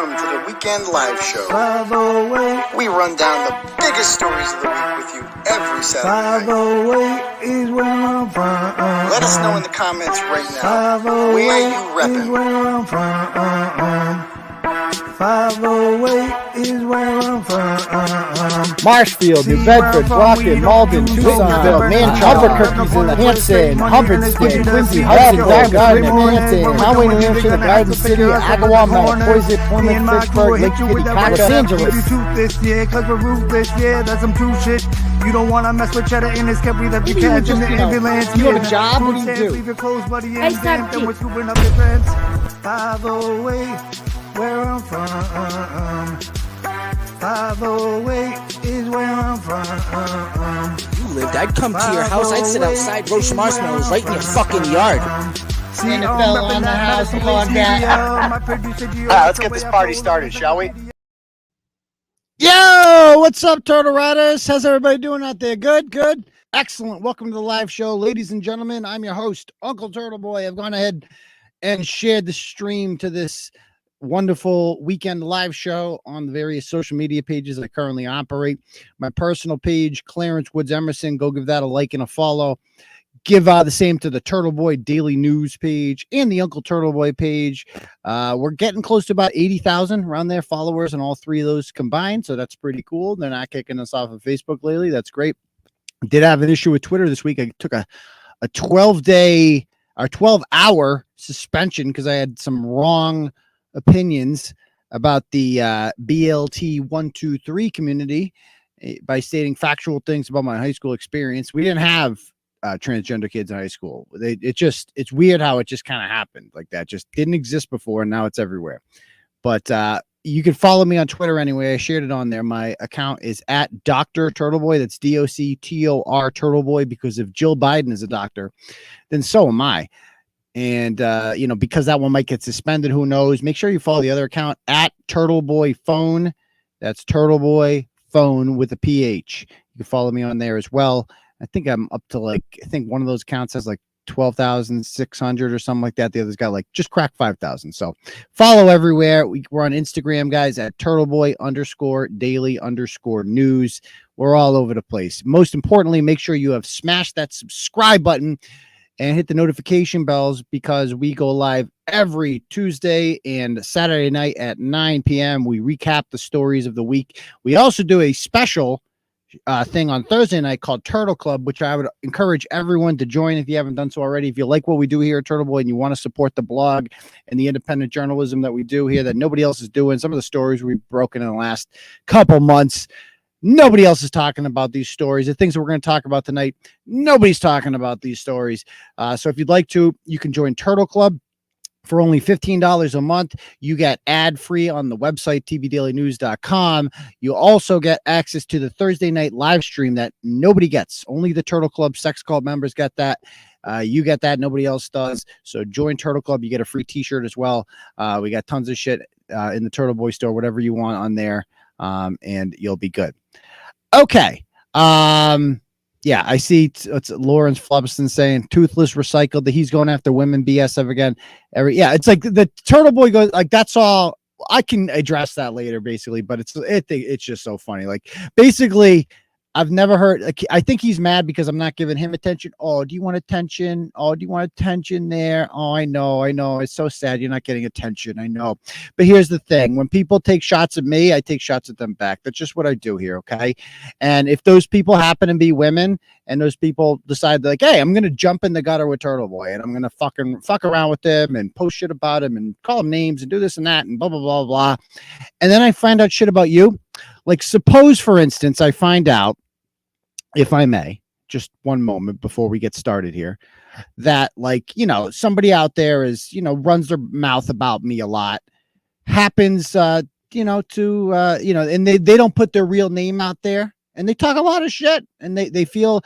Welcome to the Weekend Live Show. 508. We run down the biggest stories of the week with you every Saturday night. 508 is where I'm from. Let us know in the comments right now. Where you repping? Is where I'm from. 508 is where I'm from. Marshfield, New Bedford, Brockton, Malden, Tucsonville, Manchester, Albuquerque's in the Hampton, Hubbardston, Quincy, Hudson, Dartmouth, Hampton, Conway, New Hampshire, the Garden City, Agawam, Metapoiset, Plymouth, Pittsburgh, Lake Titicaca, Los Angeles. This year, cause we're ruthless, yeah, that's some true shit. You don't wanna mess with cheddar in this country that you catch in the ambulance. You have a job? What do you do? Leave your clothes, buddy, and then we're scooping up your friends. 508. Where I'm from, 508 is where I'm from. You lived, I'd come to your house, I'd sit outside, roast marshmallows right in your fucking yard. NFL on the house, log that. Let's get this party started, shall we? Yo, what's up, Turtle Riders? How's everybody doing out there? Good, good, excellent. Welcome to the live show, ladies and gentlemen. I'm your host, Uncle Turtleboy. I've gone ahead and shared the stream to this wonderful weekend live show on the various social media pages I currently operate. My personal page, Clarence Woods Emerson, go give that a like and a follow. Give the same to the Turtleboy Daily News page and the Uncle Turtleboy page. We're getting close to about 80,000 around there followers on all three of those combined, so that's pretty cool. They're not kicking us off of Facebook lately. That's great. Did have an issue with Twitter this week. I took a 12-day or 12-hour suspension because I had some wrong opinions about the BLT 123 community by stating factual things about my high school experience. We didn't have transgender kids in high school. It's weird how it just kind of happened like that. Just didn't exist before, and now it's everywhere. But you can follow me on Twitter anyway. I shared it on there. My account is at Dr. Turtleboy. That's DOCTOR Turtleboy, because if Jill Biden is a doctor, then so am I. And, because that one might get suspended, who knows? Make sure you follow the other account at Turtleboy Phone. That's Turtleboy Phone with a PH. You can follow me on there as well. I think I'm up to I think one of those accounts has 12,600 or something like that. The other's got just cracked 5,000. So follow everywhere. We're on Instagram, guys, at Turtleboy_daily_news. We're all over the place. Most importantly, make sure you have smashed that subscribe button and hit the notification bells, because we go live every Tuesday and Saturday night at 9 p.m. We recap the stories of the week. We also do a special thing on Thursday night called Turtle Club, which I would encourage everyone to join if you haven't done so already. If you like what we do here at Turtleboy and you want to support the blog and the independent journalism that we do here that nobody else is doing, some of the stories we've broken in the last couple months, nobody else is talking about these stories. The things that we're going to talk about tonight, nobody's talking about these stories. So if you'd like to, you can join Turtle Club for only $15 a month. You get ad-free on the website, tvdailynews.com. You also get access to the Thursday night live stream that nobody gets. Only the Turtle Club Sex Club members get that. You get that. Nobody else does. So join Turtle Club. You get a free t-shirt as well. We got tons of shit in the Turtle Boy store, whatever you want on there. And you'll be good. Okay. Yeah, I see it's Lawrence Flubston saying toothless recycled, that he's going after women BS ever again. It's like the Turtle Boy goes that's all. I can address that later, basically, but it's just so funny. Basically, I've never heard. I think he's mad because I'm not giving him attention. Oh, do you want attention? Oh, do you want attention there? Oh, I know. It's so sad you're not getting attention. I know. But here's the thing. When people take shots at me, I take shots at them back. That's just what I do here, okay? And if those people happen to be women and those people decide hey, I'm going to jump in the gutter with Turtleboy and I'm going to fuck around with him and post shit about him and call him names and do this and that and blah, blah, blah, blah. And then I find out shit about you. Suppose, for instance, I find out, if I may, just one moment before we get started here, that somebody out there is, runs their mouth about me a lot, happens, and they don't put their real name out there and they talk a lot of shit and they feel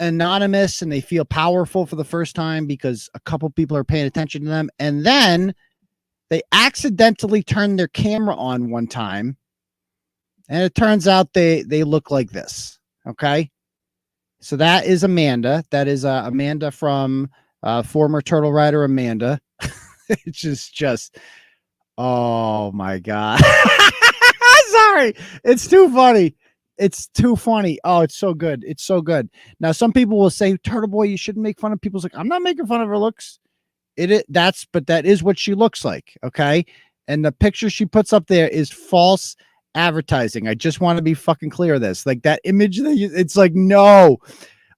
anonymous and they feel powerful for the first time because a couple people are paying attention to them. And then they accidentally turn their camera on one time. And it turns out they look like this. Okay. So that is Amanda. That is Amanda from former Turtle Rider Amanda. It's just Oh my God. Sorry. It's too funny. It's too funny. Oh, it's so good. It's so good. Now, some people will say, Turtleboy, you shouldn't make fun of people's like, I'm not making fun of her looks. But that is what she looks like. Okay. And the picture she puts up there is false advertising. I just want to be fucking clear of this. Like that image it's like, no,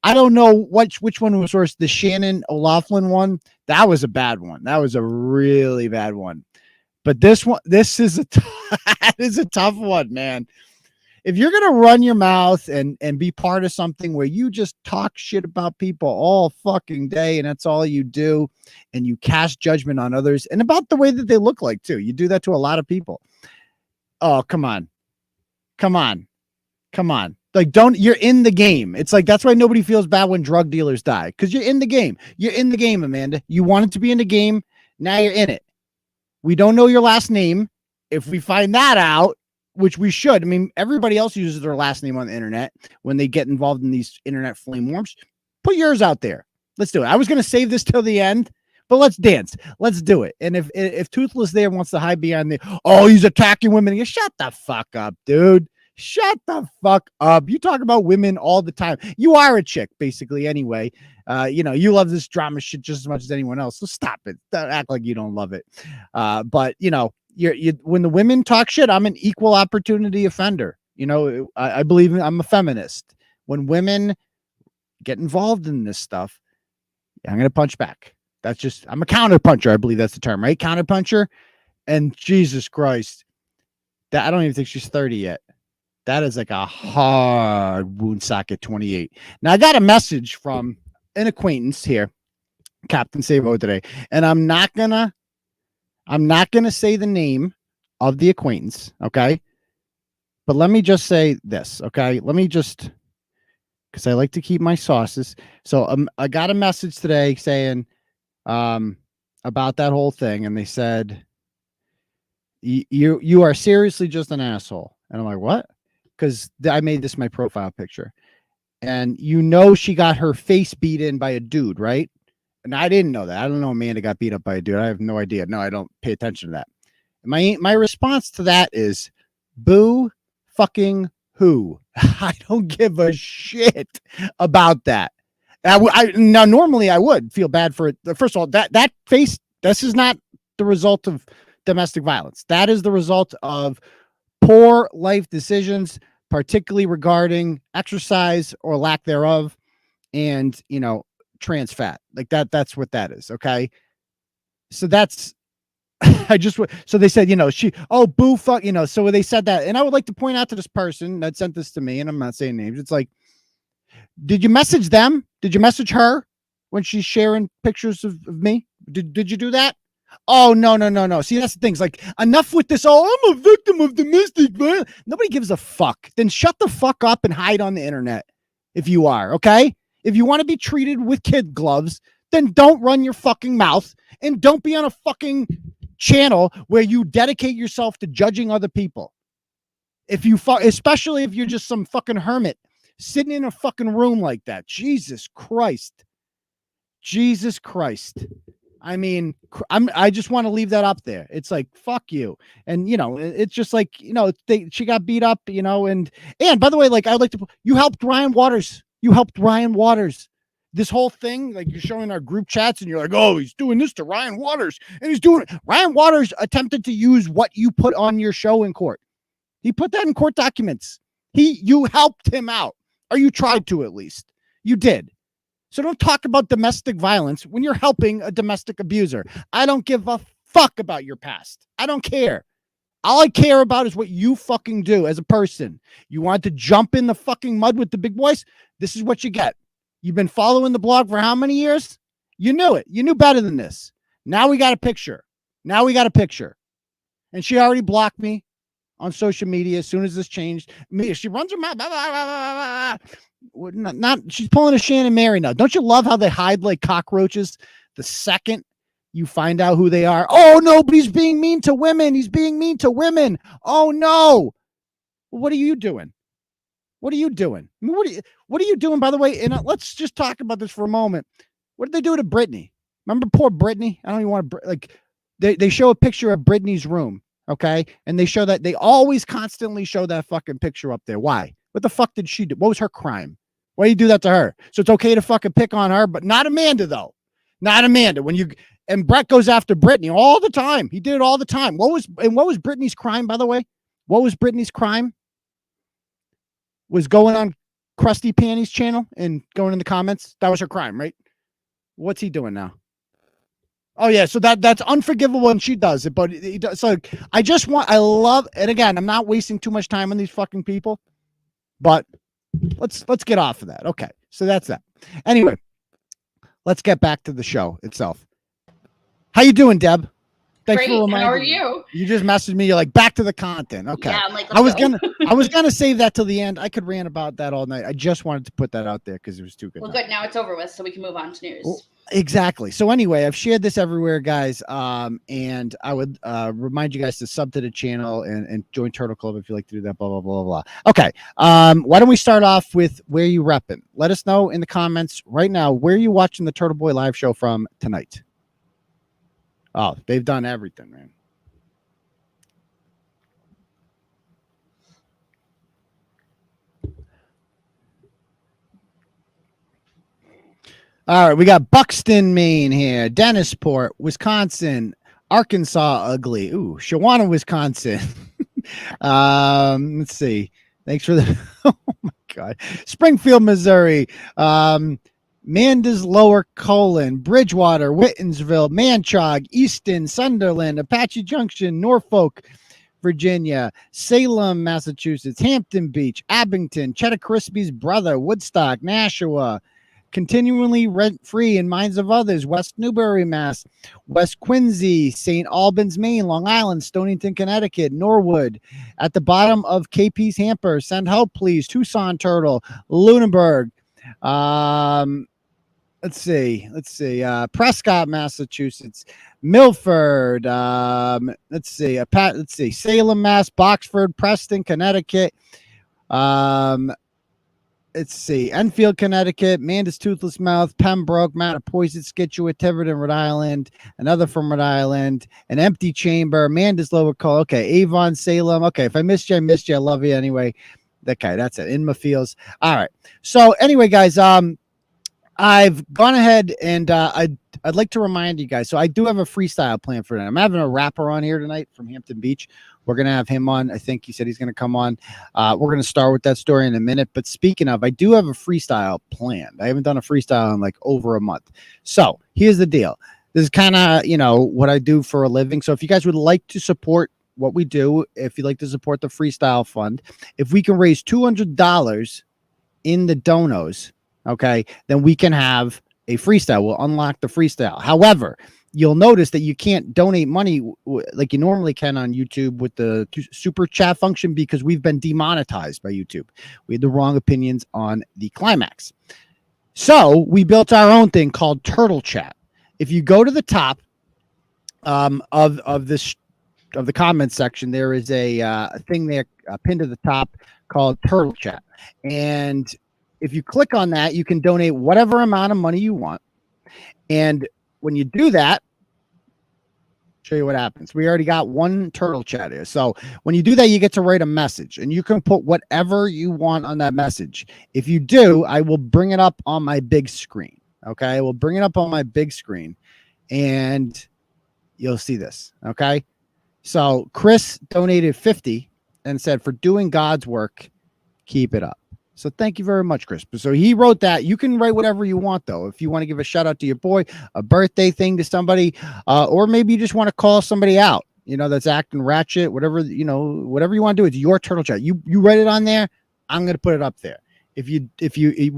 I don't know which one was worse. The Shannon O'Loughlin one. That was a bad one. That was a really bad one. But this is that is a tough one, man. If you're going to run your mouth and be part of something where you just talk shit about people all fucking day and that's all you do, and you cast judgment on others and about the way that they look like too. You do that to a lot of people. Oh, come on. Like, you're in the game. It's like, that's why nobody feels bad when drug dealers die. Because you're in the game. You're in the game, Amanda. You wanted to be in the game. Now you're in it. We don't know your last name. If we find that out, which we should. I mean, everybody else uses their last name on the internet when they get involved in these internet flame wars. Put yours out there. Let's do it. I was going to save this till the end, but let's dance. Let's do it. And if Toothless there wants to hide behind he's attacking women. You shut the fuck up, dude. Shut the fuck up. You talk about women all the time. You are a chick, basically, anyway. You love this drama shit just as much as anyone else. So stop it. Don't act like you don't love it. But when the women talk shit, I'm an equal opportunity offender. I believe I'm a feminist. When women get involved in this stuff, I'm going to punch back. I'm a counter puncher. I believe that's the term, right? Counter puncher. And Jesus Christ, I don't even think she's 30 yet. That is like a hard wound socket 28. Now I got a message from an acquaintance here, Captain Savo today, and I'm not gonna say the name of the acquaintance, okay? But let me just say this, okay? Because I like to keep my sauces. So I got a message today saying about that whole thing, and they said, you are seriously just an asshole. And I'm like, what? Because I made this my profile picture. And she got her face beat in by a dude, right? And I didn't know that. I don't know Amanda got beat up by a dude. I have no idea. No, I don't pay attention to that. My response to that is, boo fucking who? I don't give a shit about that. Now, normally I would feel bad for it. First of all, that face, this is not the result of domestic violence. That is the result of poor life decisions, particularly regarding exercise or lack thereof, and trans fat. Like that's what that is. Okay. So that's so they said, boo fuck, so they said that. And I would like to point out to this person that sent this to me, and I'm not saying names. It's like, did you message them? Did you message her when she's sharing pictures of me? Did you do that? Oh, no. See, that's the thing. It's like, enough with this. Oh, I'm a victim of domestic violence. Nobody gives a fuck. Then shut the fuck up and hide on the internet if you are, okay? If you want to be treated with kid gloves, then don't run your fucking mouth and don't be on a fucking channel where you dedicate yourself to judging other people. Especially if you're just some fucking hermit sitting in a fucking room like that. Jesus Christ. I mean, I just want to leave that up there. It's like, fuck you. And, it's just like, she got beat up, and by the way, like, you helped Ryan Waters. This whole thing, like, you're showing our group chats and you're like, oh, he's doing this to Ryan Waters, and Ryan Waters attempted to use what you put on your show in court. He put that in court documents. You helped him out, or you tried to, at least. You did. So don't talk about domestic violence when you're helping a domestic abuser. I don't give a fuck about your past. I don't care. All I care about is what you fucking do as a person. You want to jump in the fucking mud with the big boys? This is what you get. You've been following the blog for how many years? You knew it. You knew better than this. Now we got a picture. And she already blocked me on social media as soon as this changed. She runs her mouth. Blah, blah, blah, blah, blah. She's pulling a Shannon Mary now. Don't you love how they hide like cockroaches the second you find out who they are? Oh no, but he's being mean to women. Oh no. What are you doing? What are you doing, by the way? And let's just talk about this for a moment. What did they do to Brittany? Remember poor Brittany? I don't even want to, like, they show a picture of Brittany's room, okay? And they show that they always constantly show that fucking picture up there. Why? What the fuck did she do? What was her crime? Why do you do that to her? So it's okay to fucking pick on her, but not Amanda, though. Not Amanda. And Bret goes after Brittany all the time. He did it all the time. What was Brittany's crime, by the way? What was Brittany's crime? Was going on Krusty Panty's channel and going in the comments. That was her crime, right? What's he doing now? Oh yeah, so that's unforgivable when she does it, but he does. So I love, and again, I'm not wasting too much time on these fucking people, but let's get off of that. Okay, so that's that. Anyway, let's get back to the show itself. How you doing, Deb? Thanks Great. for reminding How are me. you? You just messaged me. You're like, back to the content. Okay. Yeah, I'm like, I was gonna save that till the end. I could rant about that all night. I just wanted to put that out there because it was too good. Well, good. Now it's over with, so we can move on to news. Well, exactly. So anyway, I've shared this everywhere, guys. And I would remind you guys to sub to the channel and join Turtle Club if you like to do that. Blah blah blah blah. Okay. Why don't we start off with where you repping? Let us know in the comments right now where you watching the Turtleboy live show from tonight. Oh, they've done everything, man. All right, we got Buxton, Maine here, Dennisport, Wisconsin, Arkansas, ugly. Ooh, Shawana, Wisconsin. Let's see. Thanks for the. Oh my God, Springfield, Missouri. Manda's Lower Colon, Bridgewater, Whitensville, Manchog, Easton, Sunderland, Apache Junction, Norfolk, Virginia, Salem, Massachusetts, Hampton Beach, Abington, Cheddar Crispy's brother, Woodstock, Nashua, continually rent-free in minds of others, West Newbury, Mass, West Quincy, St. Albans, Maine, Long Island, Stonington, Connecticut, Norwood, at the bottom of KP's hamper, send help, please, Tucson Turtle, Lunenburg, let's see, Prescott, Massachusetts, Milford, let's see, Salem, Mass, Boxford, Preston, Connecticut, let's see, Enfield, Connecticut, Manda's Toothless Mouth, Pembroke, Mattapoisett, Scituate, Tiverton, Rhode Island, another from Rhode Island, an Empty Chamber, Manda's Lower Call, okay, Avon, Salem, okay, if I missed you, I missed you, I love you anyway. Okay, that's it, Inma All right, so anyway, guys, I've gone ahead and I'd like to remind you guys. So I do have a freestyle plan for tonight. I'm having a rapper on here tonight from Hampton Beach. We're going to have him on. I think he said he's going to come on. We're going to start with that story in a minute. But speaking of, I do have a freestyle planned. I haven't done a freestyle in like over a month. So here's the deal. This is kind of, what I do for a living. So if you guys would like to support what we do, if you'd like to support the freestyle fund, if we can raise $200 in the donos, okay, then we can have a freestyle. We'll unlock the freestyle. However, you'll notice that you can't donate money like you normally can on YouTube with the super chat function because we've been demonetized by YouTube. We had the wrong opinions on the climax. So we built our own thing called Turtle Chat. If you go to the top of the comment section, there is a thing there pinned to the top called Turtle Chat. And if you click on that, you can donate whatever amount of money you want. And when you do that, show you what happens. We already got one Turtle Chat here. So when you do that, you get to write a message and you can put whatever you want on that message. If you do, I will bring it up on my big screen. Okay. I will bring it up on my big screen and you'll see this. Okay. So Chris donated 50 and said, for doing God's work, keep it up. So thank you very much, Chris. So he wrote that. You can write whatever you want, though. If you want to give a shout out to your boy, a birthday thing to somebody, or maybe you just want to call somebody out, that's acting ratchet, whatever you want to do. It's your Turtle Chat. You write it on there. I'm going to put it up there.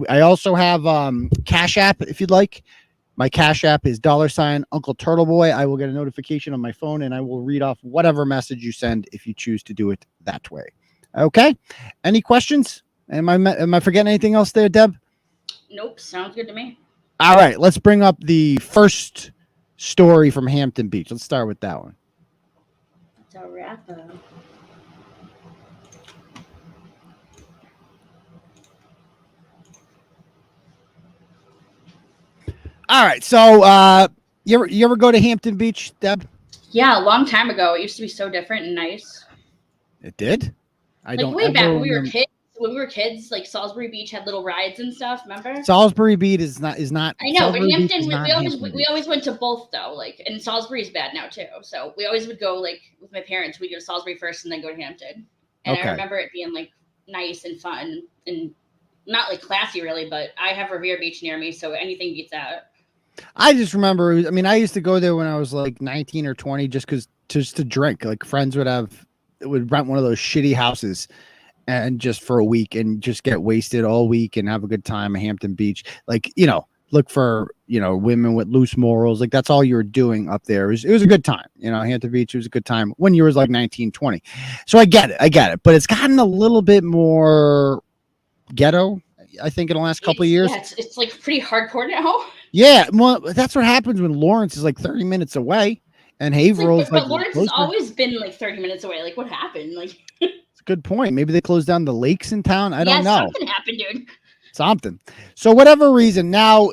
I also have Cash App if you'd like. My Cash App is $ Uncle Turtleboy. I will get a notification on my phone and I will read off whatever message you send if you choose to do it that way. Okay. Any questions? Am I forgetting anything else there, Deb? Nope. Sounds good to me. All right. Let's bring up the first story from Hampton Beach. Let's start with that one. It's a rapper. All right. So you ever go to Hampton Beach, Deb? Yeah, a long time ago. It used to be so different and nice. It did? I don't way back when we were remember. kids. When we were kids, like Salisbury Beach had little rides and stuff. Remember? Salisbury Beach is not. I know, but Salisbury Beach Hampton. is not Hampton We Beach. always went to both though. Like, and Salisbury's bad now too. So we always would go like with my parents. We would go to Salisbury first and then go to Hampton. And Okay. I remember it being like nice and fun and not like classy really. But I have Revere Beach near me, so anything beats that. I just remember. I mean, I used to go there when I was like 19 or 20, just to drink. Like friends would rent one of those shitty houses. And just for a week and just get wasted all week and have a good time at Hampton Beach. Like, look for, women with loose morals. Like that's all you were doing up there. It was a good time. Hampton Beach was a good time when you was like 19, 20. So I get it. But it's gotten a little bit more ghetto, I think, in the last couple of years. Yeah, it's like pretty hardcore now. Yeah. Well, that's what happens when Lawrence is like 30 minutes away and Haverhill's but Lawrence has always been like 30 minutes away. Like what happened? Like good point. Maybe they closed down the lakes in town. I don't know. Something happened, dude. Something. So whatever reason, now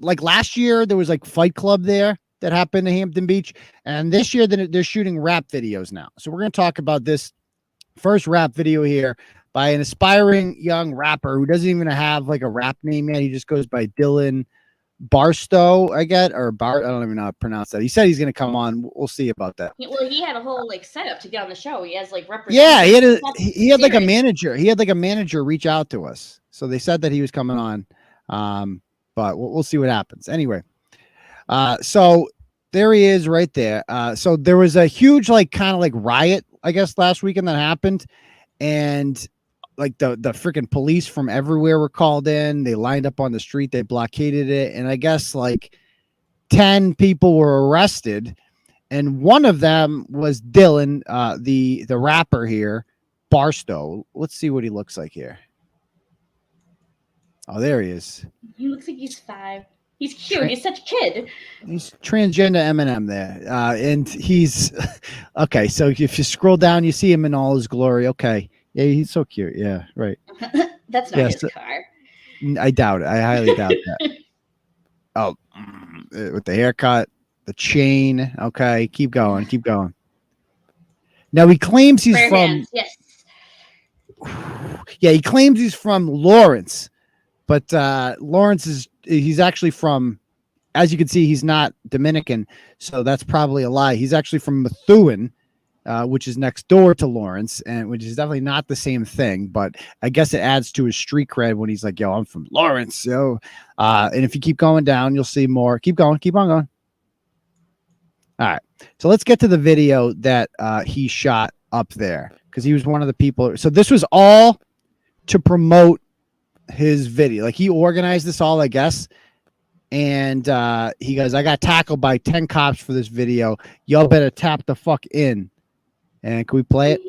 like last year there was like Fight Club there that happened in Hampton Beach, and this year they're shooting rap videos now. So we're going to talk about this first rap video here by an aspiring young rapper who doesn't even have like a rap name yet. He just goes by Dylan Barstow, I don't even know how to pronounce that. He said he's going to come on. We'll see about that. Well, he had a whole like setup to get on the show. He has like Yeah, he had like a manager. He had like a manager reach out to us. So they said that he was coming on. But we'll see what happens. Anyway, so there he is right there. So there was a huge like kind of like riot, I guess, last weekend that happened, and like the freaking police from everywhere were called in. They lined up on the street. They blockaded it. And I guess like 10 people were arrested. And one of them was Dylan, the rapper here, Barstow. Let's see what he looks like here. Oh, there he is. He looks like he's 5. He's cute. He's such a kid. He's transgender Eminem there. And he's okay. So if you scroll down, you see him in all his glory. Okay. Yeah, he's so cute. Yeah, right. That's not his car. I doubt it. I highly doubt that. Oh, with the haircut, the chain. Okay, keep going. Now he claims he's Rare from. Hands, yes. Yeah, he claims he's from Lawrence, but Lawrence he's actually from. As you can see, he's not Dominican, so that's probably a lie. He's actually from Methuen. Which is next door to Lawrence, and which is definitely not the same thing, but I guess it adds to his street cred when he's like, yo, I'm from Lawrence. So, and if you keep going down, you'll see more. Keep on going. All right. So let's get to the video that he shot up there because he was one of the people. So this was all to promote his video. Like he organized this all, I guess. And he goes, I got tackled by 10 cops for this video. Y'all better tap the fuck in. And can we play it?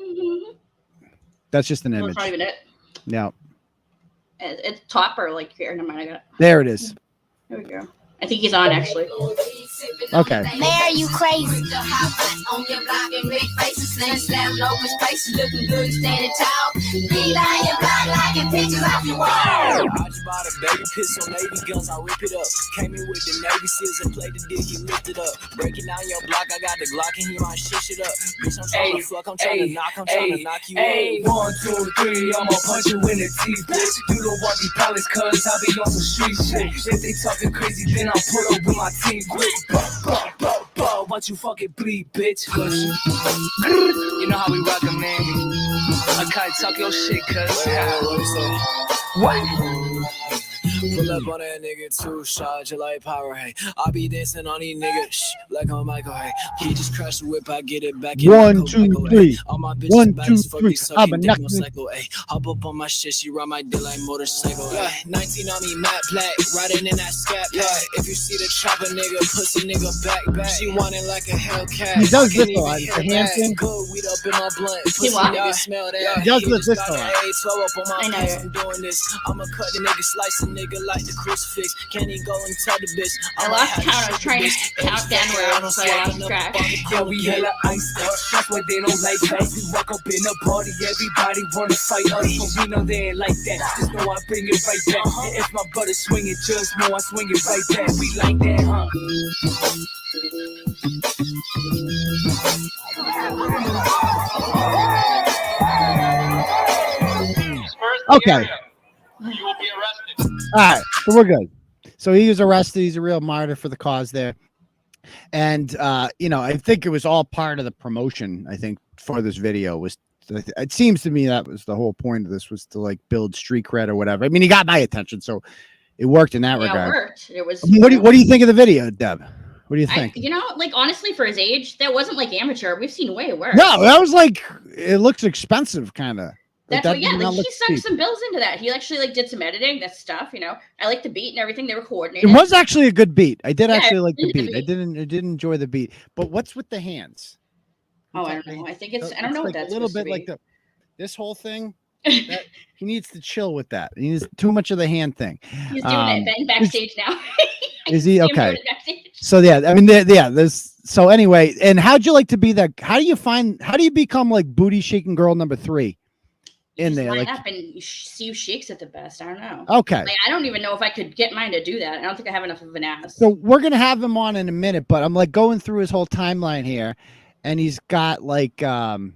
That's just an image. That's not even it. No. It's top or like here. Never mind. I got it. There it is. There we go. I think he's on actually. Okay. Mayor, you crazy. I just bought a baby pistol, Navy guns, I rip it up. Came in with the Navy SEALs and played the dick, he lifted up. Breaking down your block, I got the Glock and he might shit up. Bitch, I'm trying to fuck, I'm trying to knock, I'm trying to knock you up. 1, 2, 3, I'ma punch you in the teeth, bitch. You don't want these pallets, cuz I be on some street shit. If they talking crazy, then I'll put up with my team quick. Watch you fucking bleed, bitch. You know how we rock a man. Akai, talk your shit, cuz. What? Pull up on that nigga, 2 shots, you like power, hey. I be dancing on these niggas, like on Michael, hey. He just crashed the whip, I get it back in. 1, 2, 3. All my bitches 1, back 2, as fuck, 3. they sucking dick, no knocking. cycle, hey. Hop up on my shit, she ride my dick like motorcycle, hey. 19 on me, matte black, riding in that scat pack. If you see the chopper, nigga, pussy nigga back. She want it like a Hellcat. He does this a Can't lot. even It's a hear that. Hampton. Good weed up in my blunt. Pussy what? nigga smell that. He does just this got a the lot. AIDS, throw up on my I know. face, I'm doing this. I'ma cut the nigga, slice a nigga like the crucifix. Can't he go and tell the bitch? I lost count. I was trying to count downwards, so I lost track. Yeah, we hella iced up. That's why they don't like us. We walk up in a party, everybody wanna fight us, but we know they ain't like that. Just know I bring it right back. And if my brother swing it, just know I swing it right back. We like that, huh? Okay. All right, so we're good. So he was arrested. He's a real martyr for the cause there. And, I think it was all part of the promotion, I think, for this video. Was it seems to me that was the whole point of this, was to, like, build street cred or whatever. I mean, he got my attention, so it worked in that regard. It worked. It was. What do you think of the video, Deb? What do you think? Honestly, for his age, that wasn't, like, amateur. We've seen way worse. No, that was, like, it looks expensive, kind of. That's what, yeah, like, he sunk some bills into that. He actually, like, did some editing. That stuff, I like the beat and everything. They were coordinated. It was actually a good beat. I did actually like the beat. I didn't enjoy the beat. But what's with the hands? Oh, I don't know. I think it's I don't know what that's a little bit like this whole thing. He needs to chill with that. He needs too much of the hand thing. He's doing it backstage now. Is he okay? So yeah, I mean, there's so anyway. And how'd you like to be that? How do you become like booty shaking girl number 3? In there, line up and you see who shakes it the best. I don't know. Okay. Like, I don't even know if I could get mine to do that. I don't think I have enough of an ass. So we're gonna have him on in a minute, but I'm like going through his whole timeline here, and he's got like it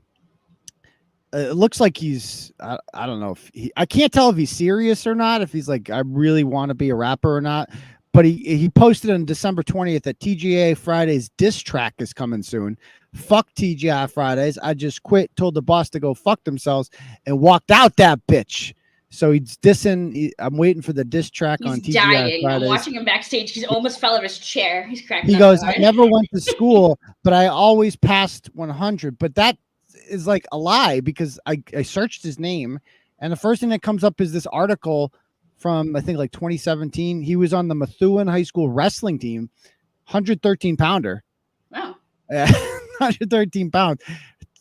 looks like he's I don't know if I can't tell if he's serious or not, if he's like I really want to be a rapper or not. But he posted on December 20th that TGI Fridays diss track is coming soon. Fuck TGI Fridays. I just quit, told the boss to go fuck themselves, and walked out that bitch. So he's dissing. I'm waiting for the diss track on TGI dying. Fridays. I'm watching him backstage. He's almost fell out of his chair. He's cracking He goes, I never went to school, but I always passed 100. But that is like a lie, because I searched his name, and the first thing that comes up is this article from, I think, like 2017. He was on the Methuen High School wrestling team, 113 pounder. Wow. 113 pounds.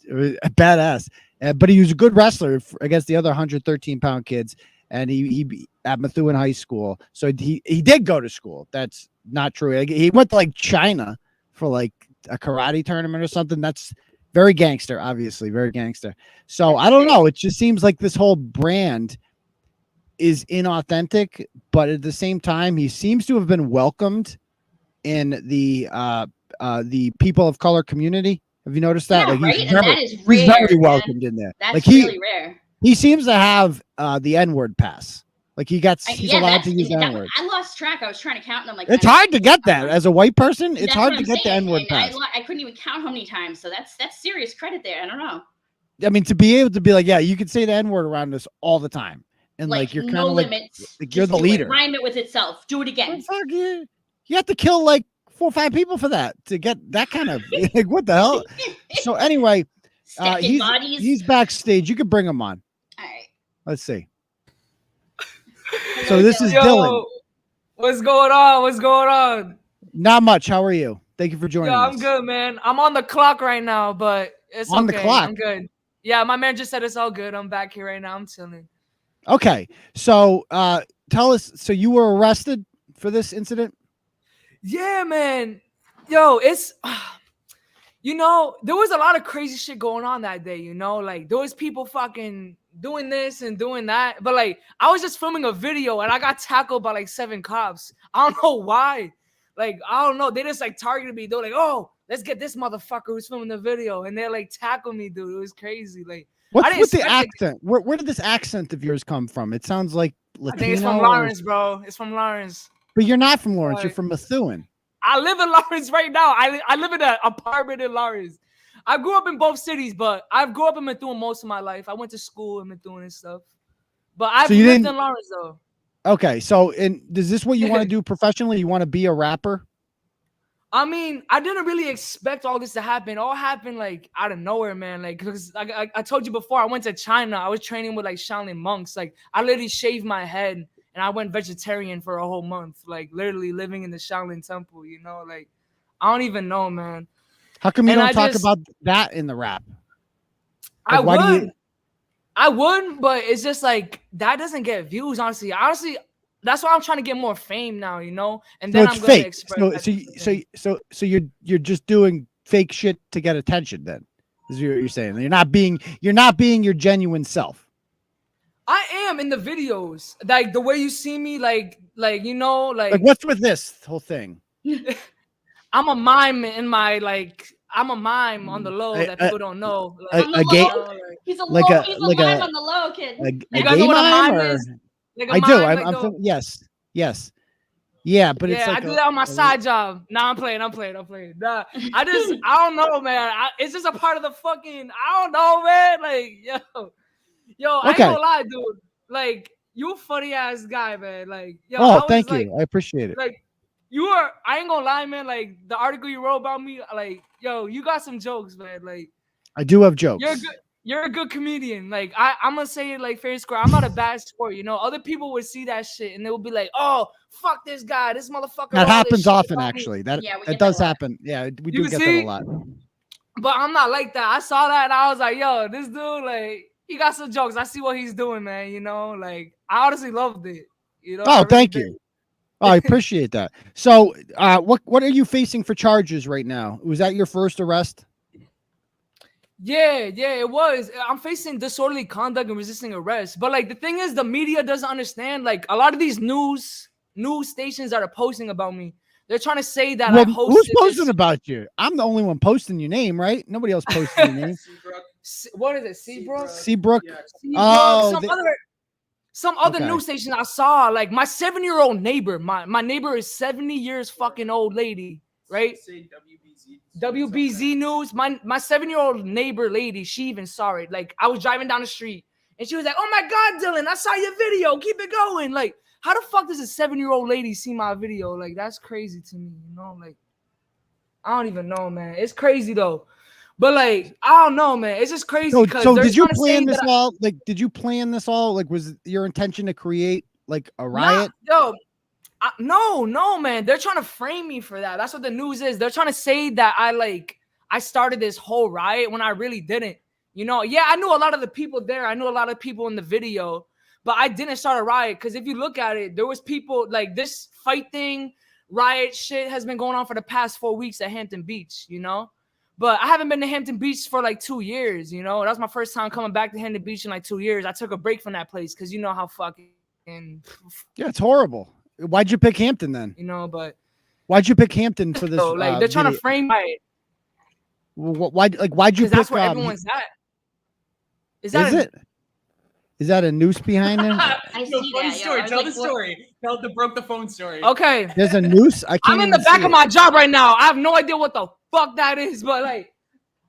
It was a badass. But he was a good wrestler against the other 113 pound kids. And he at Methuen High School. So he did go to school. That's not true. He went to like China for like a karate tournament or something. That's very gangster, obviously, very gangster. So I don't know. It just seems like this whole brand is inauthentic, but at the same time, he seems to have been welcomed in the people of color community. Have you noticed that? Yeah, like right? he's very welcomed in there. That's like really rare. He seems to have the N-word pass. Like he's allowed to use the N-word. I lost track. I was trying to count, and I'm like, it's hard to get that as a white person. It's hard to get the N-word pass. I couldn't even count how many times. So that's serious credit there. I don't know. I mean, to be able to be like, yeah, you can say the N-word around us all the time. And like you're kind of like you're the leader. Rhyme it with itself. Do it again. Fuck you. You have to kill like 4 or 5 people for that to get that kind of like what the hell. So anyway, he's backstage. You can bring him on. All right. Let's see. So this is Dylan. What's going on? What's going on? Not much. How are you? Thank you for joining us. I'm good, man. I'm on the clock right now, but it's on okay. The clock. I'm good. Yeah, my man just said it's all good. I'm back here right now. I'm chilling. Okay, so tell us. So you were arrested for this incident? Yeah, man. Yo, it's there was a lot of crazy shit going on that day. Like there was people fucking doing this and doing that. But like I was just filming a video and I got tackled by like 7 cops. I don't know why. Like I don't know. They just like targeted me. They're like, oh, let's get this motherfucker who's filming the video, and they like tackled me, dude. It was crazy. Like. What's with the accent? Where did this accent of yours come from? It sounds like Latino. I think it's from Lawrence, bro. It's from Lawrence. But you're not from Lawrence. You're from Methuen. I live in Lawrence right now. I live in an apartment in Lawrence. I grew up in both cities, but I grew up in Methuen most of my life. I went to school in Methuen and stuff. But I've lived in Lawrence, though. Okay. So, is this what you want to do professionally? You want to be a rapper? I mean, I didn't really expect all this to happen. It all happened like out of nowhere, man. Like, because I told you before, I went to China. I was training with like Shaolin monks. Like, I literally shaved my head and I went vegetarian for a whole month. Like, literally living in the Shaolin temple. Like I don't even know, man. How come you don't talk about that in the rap? Like, I would, but it's just like that doesn't get views. Honestly, that's why I'm trying to get more fame now, And then I'm going to express. So you're just doing fake shit to get attention. Then is what you're saying. You're not being your genuine self. I am in the videos, like the way you see me, like what's with this whole thing? I'm a mime in my I'm a mime on the low that people don't know. A gay, he's a like low, a he's a like mime a on the low, kid. You guys know what a mime or, is? Like a I do. mime, I'm yes. Yeah, but it's like I do that on my side job. Nah, I'm playing. Nah, I don't know, man. It's just a part of the fucking. I don't know, man. Like, yo, I ain't gonna lie, dude. Like, you a funny ass guy, man. Like, yo. Oh, thank you. I appreciate it. Like, you are. I ain't gonna lie, man. Like, the article you wrote about me, like, yo, you got some jokes, man. Like, I do have jokes. You're a good comedian. Like, I'm gonna say it like fair and square. I'm not a bad sport, you know. Other people would see that shit and they would be like, "Oh, fuck this guy, this motherfucker." That happens often, actually. That does happen. Yeah, we do get that a lot. But I'm not like that. I saw that and I was like, "Yo, this dude, like, he got some jokes. I see what he's doing, man. You know, like, I honestly loved it. You know." Oh, thank you. Oh, I appreciate that. So, what are you facing for charges right now? Was that your first arrest? Yeah, it was. I'm facing disorderly conduct and resisting arrest. But like the thing is, the media doesn't understand. Like a lot of these news stations that are posting about me, they're trying to say that I hosted. Who's posting about you? I'm the only one posting your name, right? Nobody else posting your name. What is it? Seabrook? Seabrook. Yeah. Oh, some other news station I saw. Like my 7-year-old neighbor. My neighbor is 70 years fucking old lady, right? WBZ News. My 7-year-old neighbor lady, she even saw it. Like I was driving down the street and she was like, "Oh my God, Dylan, I saw your video. Keep it going." Like, how the fuck does a 7-year-old lady see my video? Like, that's crazy to me, you know? Like, I don't even know, man. It's crazy though. But like, I don't know, man. It's just crazy. So did you plan this all? Like, did you plan this all? Like, was your intention to create like a riot? No, man. They're trying to frame me for that. That's what the news is. They're trying to say that I started this whole riot when I really didn't. You know, yeah, I knew a lot of the people there. I knew a lot of people in the video, but I didn't start a riot because if you look at it, there was people like this fight thing, riot shit has been going on for the past 4 weeks at Hampton Beach, you know? But I haven't been to Hampton Beach for like 2 years, you know? That was my first time coming back to Hampton Beach in like 2 years. I took a break from that place because you know how fucking... Yeah, it's horrible. Why'd you pick Hampton then? You know, but... Why'd you pick Hampton for this? Like, they're trying to frame it. Why'd you pick... That's where everyone's at. Is that a noose behind him? I see funny that. Story. Tell like, the story. Tell the broke the phone story. Okay. There's a noose? I'm in the back of my job right now. I have no idea what the fuck that is, but like,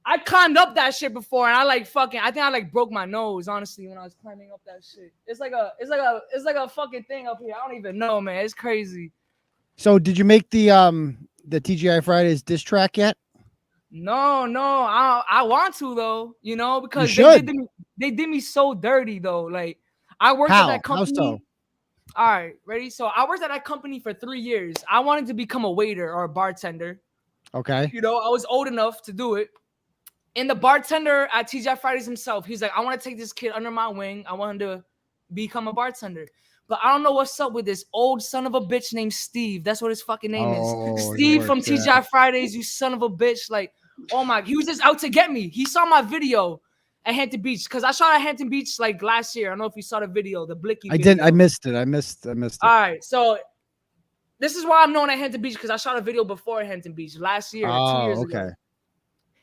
I climbed up that shit before, and I think I broke my nose, honestly, when I was climbing up that shit. It's like a fucking thing up here. I don't even know, man. It's crazy. So did you make the TGI Fridays diss track yet? No, I want to though, you know, because they did me so dirty though. Like I worked at that company. How so? All right, ready? So I worked at that company for 3 years. I wanted to become a waiter or a bartender. Okay. You know, I was old enough to do it. And the bartender at TGI Fridays himself, he's like, I want to take this kid under my wing. I want him to become a bartender. But I don't know what's up with this old son of a bitch named Steve. That's what his fucking name is. Steve from TGI Fridays, you son of a bitch. Like, oh my, he was just out to get me. He saw my video at Hampton Beach because I shot at Hampton Beach like last year. I don't know if you saw the video, the Blicky video. I didn't. I missed it. I missed it. All right. So this is why I'm known at Hampton Beach because I shot a video before at Hampton Beach last year, 2 years ago.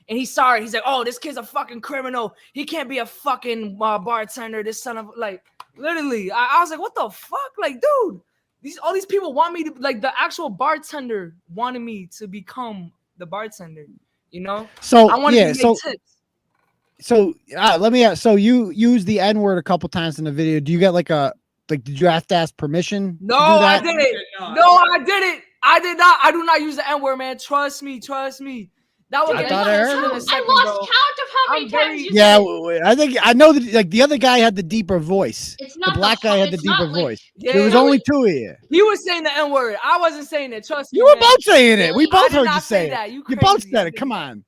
And he saw it. He's like, oh, this kid's a fucking criminal. He can't be a fucking bartender. This son of like, literally. I was like, what the fuck? Like, dude, all these people want me to, like, the actual bartender wanted me to become the bartender, you know? So, I wanted to make tips. So let me ask. So you used the N-word a couple times in the video. Do you get did you have to ask permission? No, I didn't. No, I didn't. I did not. I do not use the N-word, man. Trust me. That would get I lost count of how many times you said it. I know that like the other guy had the deeper voice. It's not the black guy had the deeper voice. Yeah, there was only two of you. He was saying the N-word. I wasn't saying it. Trust me. You were both saying it. We both heard you say it. That. You both said it. Come on.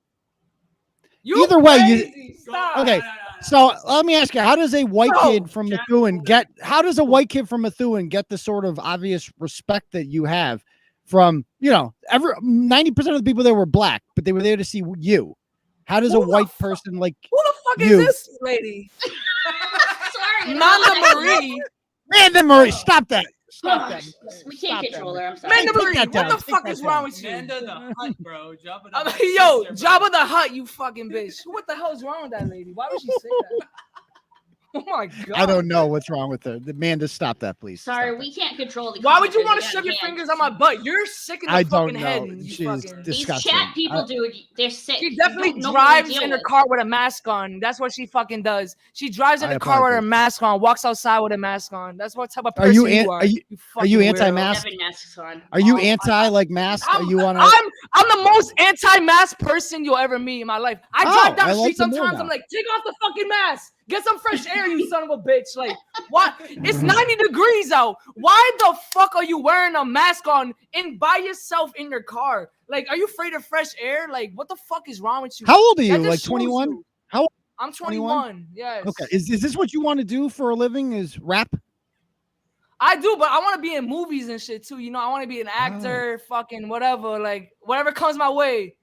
Either way, okay. So let me ask you: how does a white kid from Methuen get? How does a white kid from Methuen get the sort of obvious respect that you have from 90% of the people there were black, but they were there to see you? How does a white person like who the fuck is this lady? Sorry, Manda Marie. Manda Marie, stop that! Stop that. We can't control her. I'm sorry. Manda, Take that what down. the Take fuck that is down. wrong with you? Manda the Hutt, bro. Jabba the I'm Hutt like, yo, sister, bro. Jabba the Hutt, you fucking bitch. What the hell is wrong with that lady? Why would she say that? Oh my god. I don't know what's wrong with her. Amanda, stop that, please. Sorry, Stop we can't control the. Why would you commenters. want We to got shove your hands. fingers on my butt? You're sick in the I don't fucking head. know. You She's fucking... These disgusting. chat people do it. They're sick. She They definitely don't know what to drives deal in her with. car with a mask on. That's what she fucking does. She drives in I the car with her apologize. mask on, walks outside with a mask on. That's what type of Are person you you are. are you fucking weirdo. anti-mask? Having masks on. Are you Oh, anti like mask? Are you on? I'm the most anti-mask person you'll ever meet in my life. I drive down I the like street them more sometimes. now. I'm like, take off the fucking mask. Get some fresh air, you son of a bitch. Like, what? It's 90 degrees out. Why the fuck are you wearing a mask on by yourself in your car? Like, are you afraid of fresh air? Like, what the fuck is wrong with you? How old are you? That just Like shows 21? you. How old? I'm 21. Yes. Okay. Is this what you want to do for a living? Is rap? I do, but I want to be in movies and shit too. You know, I want to be an actor, fucking whatever. Like, whatever comes my way.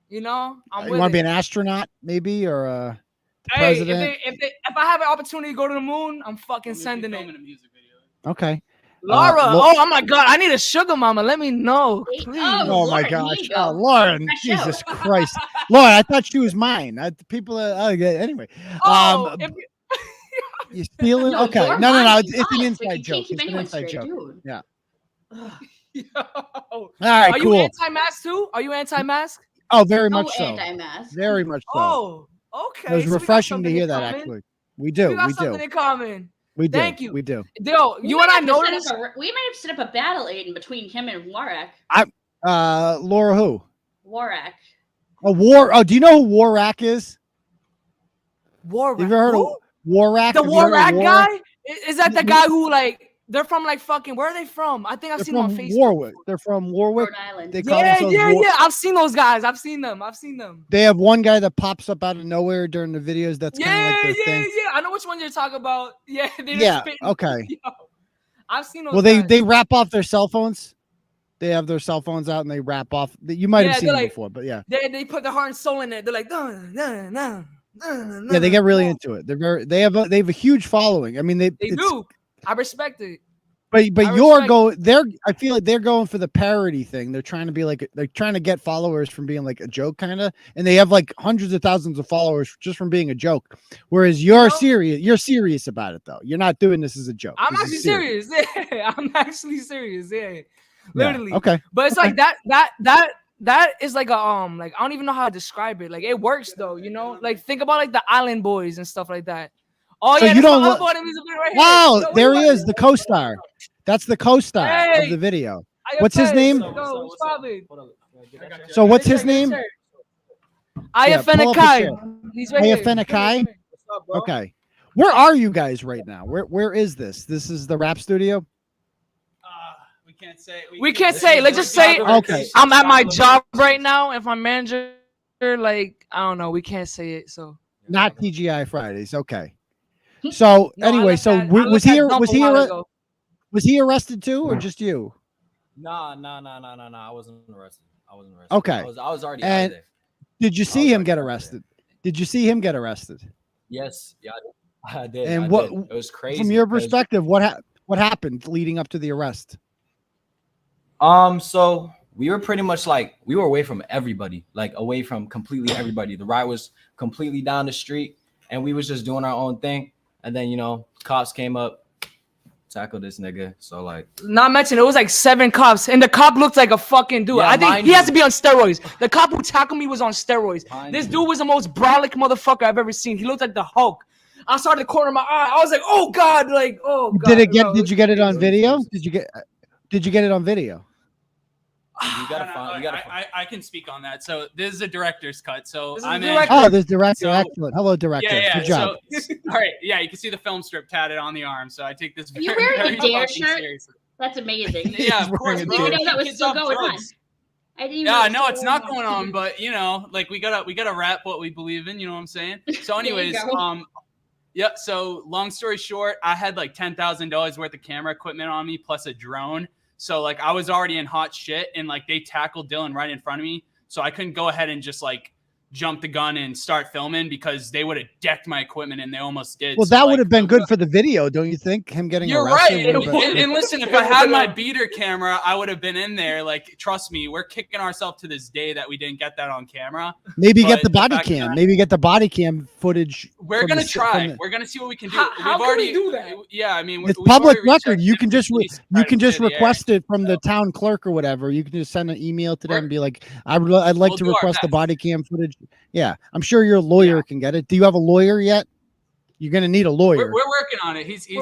You know, I'm You with want to be it. an astronaut, maybe, or the Hey, president? if I have an opportunity to go to the moon, I'm fucking sending it. Filming a music video. Okay. Laura, Lo- oh my god, I need a sugar mama. Let me know, please. Oh my Lauren, here gosh, you go. Lauren! Fresh Jesus out. Christ, Lauren! I thought she was mine. People, anyway. Oh, if you- You stealing? No, Okay, you're no. mine. It's an Honest, inside like, you joke. can't keep It's an anyone inside straight, joke. dude. Yeah. Yo. All right, Are cool. you anti-mask too? Are you anti-mask? Oh, very No much so. anti-mask. Very much so. Oh, okay. It was so we got refreshing to something hear in that. common. Actually, we do. We got We something do. in common. We do. Thank you. We do. Yo, We you might and I have to noticed. we might have set up a battle, Aidan, between him and Warak. Laura, who? Warak. Oh, do you know who Warak is? Warrack. Have you ever heard of Warak? The Have you heard of Warrack Warak? guy? Is that the guy who like they're from like fucking where are they from? I think I've They're seen them on from Facebook. Warwick. They're from Warwick. Rhode Island. They call Yeah, themselves yeah, War- yeah. I've seen those guys. I've seen them. They have one guy that pops up out of nowhere during the videos. That's kind of Yeah, like their yeah, thing. yeah. I know which one you're talking about. Yeah, they just Yeah. spit- Okay. Yo, I've seen those. Well, they guys. wrap off their cell phones. They have their cell phones out and they wrap off. You might Yeah, have seen they're them like- before, but yeah. They put their heart and soul in it. They're like, no. Yeah, they get really into it. They have a huge following. I mean, They do. I respect it. But I you're respect I feel like they're going for the parody thing. They're trying to be like they're trying to get followers from being like a joke kind of, and they have like hundreds of thousands of followers just from being a joke. Whereas you're serious. You're serious about it though. You're not doing this as a joke. I'm This actually is serious. Yeah, I'm actually serious. Yeah, literally. Okay. But it's Okay. like that is like a like I don't even know how to describe it. Like it works though, you know. Like think about like the Island Boys and stuff like that. Oh So yeah, you that's don't my lo- uncle and the music video right Wow, here. No, there wait, he is, the co-star. That's the co-star of Hey. the video. I What's his got name? Yo, what's poppin'? So what's his Yes, sir, yes, name? sir. IFN pull up his Akai. chair. He's right here. IFN Akai? Okay. Where are you guys right now? Where is this? This is the rap studio? We can't say. We can't say. Let's just say Okay. I'm at my job right now. If my manager, like, I don't know, we can't say it. So Not TGI Fridays. Okay. So No, I anyway, left so that- I was left he that dump a while ago. was he arrested too, or just you? Nah. I wasn't arrested. Okay. I was already out And of there. did you see him get arrested? Did you see him get arrested? Yes. Yeah. I did. And I what did. It was crazy. from your It was- perspective? What happened leading up to the arrest? So we were pretty much like we were away from everybody, like away from completely everybody. The ride was completely down the street, and we was just doing our own thing. And then cops came up, tackled this nigga. So like, Not mentioned, it was like 7 cops, and the cop looked like a fucking dude. Yeah, I think mind he has you. to be on steroids. The cop who tackled me was on steroids. Mind This you. dude was the most brolic motherfucker I've ever seen. He looked like the Hulk. I saw the corner of my eye. I was like, oh god, like oh god. Did bro. you get it on video? Did you get it on video? you gotta find. I can speak on that. So this is a director's cut. So This is I'm a in. director. Oh, there's director. So- Excellent. Hello, director. Yeah. Good job. So, all right. Yeah, you can see the film strip tatted on the arm. So I take this very, You wearing a very Dare fucking shirt? seriously. That's amazing. Yeah, of He's course, wearing a bro. Dare I didn't know that was Kids still off going on. drugs. I didn't even Yeah, know no, it it's was not still going on, but like we gotta rap what we believe in. You know what I'm saying? So, There you anyways, go. yeah. So, long story short, I had like $10,000 worth of camera equipment on me plus a drone. So, like, I was already in hot shit, and like they tackled Dylan right in front of me, so I couldn't go ahead and just like jump the gun and start filming because they would have decked my equipment and they almost did. Well, So, that like, would have been good for the video, don't you think? Him getting You're arrested. right. And listen, if I had my beater camera, I would have been in there. Like, trust me, we're kicking ourselves to this day that we didn't get that on camera. Maybe But get the body cam. Maybe get the body cam footage. We're gonna try. We're gonna see what we can do. How can we do that? Yeah, I mean, It's we've public already reached out record. to You can just police to you try can to just clear the air. request it from the town clerk or whatever. You can just send an email to them and be like, I'd like We'll to do our request the best. body cam footage. Yeah, I'm sure your lawyer can get it. Do you have a lawyer yet? You're gonna need a lawyer. We're working on it. He's He's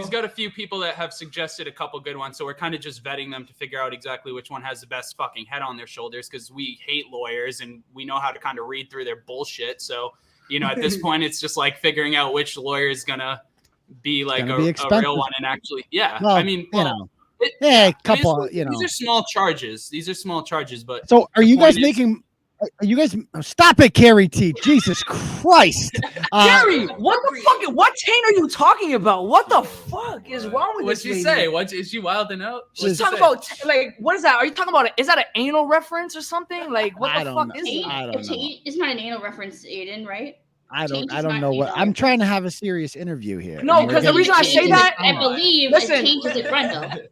got a few people that have suggested a couple good ones, so we're kind of just vetting them to figure out exactly which one has the best fucking head on their shoulders because we hate lawyers and we know how to kind of read through their bullshit. So, you know, at this point, it's just like figuring out which lawyer is gonna be like gonna be a expensive. real one and actually, yeah. Well, I mean, you know, a couple, you know. These are small charges. These are small charges, but So, are the you guys point is- making? Are you guys stop it, Carrie T? Jesus Christ, Gary, what the fuck? What chain are you talking about? What the fuck is wrong with What'd this she lady? say? What is she wilding out? She's talking about like what is that? Are you talking about? Is that an anal reference or something? Like what I the don't fuck know. is Taint, that? I don't know. It's not an anal reference, Aidan, right? I Taint don't. is I don't not know what. anal I'm trying to have a serious interview here. No, and we're 'cause the getting- reason I say that- I believe Listen. it changes it Brendel. Listen,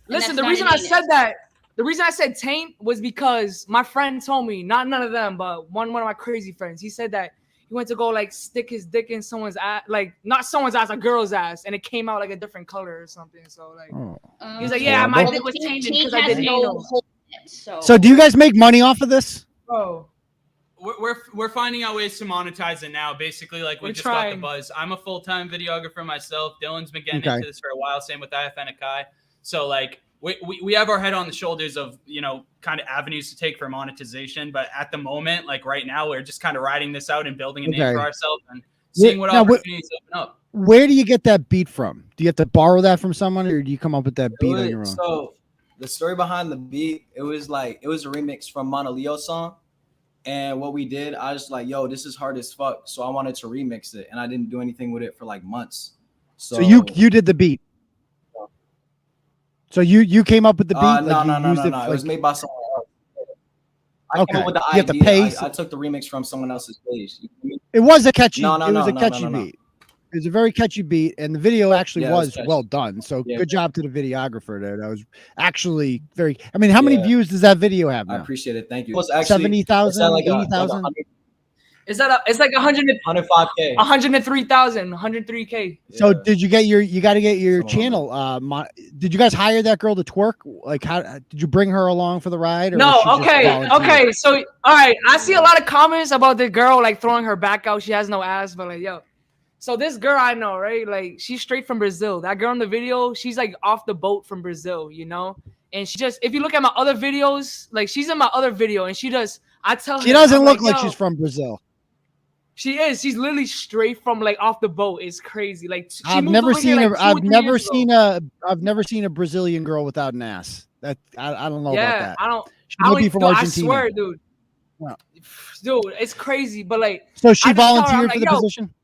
that's the not reason an I anus. said that, the reason I said taint was because my friend told me, not none of them, but one of my crazy friends. He said that he went to go like stick his dick in someone's ass, like not someone's ass, a girl's ass, and it came out like a different color or something. So like, he was like, "Yeah, my horrible. dick was tainted Taint because I has did no anal." hole in it, so. So, do you guys make money off of this? Bro, We're finding out ways to monetize it now. Basically, like we We're just got the trying. buzz. I'm a full-time videographer myself. Dylan's been getting Okay. into this for a while. Same with IFN Akai. So like we have our head on the shoulders of, you know, kind of avenues to take for monetization. But at the moment, like right now, we're just kind of riding this out and building a name Okay. for ourselves and seeing what Now, opportunities open up. Where do you get that beat from? Do you have to borrow that from someone, or do you come up with that beat on your own? So the story behind the beat, it was a remix from Mona Leo's song. And what we did, I was like, yo, this is hard as fuck. So I wanted to remix it. And I didn't do anything with it for like months. So you did the beat. So you came up with the beat? No. Like, It was made by someone else. I came Okay. up with the You have to idea. pay. I took the remix from someone else's page. It was a catchy. No, It was a catchy beat. It was a very catchy beat, and the video actually Yeah, it was was catchy. well done. So Yeah. good job to the videographer there. That was actually very. I mean, how many Yeah. views does that video have I now? appreciate it. Thank you. It was actually 70,000, it's at 80,000? is that it's like 105K. 103,000, 103K. So Yeah. did you get your? You got to get your Something channel. Did you guys hire that girl to twerk? Like, how did you bring her along for the ride? Or No, was she just okay, volunteer? okay. So, all right, I see a lot of comments about the girl like throwing her back out. She has no ass, but like, yo. So this girl I know, right? Like, she's straight from Brazil. That girl in the video, she's like off the boat from Brazil, you know. And she just, if you look at my other videos, like she's in my other video, and she does. I tell her She doesn't I'm look like yo, she's from Brazil. She is. She's literally straight from like off the boat. It's crazy. Like she I've moved never over here, seen like, a. 2 or 3 years ago. I've never seen a Brazilian girl without an ass. That I don't know about that. She I might don't be from dude, Argentina. I swear, dude. Yeah. Dude, it's crazy. But like, So she I just tell her, I'm volunteered like, for the yo, position.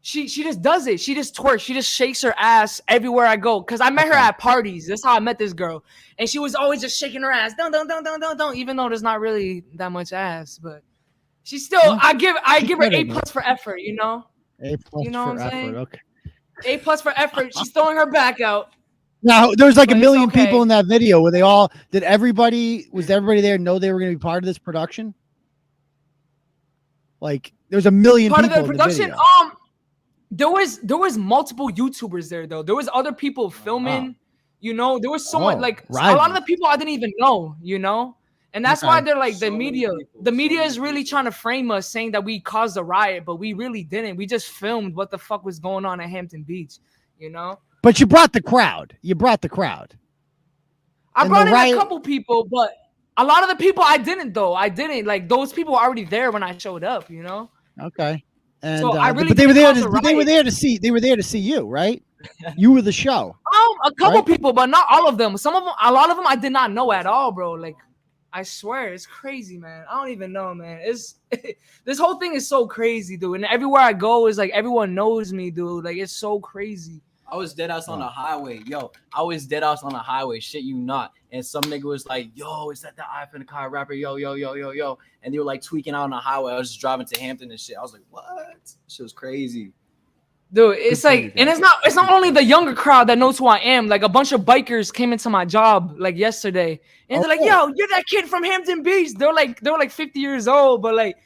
She just does it. She just twerks. She just shakes her ass everywhere I go. Cause I met her at parties. That's how I met this girl, and she was always just shaking her ass. Don't. Even though there's not really that much ass, but she's still. Yeah. I give her better, A+ man. for effort. You know, A+ You know for what I'm saying? effort. A+ Okay. for effort. She's throwing her back out. Now there's like But a it's million okay. people in that video. Were they all? Was everybody there know they were going to be part of this production? Like there's a million Part of people the in the production. video. There was multiple YouTubers there though. There was other people filming. You know, there was so much like a lot of rival. the people I didn't even know. You know. And that's why Okay. they're like So the many media. people, The so media many is really people. trying to frame us, saying that we caused a riot, but we really didn't. We just filmed what the fuck was going on at Hampton Beach, you know. But you brought the crowd. You brought the crowd. I And brought the in riot- a couple people, but a lot of the people I didn't though. I didn't like those people were already there when I showed up, you know. Okay. And So I really but they were didn't there. cause a They were riot. there to see. They were there to see you, right? You were the show. A couple Right. people, but not all of them. Some of them, a lot of them, I did not know at all, bro. Like, I swear, it's crazy, man. I don't even know, man. It's this whole thing is so crazy, dude. And everywhere I go, is like everyone knows me, dude. Like, it's so crazy. I was dead ass on the highway. Yo, I was dead ass on the highway. Shit, you not. And some nigga was like, yo, is that the IFN Akai rapper? Yo. And they were like tweaking out on the highway. I was just driving to Hampton and shit. I was like, what? Shit was crazy. Dude, it's like, and it's not only the younger crowd that knows who I am. Like a bunch of bikers came into my job like yesterday, and they're like, "Yo, you're that kid from Hampton Beach." They were like 50 years old, but like,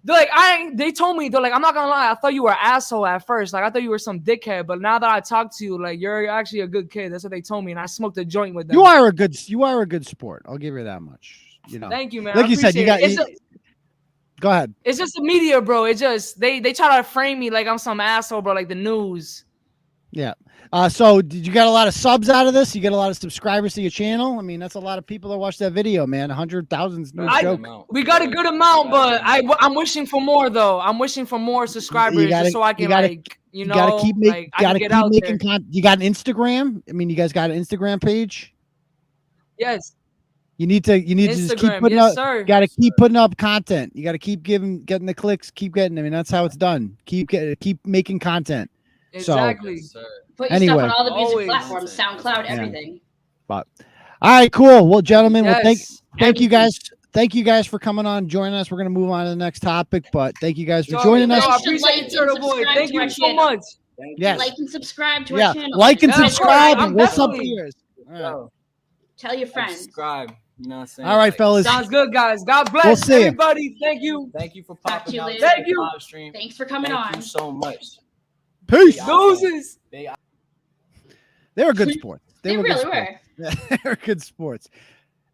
they told me, they're like, I'm not gonna lie, I thought you were an asshole at first. Like I thought you were some dickhead, but now that I talked to you, like you're actually a good kid. That's what they told me, and I smoked a joint with them. You are a good sport. I'll give you that much. You know. Thank you, man. Like you said, you got. Go ahead. It's just the media, bro. It just they try to frame me like I'm some asshole, bro. Like the news. Yeah. So did you get a lot of subs out of this? You get a lot of subscribers to your channel? I mean, that's a lot of people that watch that video, man. 100,000's no joke. We got a good amount, but I'm wishing for more though. I'm wishing for more subscribers just so I can you gotta keep making content. You got an Instagram? I mean, you guys got an Instagram page? Yes. You need to just keep putting up. You got to keep putting up content. You got to keep getting the clicks. Keep getting. I mean, that's how it's done. Keep making content. Exactly. So, put your stuff on all the music platforms, SoundCloud, everything. But all right, cool. Well, gentlemen, thank you guys. Thank you guys for coming on, joining us. We're gonna move on to the next topic, but thank you guys for joining us. I appreciate it, Turtleboy. Thank you so much. Yes. Like and subscribe to our channel. Like and subscribe. And what's up here? Tell your friends. Subscribe. You know what I'm saying? All right, fellas. Sounds good, guys. God bless We'll see everybody. Thank you. Thank you for popping out. Thank you. Live stream. Thanks for coming on. Thank you so much. Peace. Doses. They were good sports. They really were. Yeah, they were good sports.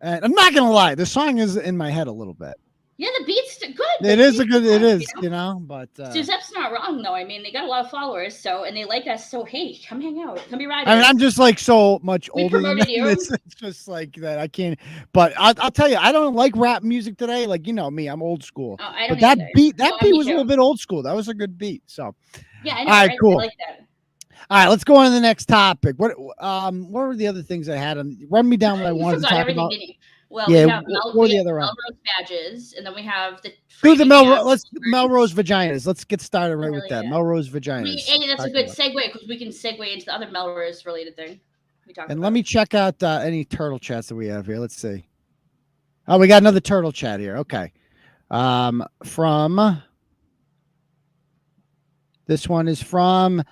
And I'm not gonna lie, the song is in my head a little bit. Yeah, the beat's good. It is a good. It is, you know. But Suzeppe's not wrong though. I mean, they got a lot of followers, so and they like us. So hey, come hang out, come be riding. I mean, I'm just like so much older than that. It's just like that. I can't. But I'll tell you, I don't like rap music today. Like you know me, I'm old school. Oh, I don't. But that beat was a little bit old school. That was a good beat. So yeah, I know. All right, cool. I like that. All right, let's go on to the next topic. What were the other things I had? Run me down what I wanted to talk about. Well, yeah, we have the other Melrose badges, and then we have the Melrose vaginas. Let's get started right with that. Melrose vaginas. Hey, that's a good segue because we can segue into the other Melrose related thing. Let me check out any turtle chats that we have here. Let's see. Oh, we got another turtle chat here. Okay. From this one is from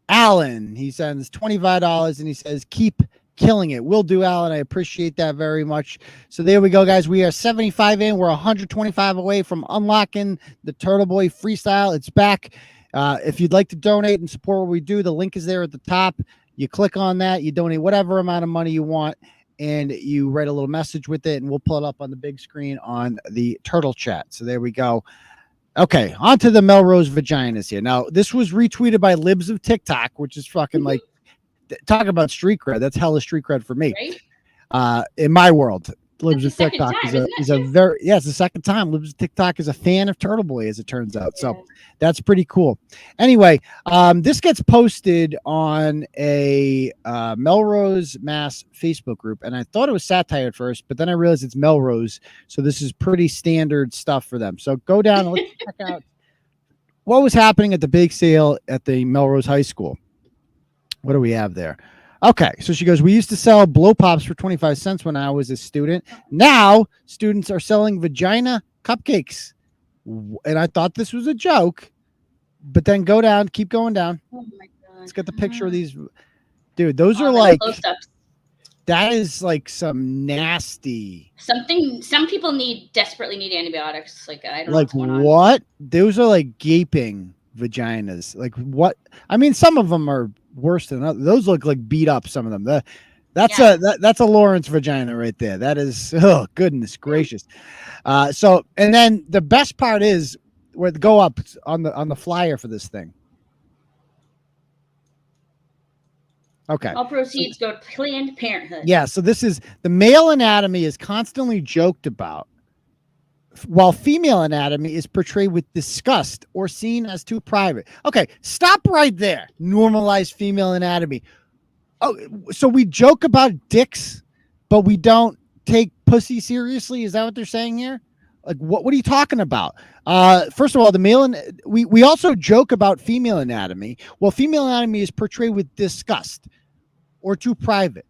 Alan. He sends $25 and he says, keep killing it. Will do, Alan. I appreciate that very much. So there we go, guys. We are 75 in. We're 125 away from unlocking the Turtleboy freestyle. It's back. If you'd like to donate and support what we do, the link is there at the top. You click on that. You donate whatever amount of money you want, and you write a little message with it, and we'll pull it up on the big screen on the Turtle Chat. So there we go. Okay, on to the Melrose vaginas here. Now, this was retweeted by Libs of TikTok, which is fucking like, talk about street cred. That's hella street cred for me. Right? In my world, Libs of It's TikTok the it's the second time. Libs of TikTok is a fan of Turtleboy, as it turns out. So that's pretty cool. Anyway, this gets posted on a Melrose, Mass Facebook group, and I thought it was satire at first, but then I realized it's Melrose, so this is pretty standard stuff for them. So go down and let's check out what was happening at the big sale at the Melrose High School. What do we have there? Okay, so she goes, we used to sell blow pops for 25 cents when I was a student. Now students are selling vagina cupcakes. And I thought this was a joke, but then go down, keep going down. Oh my God. Let's get the picture of these. Dude, those are like, close-ups. That is like some nasty. Some people desperately need antibiotics. Like, I don't know like what's going on. What? Those are like gaping vaginas. Like what? I mean, some of them are worse than others. Those look like beat up. Some of them. That's a Lawrence vagina right there. That is, oh goodness gracious. So, and then the best part is where the go up on the flyer for this thing. Okay. All proceeds go to Planned Parenthood. Yeah. So this is the male anatomy is constantly joked about, while female anatomy is portrayed with disgust or seen as too private. Okay, stop right there. Normalize female anatomy. Oh, so we joke about dicks, but we don't take pussy seriously? Is that what they're saying here? Like, what are you talking about? First of all, we also joke about female anatomy. Well, female anatomy is portrayed with disgust or too private.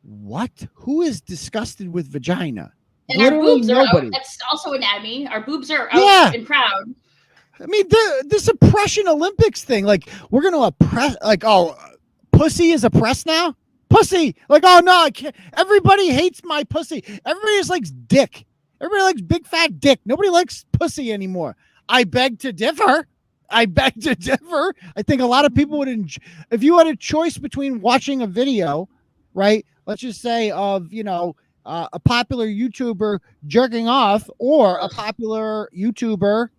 What? Who is disgusted with vagina? And Literally our boobs are nobody. out. That's also anatomy. Our boobs are out and proud. I mean, this oppression Olympics thing, like, we're going to oppress, like, oh, pussy is oppressed now? Pussy! Like, oh, no, I can't. Everybody hates my pussy. Everybody just likes dick. Everybody likes big, fat dick. Nobody likes pussy anymore. I beg to differ. I think a lot of people would if you had a choice between watching a video, right, let's just say of, a popular YouTuber jerking off or a popular YouTuber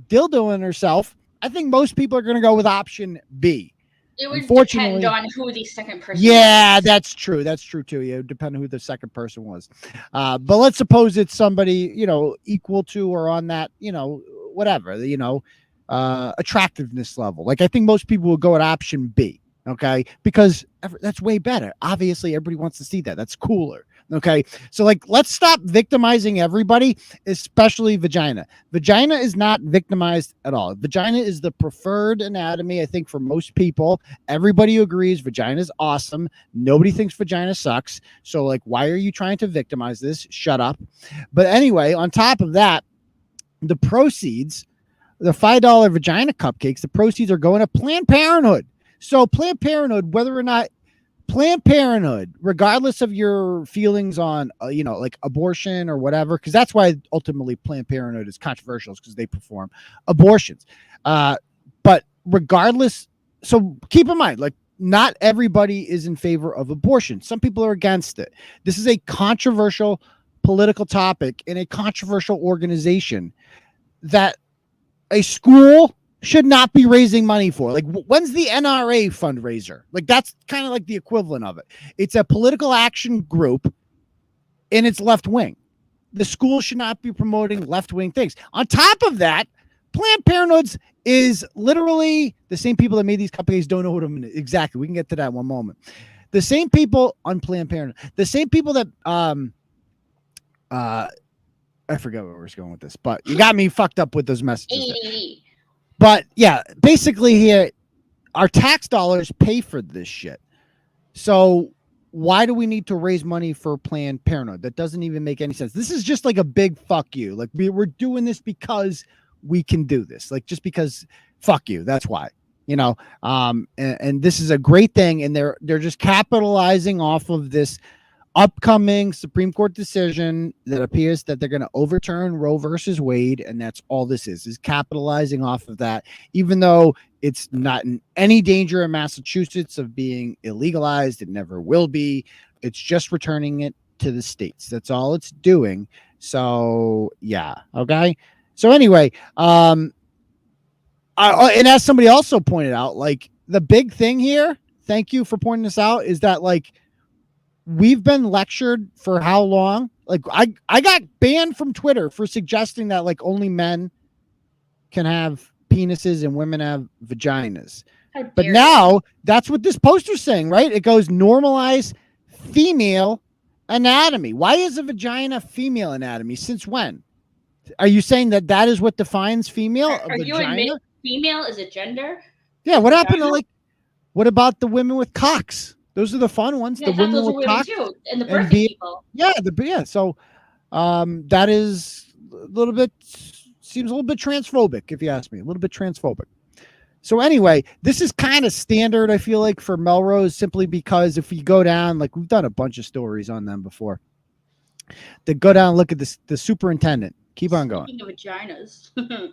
dildoing herself, I think most people are going to go with option B. It would depend on who the second person was. That's true. That's true too. It would depend on who the second person was. But let's suppose it's somebody, equal to or on that, whatever, attractiveness level. Like, I think most people will go at option B. Okay. Because that's way better. Obviously, everybody wants to see that. That's cooler. Okay. So, like, let's stop victimizing everybody, especially vagina. Vagina is not victimized at all. Vagina is the preferred anatomy, I think, for most people. Everybody agrees vagina is awesome. Nobody thinks vagina sucks. So, like, why are you trying to victimize this? Shut up. But anyway, on top of that, the proceeds, the $5 vagina cupcakes, the proceeds are going to Planned Parenthood. So Planned Parenthood, whether or not Planned Parenthood, regardless of your feelings on, like abortion or whatever, because that's why ultimately Planned Parenthood is controversial, because they perform abortions. But regardless, so keep in mind, like, not everybody is in favor of abortion. Some people are against it. This is a controversial political topic in a controversial organization that a school should not be raising money for. Like, when's the NRA fundraiser? Like, that's kind of like the equivalent of it. It's a political action group and it's left wing. The school should not be promoting left wing things. On top of that, Planned Parenthood's is literally the same people that made these cupcakes don't know what them exactly. We can get to that in one moment. The same people on Planned Parenthood, the same people that I forget where we're going with this, but you got me fucked up with those messages. But yeah, basically here, our tax dollars pay for this shit. So why do we need to raise money for Planned Parenthood? That doesn't even make any sense. This is just like a big fuck you. Like, we're doing this because we can do this. Like, just because fuck you. That's why, and this is a great thing. And they're just capitalizing off of this upcoming Supreme Court decision that appears that they're going to overturn Roe versus Wade. And that's all this is capitalizing off of that, even though it's not in any danger in Massachusetts of being illegalized. It never will be. It's just returning it to the states. That's all it's doing. So yeah. Okay. So anyway, and as somebody also pointed out, like, the big thing here, thank you for pointing this out, is that, like, we've been lectured for how long? Like, I got banned from Twitter for suggesting that, like, only men can have penises and women have vaginas. But now that's what this poster's saying, right? It goes normalize female anatomy. Why is a vagina female anatomy? Since when? Are you saying that is what defines female? Are you admitting female is a gender? Yeah. What happened to, like, what about the women with cocks? Those are the fun ones. Yeah, the women with cocks too, and the birthing people. Yeah, So that is a little bit, seems a little bit transphobic, if you ask me. A little bit transphobic. So anyway, this is kind of standard, I feel like, for Melrose, simply because if you go down, like, we've done a bunch of stories on them before. They go down and look at this, the superintendent. Keep on going. Speaking of vaginas.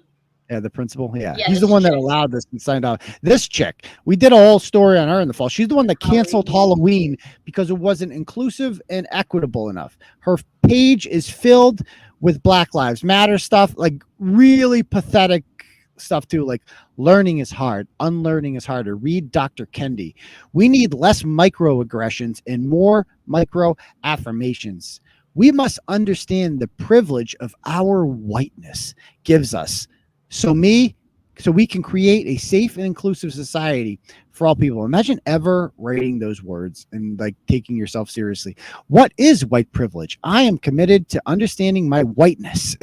Yeah, the principal. Yeah, he's the one that allowed this and signed off. This chick, we did a whole story on her in the fall. She's the one that canceled Halloween because it wasn't inclusive and equitable enough. Her page is filled with Black Lives Matter stuff, like really pathetic stuff too. Like, learning is hard, unlearning is harder. Read Dr. Kendi. We need less microaggressions and more micro affirmations. We must understand the privilege of our whiteness gives us. So me, so we can create a safe and inclusive society for all people. Imagine ever writing those words and like taking yourself seriously. What is white privilege? I am committed to understanding my whiteness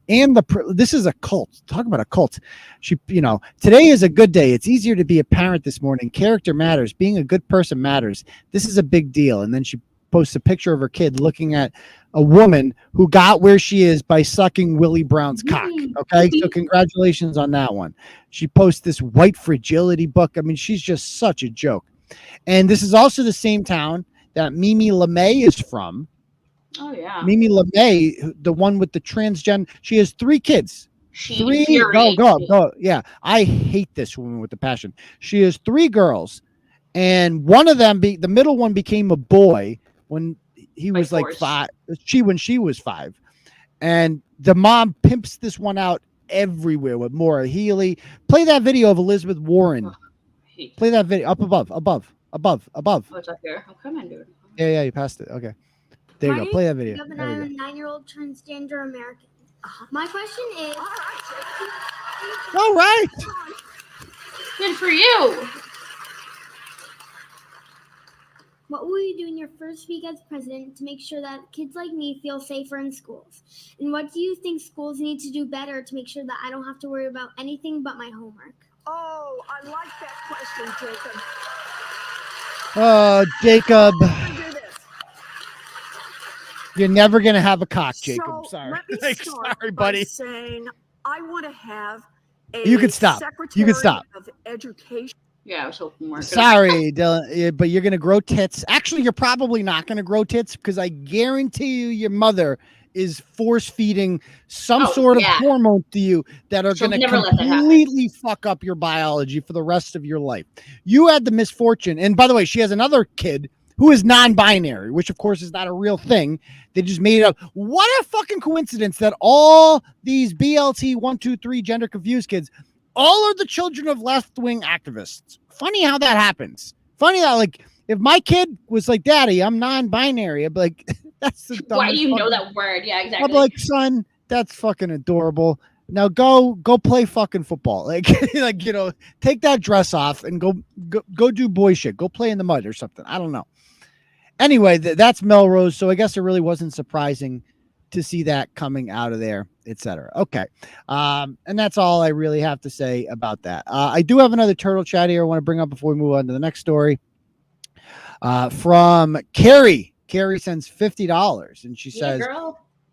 and this is a cult. Talk about a cult. Today is a good day. It's easier to be a parent this morning. Character matters. Being a good person matters. This is a big deal. And then she posts a picture of her kid looking at a woman who got where she is by sucking Willie Brown's cock. Okay, so congratulations on that one. She posts this white fragility book. I mean, she's just such a joke. And this is also the same town that Mimi LeMay is from. Oh yeah, Mimi LeMay, the one with the transgender. She has 3 kids. Go. Yeah, I hate this woman with a passion. She has 3 girls, and one of them, the middle one, became a boy when he was like 5. When she was 5, and the mom pimps this one out everywhere with Maura Healey. Play that video of Elizabeth Warren. Play that video up above. Oh, it's up here. Oh, come on, dude. Yeah, you passed it. Okay, there you go. Play that video. I'm a 9-year-old transgender American. My question is. All right. Good for you. What will you do in your first week as president to make sure that kids like me feel safer in schools? And what do you think schools need to do better to make sure that I don't have to worry about anything but my homework? Oh, I like that question, Jacob. Oh, Jacob. You're never going to have a cock, Jacob. So, sorry. Let me start sorry, by buddy. saying I want to have a You can stop. You can stop. Secretary of Education. Yeah, I was hoping more. Sorry, Dylan, but you're going to grow tits. Actually, you're probably not going to grow tits because I guarantee you your mother is force feeding some sort of hormone to you that are going to completely fuck up your biology for the rest of your life. You had the misfortune. And by the way, she has another kid who is non-binary, which of course is not a real thing. They just made it up. What a fucking coincidence that all these BLT 1, 2, 3 gender confused kids all are the children of left-wing activists. Funny how that happens. Funny that, like, if my kid was like, Daddy, I'm non-binary, I'd be like, that's the dumbest. Why do you know that word? Yeah, exactly. I'd be like, son, that's fucking adorable. Now go play fucking football. Like, take that dress off and go do boy shit. Go play in the mud or something. I don't know. Anyway, that's Melrose. So I guess it really wasn't surprising to see that coming out of there, etc. Okay. And that's all I really have to say about that. I do have another turtle chat here I want to bring up before we move on to the next story. From Carrie. Carrie sends $50 and she says,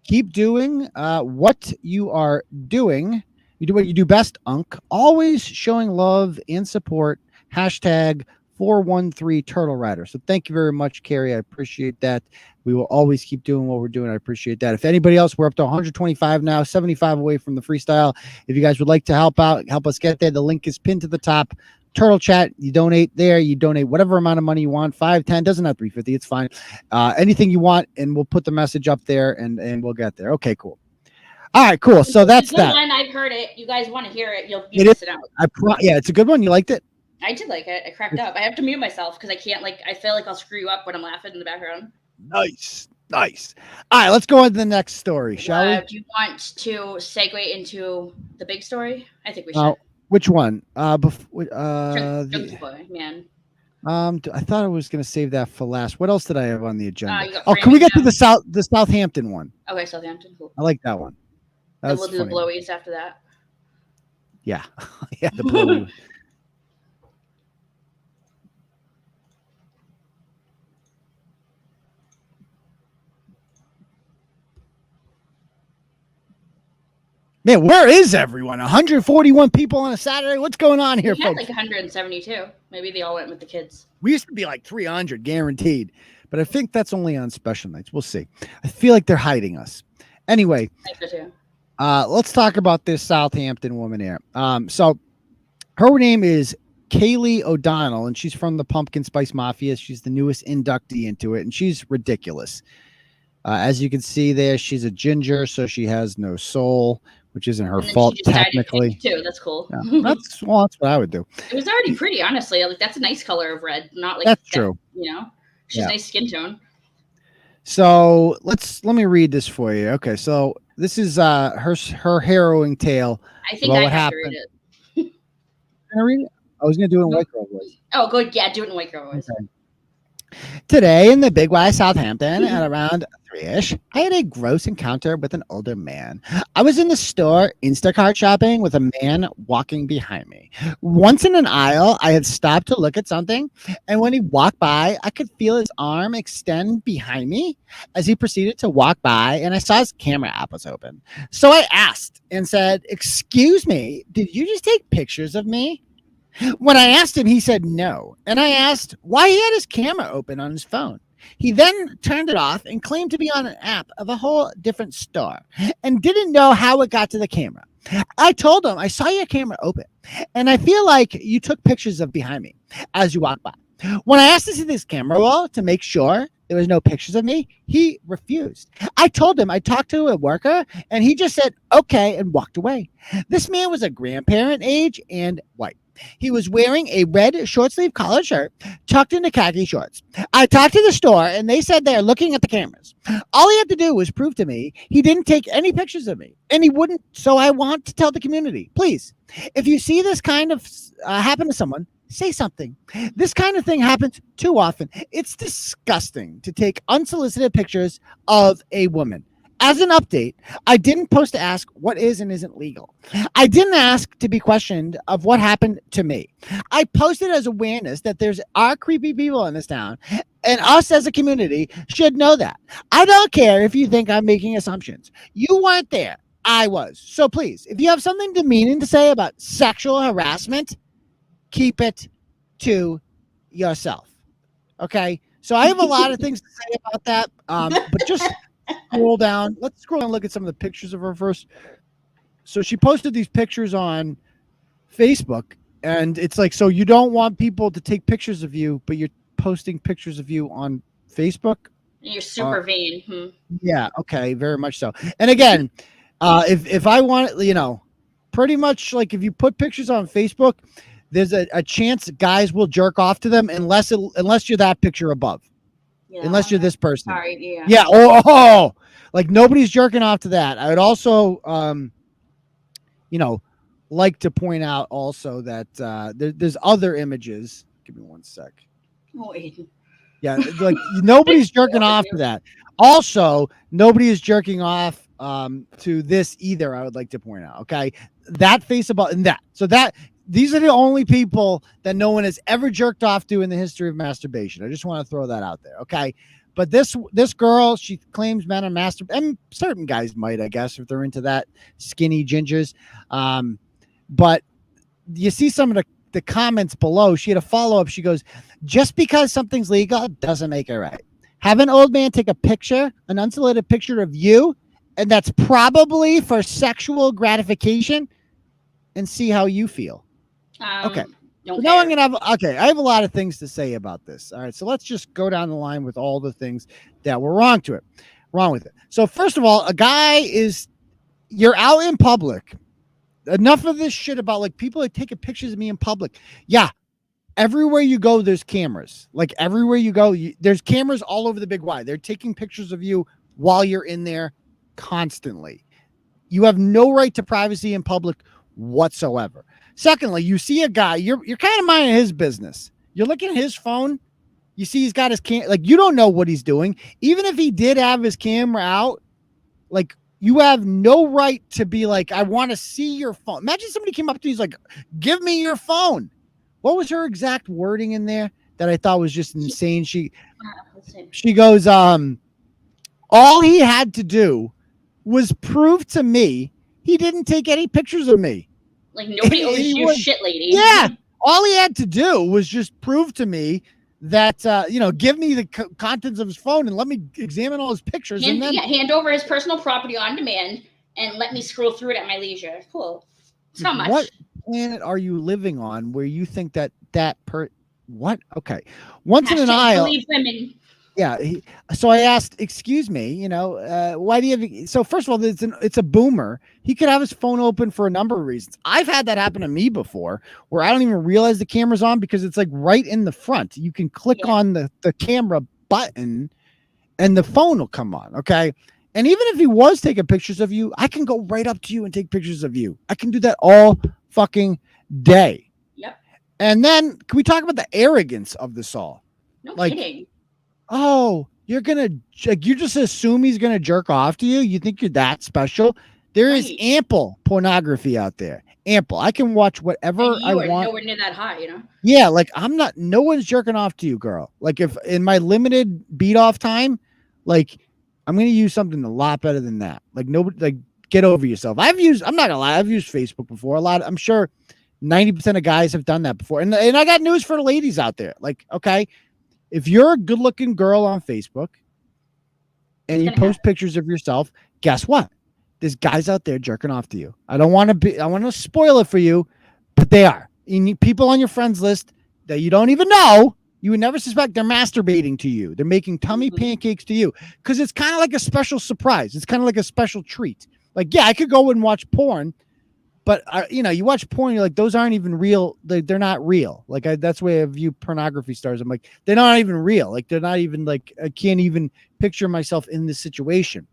keep doing what you are doing. You do what you do best, Unc. Always showing love and support. Hashtag 413 Turtle Rider. So thank you very much, Carrie. I appreciate that. We will always keep doing what we're doing. I appreciate that. If anybody else, we're up to 125 now, 75 away from the freestyle. If you guys would like to help out, help us get there, the link is pinned to the top. Turtle Chat, you donate there. You donate whatever amount of money you want, 5, 10, doesn't have to be 50. It's fine. Anything you want, and we'll put the message up there, and we'll get there. Okay, cool. All right, cool. So that's that. One. I've heard it. You guys want to hear it? You'll miss it out. Yeah, it's a good one. You liked it? I did like it. I cracked up. I have to mute myself because I can't. I feel like I'll screw you up when I'm laughing in the background. Nice. All right, let's go on to the next story, shall we? Do you want to segue into the big story? I think we should. Which one? Junkie boy, man. I thought I was going to save that for last. What else did I have on the agenda? Can we get to the Southampton one? Okay, Southampton, cool. I like that one. And we'll do the blowies after that. Yeah, yeah, the blowies. Man, where is everyone? 141 people on a Saturday? What's going on here, we had folks? like 172. Maybe they all went with the kids. We used to be like 300 guaranteed, but I think that's only on special nights. We'll see. I feel like they're hiding us. Anyway, I think so too. Let's talk about this Southampton woman here. So her name is Kaley O'Donnell, and she's from the Pumpkin Spice Mafia. She's the newest inductee into it, and she's ridiculous. As you can see there, she's a ginger, so she has no soul, which isn't her fault technically. Too. That's cool. Yeah, that's what I would do. It was already pretty, honestly. Like that's a nice color of red, not like that's true. She's nice skin tone. So let me read this for you. Okay, so this is her harrowing tale. I think I have to read gonna read it? I was gonna do it in white girl voice. Oh, good. Yeah, do it in white girl voice. Okay. Today in the Big Y, Southampton, at around 3-ish, I had a gross encounter with an older man. I was in the store Instacart shopping with a man walking behind me. Once in an aisle, I had stopped to look at something, and when he walked by, I could feel his arm extend behind me as he proceeded to walk by, and I saw his camera app was open. So I asked and said, "Excuse me, did you just take pictures of me?" When I asked him, he said no. And I asked why he had his camera open on his phone. He then turned it off and claimed to be on an app of a whole different store and didn't know how it got to the camera. I told him, I saw your camera open and I feel like you took pictures of behind me as you walked by. When I asked to see this camera roll to make sure there was no pictures of me, he refused. I told him I talked to a worker and he just said, okay, and walked away. This man was a grandparent age and white. He was wearing a red short sleeve collared shirt tucked into khaki shorts. I talked to the store and they said they're looking at the cameras. All he had to do was prove to me he didn't take any pictures of me and he wouldn't. So I want to tell the community, please, if you see this kind of happen to someone, say something. This kind of thing happens too often. It's disgusting to take unsolicited pictures of a woman. As an update, I didn't post to ask what is and isn't legal. I didn't ask to be questioned of what happened to me. I posted as awareness that there's are creepy people in this town, and us as a community should know that. I don't care if you think I'm making assumptions. You weren't there. I was. So please, if you have something demeaning to say about sexual harassment, keep it to yourself. Okay? So I have a lot of things to say about that, but just scroll down. Let's scroll and look at some of the pictures of her first. So she posted these pictures on Facebook, and it's like, so you don't want people to take pictures of you, but you're posting pictures of you on Facebook? You're super vain. Yeah, okay, very much so. And again, if I want, pretty much like if you put pictures on Facebook, there's a chance guys will jerk off to them unless you're that picture above. Yeah. Unless you're this person. Sorry, yeah. Yeah. Oh, like nobody's jerking off to that. I would also, like to point out also that there's other images. Give me one sec. Oh, Aidan. Yeah, like nobody's jerking off to that. Also, nobody is jerking off to this either. I would like to point out. Okay, that face above and that. So that. These are the only people that no one has ever jerked off to in the history of masturbation. I just want to throw that out there, okay? But this girl, she claims men are and certain guys might, I guess, if they're into that, skinny gingers. But you see some of the comments below. She had a follow-up. She goes, just because something's legal doesn't make it right. Have an old man take a picture, an unsolicited picture of you, and that's probably for sexual gratification, and see how you feel. Okay. So now I'm gonna I have a lot of things to say about this. All right, so let's just go down the line with all the things that were wrong with it. So first of all, you're out in public. Enough of this shit about like people are taking pictures of me in public. Yeah, everywhere you go, there's cameras. Like everywhere you go, there's cameras all over the Big Y. They're taking pictures of you while you're in there constantly. You have no right to privacy in public whatsoever. Secondly, you see a guy, you're kind of minding his business. You're looking at his phone. You see he's got his you don't know what he's doing. Even if he did have his camera out, like you have no right to be like, I want to see your phone. Imagine somebody came up to you, he's like, give me your phone. What was her exact wording in there that I thought was just insane? She goes, all he had to do was prove to me he didn't take any pictures of me. Like nobody owes you shit, lady. Yeah. All he had to do was just prove to me that, give me the contents of his phone and let me examine all his pictures. Hand over his personal property on demand and let me scroll through it at my leisure. Cool. It's not much. What planet are you living on where you think that what? Okay. Once in an aisle. Believe women. Yeah. So I asked, excuse me, why do you have, so first of all, it's a boomer. He could have his phone open for a number of reasons. I've had that happen to me before where I don't even realize the camera's on because it's like right in the front. You can click on the camera button and the phone will come on. Okay. And even if he was taking pictures of you, I can go right up to you and take pictures of you. I can do that all fucking day. And then can we talk about the arrogance of this all? No like, kidding. Oh, you just assume he's gonna jerk off to you? You think you're that special? There is ample pornography out there. Ample. I can watch whatever I want. You are nowhere near that high, you know? Yeah, like no one's jerking off to you, girl. Like if in my limited beat off time, like I'm gonna use something a lot better than that. Like nobody, like get over yourself. I'm not gonna lie, I've used Facebook before. I'm sure 90% of guys have done that before. And I got news for the ladies out there. Like, okay, if you're a good looking girl on Facebook and you post pictures of yourself, guess what? There's guys out there jerking off to you. I want to spoil it for you, but they are. You need people on your friends list that you don't even know. You would never suspect they're masturbating to you. They're making tummy pancakes to you because it's kind of like a special surprise. It's kind of like a special treat. Like, yeah, I could go and watch porn, but you watch porn, you're like, those aren't even real. They're not real. Like that's the way I view pornography stars. I'm like, they're not even real. Like they're not even like, I can't even picture myself in this situation.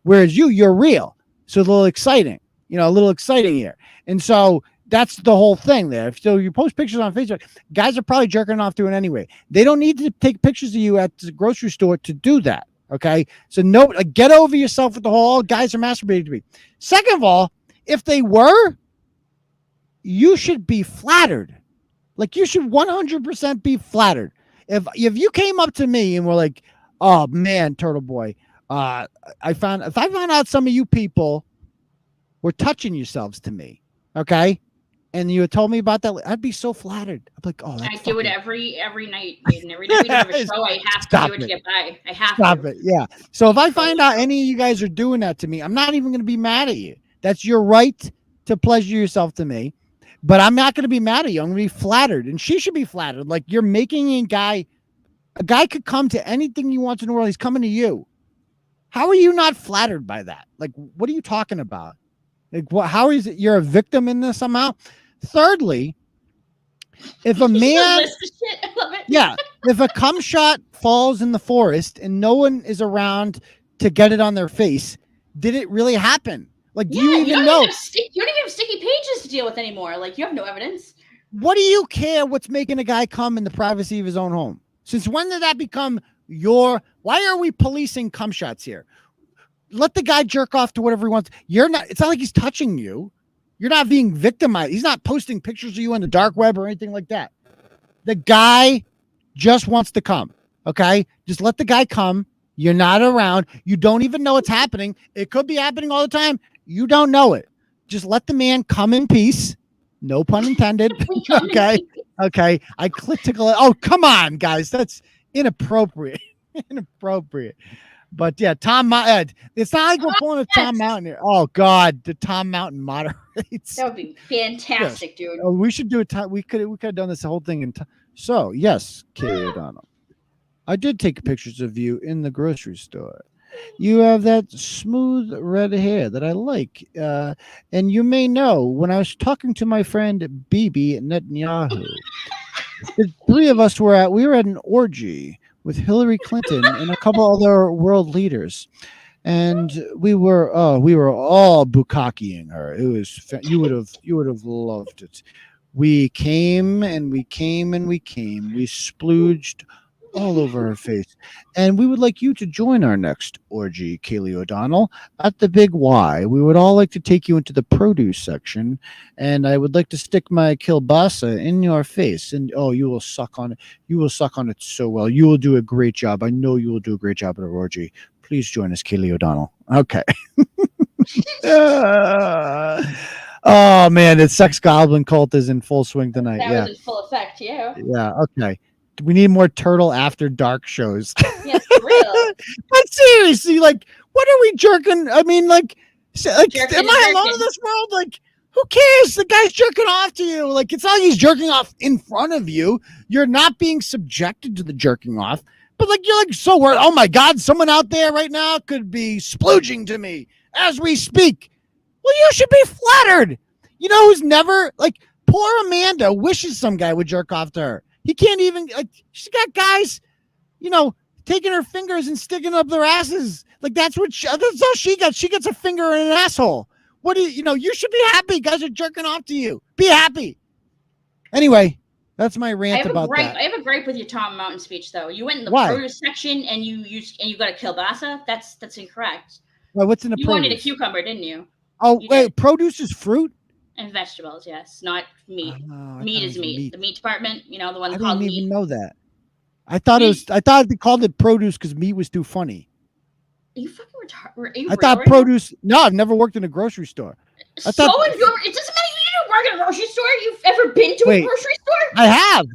Whereas you're real. So a little exciting here. And so that's the whole thing there. So you post pictures on Facebook, guys are probably jerking off to it anyway. They don't need to take pictures of you at the grocery store to do that. Okay. So get over yourself with the whole guys are masturbating to me. Second of all, if they were, you should be flattered. Like you should 100% be flattered. If you came up to me and were like, oh man, Turtleboy, if I found out some of you people were touching yourselves to me, okay, and you had told me about that, I'd be so flattered. I'm like, oh, I do it every night, Aidan. Every night we have a show, I have to do it to get by. I have to. Stop it. Yeah. So if I find out any of you guys are doing that to me, I'm not even going to be mad at you. That's your right to pleasure yourself to me, but I'm not going to be mad at you. I'm going to be flattered, and she should be flattered. Like you're making a guy could come to anything you want in the world. He's coming to you. How are you not flattered by that? Like, what are you talking about? Like, how is it you're a victim in this somehow? Thirdly, if a man, yeah, if a cum shot falls in the forest and no one is around to get it on their face, did it really happen? Like, do you even know? You don't even have sticky pages to deal with anymore. Like, you have no evidence. What do you care what's making a guy come in the privacy of his own home? Since when did that become why are we policing cum shots here? Let the guy jerk off to whatever he wants. It's not like he's touching you. You're not being victimized. He's not posting pictures of you on the dark web or anything like that. The guy just wants to come. Okay. Just let the guy come. You're not around. You don't even know it's happening. It could be happening all the time. You don't know it. Just let the man come in peace. No pun intended. Okay. Okay. I clicked to go. Oh, come on, guys. That's inappropriate. Inappropriate. But yeah, it's not like we're pulling a Tom Mountain here. Oh God, the Tom Mountain moderates. That would be fantastic, yes. Dude. Oh, we should do it. We could have done this whole thing so yes, Kaley O'Donnell, I did take pictures of you in the grocery store. You have that smooth red hair that I like. And you may know when I was talking to my friend Bibi Netanyahu, the three of us were at an orgy with Hillary Clinton and a couple other world leaders. And we were all bukkakeing her. It was, you would have loved it. We came and we came and we came. We splooged all over her face. And we would like you to join our next orgy, Kaley O'Donnell, at the Big Y. We would all like to take you into the produce section, and I would like to stick my kielbasa in your face, and you will suck on it. You will suck on it so well. You will do a great job. I know you will do a great job at our orgy. Please join us, Kaley O'Donnell. Okay. Oh man, the sex goblin cult is in full swing tonight. That was in full effect, yeah. Yeah, okay. We need more Turtle After Dark shows. Yes, for real. But seriously, like, what are we jerking? I mean, like am I alone in this world? Like, who cares? The guy's jerking off to you. Like, it's not like he's jerking off in front of you. You're not being subjected to the jerking off. But like, you're like so worried. Oh my God, someone out there right now could be splooging to me as we speak. Well, you should be flattered. You know who's never, like, poor Amanda wishes some guy would jerk off to her. He can't even, like, she's got guys, taking her fingers and sticking up their asses. Like, that's all she got. She gets a finger in an asshole. What do you should be happy. Guys are jerking off to you. Be happy. Anyway, That's my rant about that. I have a gripe with your Tom Mountain speech, though. You went in the Why? produce section and you got a kielbasa. That's incorrect. Well, what's in the You produce? wanted a cucumber, didn't you? Oh, You wait, did. produce is fruit? And vegetables, yes, not meat. Oh, Meat is meat. The meat department, the one I called didn't even meat. know that. I thought I thought they called it produce because meat was too funny. Are you fucking retarded? I thought produce. No, I've never worked in a grocery store. It doesn't matter. You didn't work in a grocery store. You've ever been to a grocery store? I have.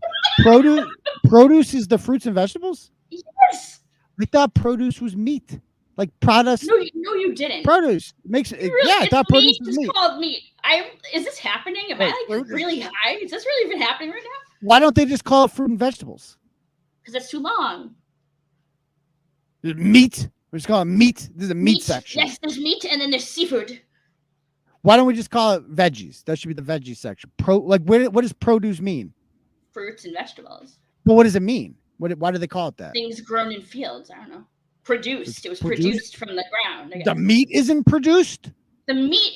Produce is the fruits and vegetables? Yes. I thought produce was meat. Like produce. No, you didn't. Produce makes it. Really, Yeah, I thought produce was it's meat. called meat. Is this happening? Am I like really high? Is this really even happening right now? Why don't they just call it fruit and vegetables? Because that's too long. Meat. We're just calling it meat. This is a meat section. Yes, there's meat and then there's seafood. Why don't we just call it veggies? That should be the veggie section. What does produce mean? Fruits and vegetables. But what does it mean? Why do they call it that? Things grown in fields. I don't know. Produced. It was produced from the ground. I guess. The meat isn't produced? The meat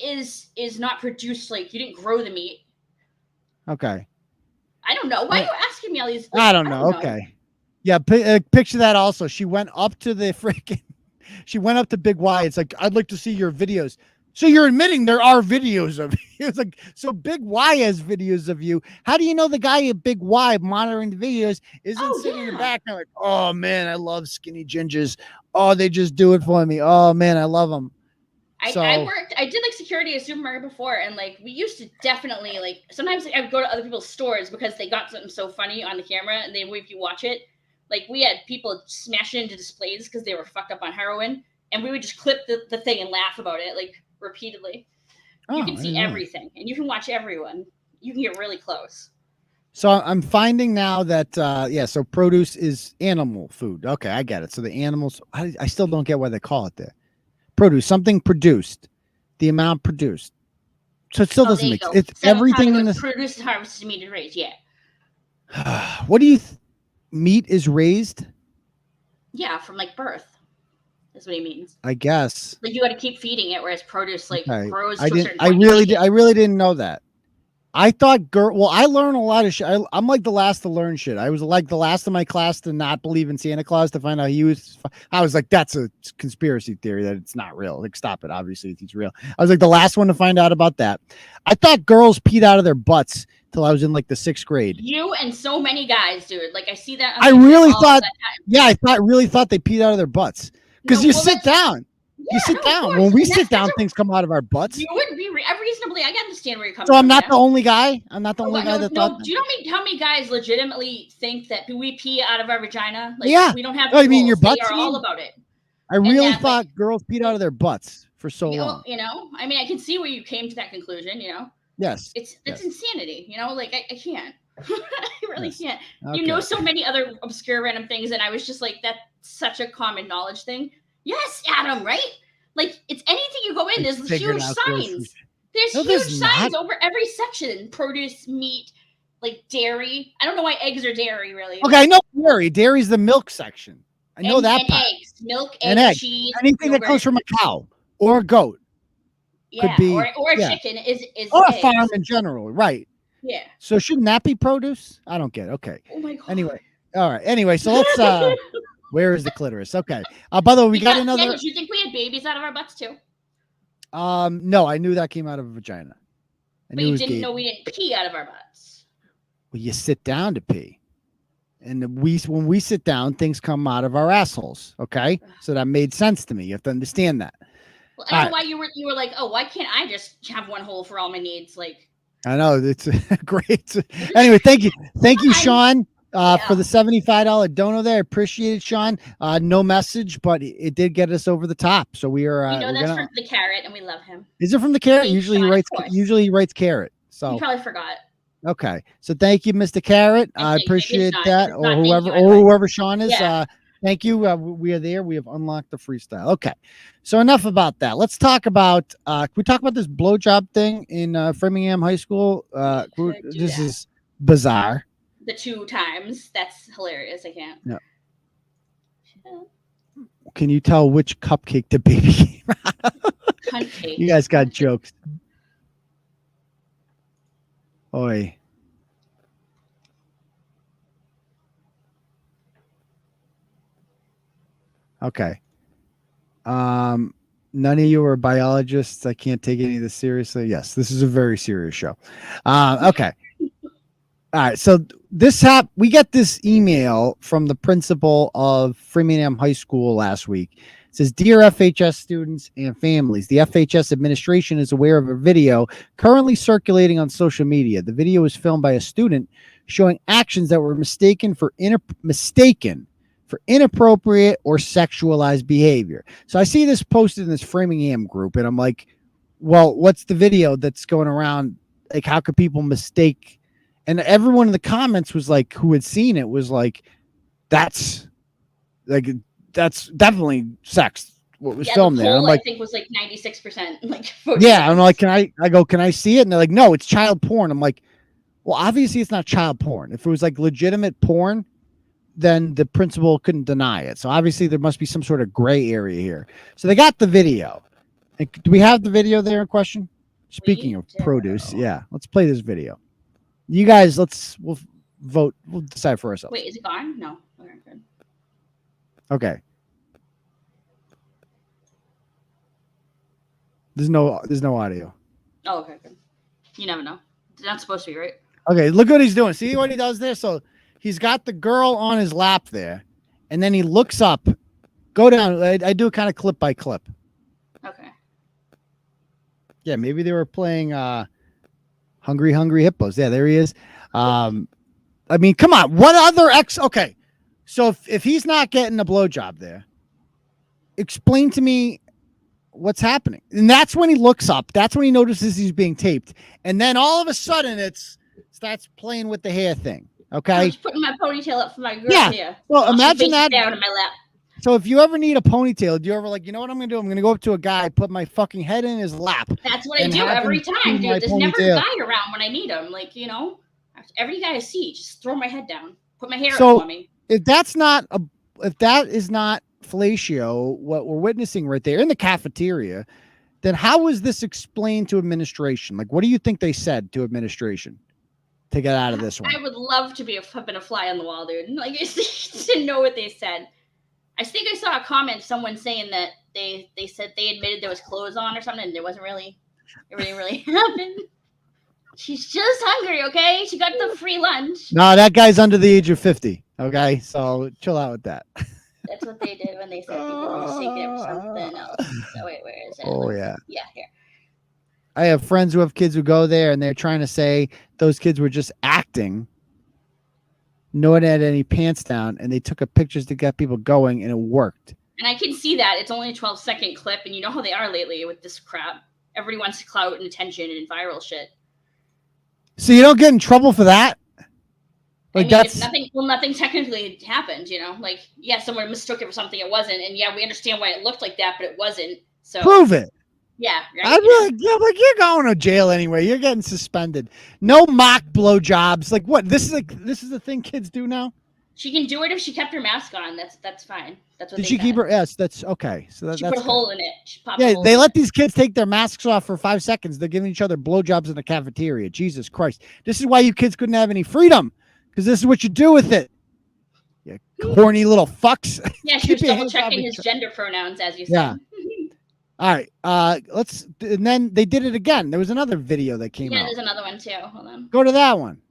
is not produced. Like you didn't grow the meat. Okay. I don't know. Why are you asking me all these? I don't know. Okay. Yeah, picture that also. She went up to the freaking. She went up to Big Y. It's like, I'd like to see your videos. So you're admitting there are videos of you. It's like, so Big Y has videos of you. How do you know the guy at Big Y monitoring the videos isn't sitting in the back and like, oh man, I love skinny gingers. Oh, they just do it for me. Oh man, I love them. I did like security at a supermarket before, and like we used to definitely like sometimes I would go to other people's stores because they got something so funny on the camera, and if you watch it, like we had people smash it into displays because they were fucked up on heroin, and we would just clip the thing and laugh about it like repeatedly. You can see everything, and you can watch everyone. You can get really close. So I'm finding now that so produce is animal food. Okay, I get it. So the animals, I still don't get why they call it that. Produce, something produced, the amount produced. So it still doesn't make sense. It's everything in the produce is harvested, meat is raised. Yeah. What do you meat is raised? Yeah, from like birth. That's what he means. I guess. Like you got to keep feeding it, whereas produce like grows. I really didn't know that. I thought I learn a lot of shit. I'm like the last to learn shit. I was like the last of my class to not believe in Santa Claus, to find out I was like, that's a conspiracy theory, that it's not real. Like, stop it. Obviously it's real. I was like the last one to find out about that. I thought girls peed out of their butts till I was in like the 6th grade. You and so many guys, dude. Like I see that. I really thought they peed out of their butts. Because you sit down. Yeah, you sit down. When we sit down, things come out of our butts. You wouldn't be reasonably. I understand where you're coming from. So I'm not the only guy. I'm not the only guy that thought. Do you know how many guys legitimately think that we pee out of our vagina? Like, yeah. We don't have. Oh, you mean your butts? They are all about it. I really thought girls peed out of their butts for so long. I mean, I can see where you came to that conclusion. Yes. It's insanity. Like I can't. I really can't. Okay. You know so many other obscure random things, and I was just like, that's such a common knowledge thing. Yes, Adam, right? Like, it's anything you go in, there's huge signs. There's huge signs over every section. Produce, meat, like dairy. I don't know why eggs are dairy, really. Okay, I know dairy. Dairy's the milk section. I know that part. Eggs. Milk, eggs, cheese. Anything yogurt. that comes from a cow or a goat. Yeah, could be, or a chicken is or eggs. a farm in general, right? Yeah. So shouldn't that be produce? I don't get it. Okay. Oh my god. Anyway. All right. Anyway, so let's where is the clitoris? Okay. By the way, we got another. Did you think we had babies out of our butts too? No, I knew that came out of a vagina. But you didn't know we didn't pee out of our butts. Well, you sit down to pee. And when we sit down, things come out of our assholes. Okay. So that made sense to me. You have to understand that. Well, I don't know why you were like, oh, why can't I just have one hole for all my needs? Like, I know it's great. Anyway, thank you, Sean, for the $75 dono there. Appreciate it, Sean. No message, but it did get us over the top. So we are. That's from the Carrot, and we love him. Is it from the Carrot? Usually he writes Carrot. So you probably forgot. Okay, so thank you, Mr. Carrot. I appreciate that, or whoever Sean is. Yeah. Thank you. We are there. We have unlocked the freestyle. Okay, so enough about that. Let's talk about. Can we talk about this blowjob thing in Framingham High School? This is bizarre. The 2 times. That's hilarious. I can't. Yeah. Can you tell which cupcake the baby came out of? You guys got jokes. Oi. Okay. None of you are biologists. I can't take any of this seriously. Yes, this is a very serious show. Okay. All right. So we got this email from the principal of Framingham High School last week. It says, "Dear FHS students and families, the FHS administration is aware of a video currently circulating on social media. The video was filmed by a student showing actions that were mistaken for inappropriate or sexualized behavior." So I see this posted in this Framingham group, and I'm like, well, what's the video that's going around? Like, how could people mistake? And everyone in the comments was like, who had seen it was like, that's definitely sex. What was filmed the there? poll, I'm like, I think was like 96%. Like, yeah, I'm like, can I see it? And they're like, no, it's child porn. I'm like, well, obviously it's not child porn. If it was like legitimate porn, then the principal couldn't deny it. So obviously there must be some sort of gray area here. So they got the video. And do we have the video there in question? Speaking of produce, yeah, let's play this video. You guys, we'll vote. We'll decide for ourselves. Wait, is it gone? No. Okay. There's no audio. Oh, okay. Good. You never know. It's not supposed to be, right? Okay, look what he's doing. See what he does there? So he's got the girl on his lap there, and then he looks up. Go down. I do kind of clip by clip. Okay. Yeah, maybe they were playing Hungry Hippos. Yeah, there he is. I mean, come on. What other okay. So if he's not getting a blowjob there, explain to me what's happening. And that's when he looks up. That's when he notices he's being taped. And then all of a sudden it starts playing with the hair thing. Okay. I'm just putting my ponytail up for my girl here. Well, imagine that down in my lap. So if you ever need a ponytail, do you ever like, you know what I'm going to do? I'm going to go up to a guy, put my fucking head in his lap. That's what I do every time, dude. There's never a guy around when I need him. Like, you know, every guy I see, just throw my head down, put my hair up for me. If that is not fellatio, what we're witnessing right there in the cafeteria, then how was this explained to administration? Like, what do you think they said to administration to get out of this one? I would love to have been a fly on the wall, dude. Like, I just didn't know what they said. I think I saw a comment, someone saying that they said they admitted there was clothes on or something, and it didn't really happen. She's just hungry, okay? She got the free lunch. No, that guy's under the age of 50. Okay, so chill out with that. That's what they did when they said people were mistaken it for something else. So wait, where is it? Oh yeah. Yeah, here. I have friends who have kids who go there, and they're trying to say those kids were just acting. No one had any pants down, and they took pictures to get people going, and it worked. And I can see that. It's only a 12-second clip, and you know how they are lately with this crap. Everybody wants clout and attention and viral shit. So you don't get in trouble for that? Like, I mean, nothing technically happened, you know? Like, yeah, someone mistook it for something it wasn't, and yeah, we understand why it looked like that, but it wasn't. So prove it. Yeah, right? I'd be like, yeah, like you're going to jail anyway. You're getting suspended. No mock blowjobs. Like what? This is the thing kids do now. She can do it if she kept her mask on. That's fine. That's what. Did she keep her? Yes, that's okay. So she put a hole in it. Yeah, they let these kids take their masks off for 5 seconds. They're giving each other blowjobs in the cafeteria. Jesus Christ! This is why you kids couldn't have any freedom, because this is what you do with it. You corny little fucks. Yeah, she was double checking his gender pronouns, as you said. Yeah. All right, and then they did it again. There was another video that came out. Yeah, there's another one too. Hold on. Go to that one.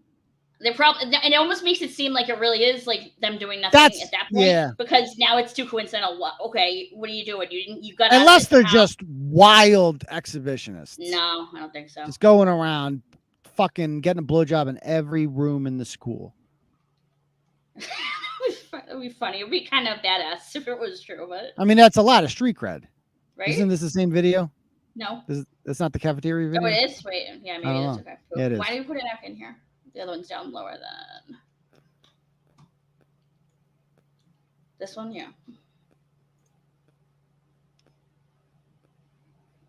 And it almost makes it seem like it really is like them doing nothing at that point. Yeah. Because now it's too coincidental. Okay, what are you doing? You got unless they're just wild exhibitionists. No, I don't think so. Just going around, fucking getting a blowjob in every room in the school. It'd be funny. It'd be kind of badass if it was true, but I mean that's a lot of street cred. Right? Isn't this the same video? No. That's not the cafeteria video? Oh, it is? Wait. Yeah, maybe it is. Okay. Cool. Yeah, it is. Why do you put it back in here? The other one's down lower than this one? Yeah.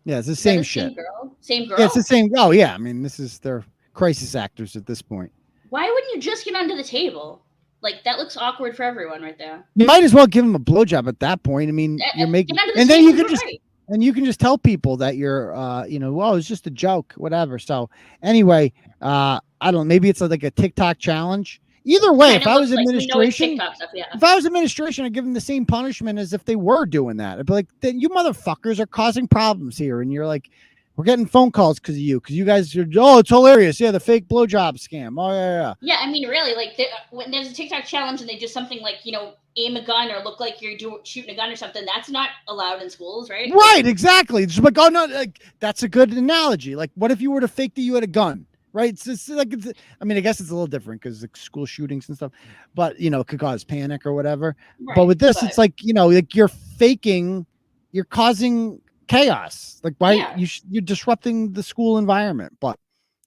Yeah, it's the same shit. Same girl? Yeah, it's the same. Oh, yeah. I mean, they're crisis actors at this point. Why wouldn't you just get under the table? Like, that looks awkward for everyone right there. You might as well give them a blowjob at that point. I mean, you're making, and then you can just tell people that you're, well, it's just a joke, whatever. So anyway, I don't know, maybe it's like a TikTok challenge. Either way, Kinda if I was looks like we know it's administration, TikTok stuff, yeah. if I was administration, I'd give them the same punishment as if they were doing that. I'd be like, then you motherfuckers are causing problems here. And you're like, we're getting phone calls because you guys are, oh, it's hilarious. Yeah, the fake blowjob scam. Oh, yeah. Yeah, I mean, really, like, when there's a TikTok challenge and they do something like, you know, aim a gun or look like you're shooting a gun or something, that's not allowed in schools, right? Right, exactly. It's like, oh, no, like, that's a good analogy. Like, what if you were to fake that you had a gun? Right. It's like, I mean, I guess it's a little different because like school shootings and stuff, but you know, it could cause panic or whatever. Right, but with this, it's like, you know, like you're faking, you're causing chaos. Like, why you're disrupting the school environment. But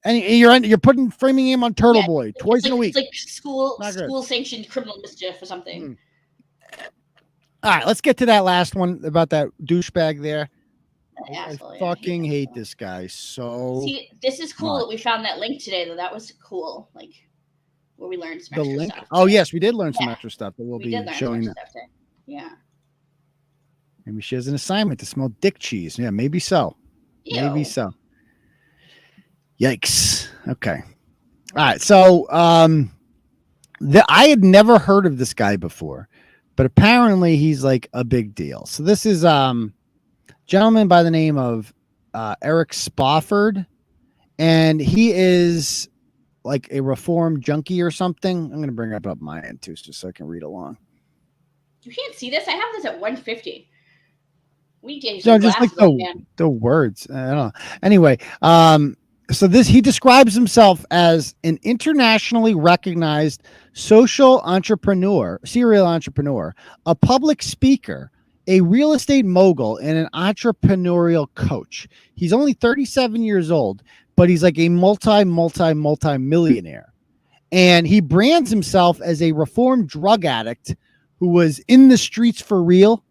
and you're putting Framingham on Turtleboy twice in a week. It's like school sanctioned criminal mischief or something. All right, let's get to that last one about that douchebag there. I fucking hate this guy so. See, this is cool that we found that link today, though. That was cool, like where we learned some extra stuff. Oh yes, we did learn some extra stuff that we'll be showing. Yeah. Maybe she has an assignment to smell dick cheese. Yeah, maybe so. Ew. Maybe so. Yikes. Okay. All right. So, I had never heard of this guy before, but apparently he's like a big deal. So this is gentleman by the name of Eric Spofford, and he is like a reformed junkie or something. I'm going to bring it up my end too, just so I can read along. You can't see this. I have this at 150. We gave no, just like the words. I don't know. Anyway, so he describes himself as an internationally recognized social entrepreneur, serial entrepreneur, a public speaker, a real estate mogul, and an entrepreneurial coach. He's only 37 years old, but he's like a multi-millionaire. And he brands himself as a reformed drug addict who was in the streets for real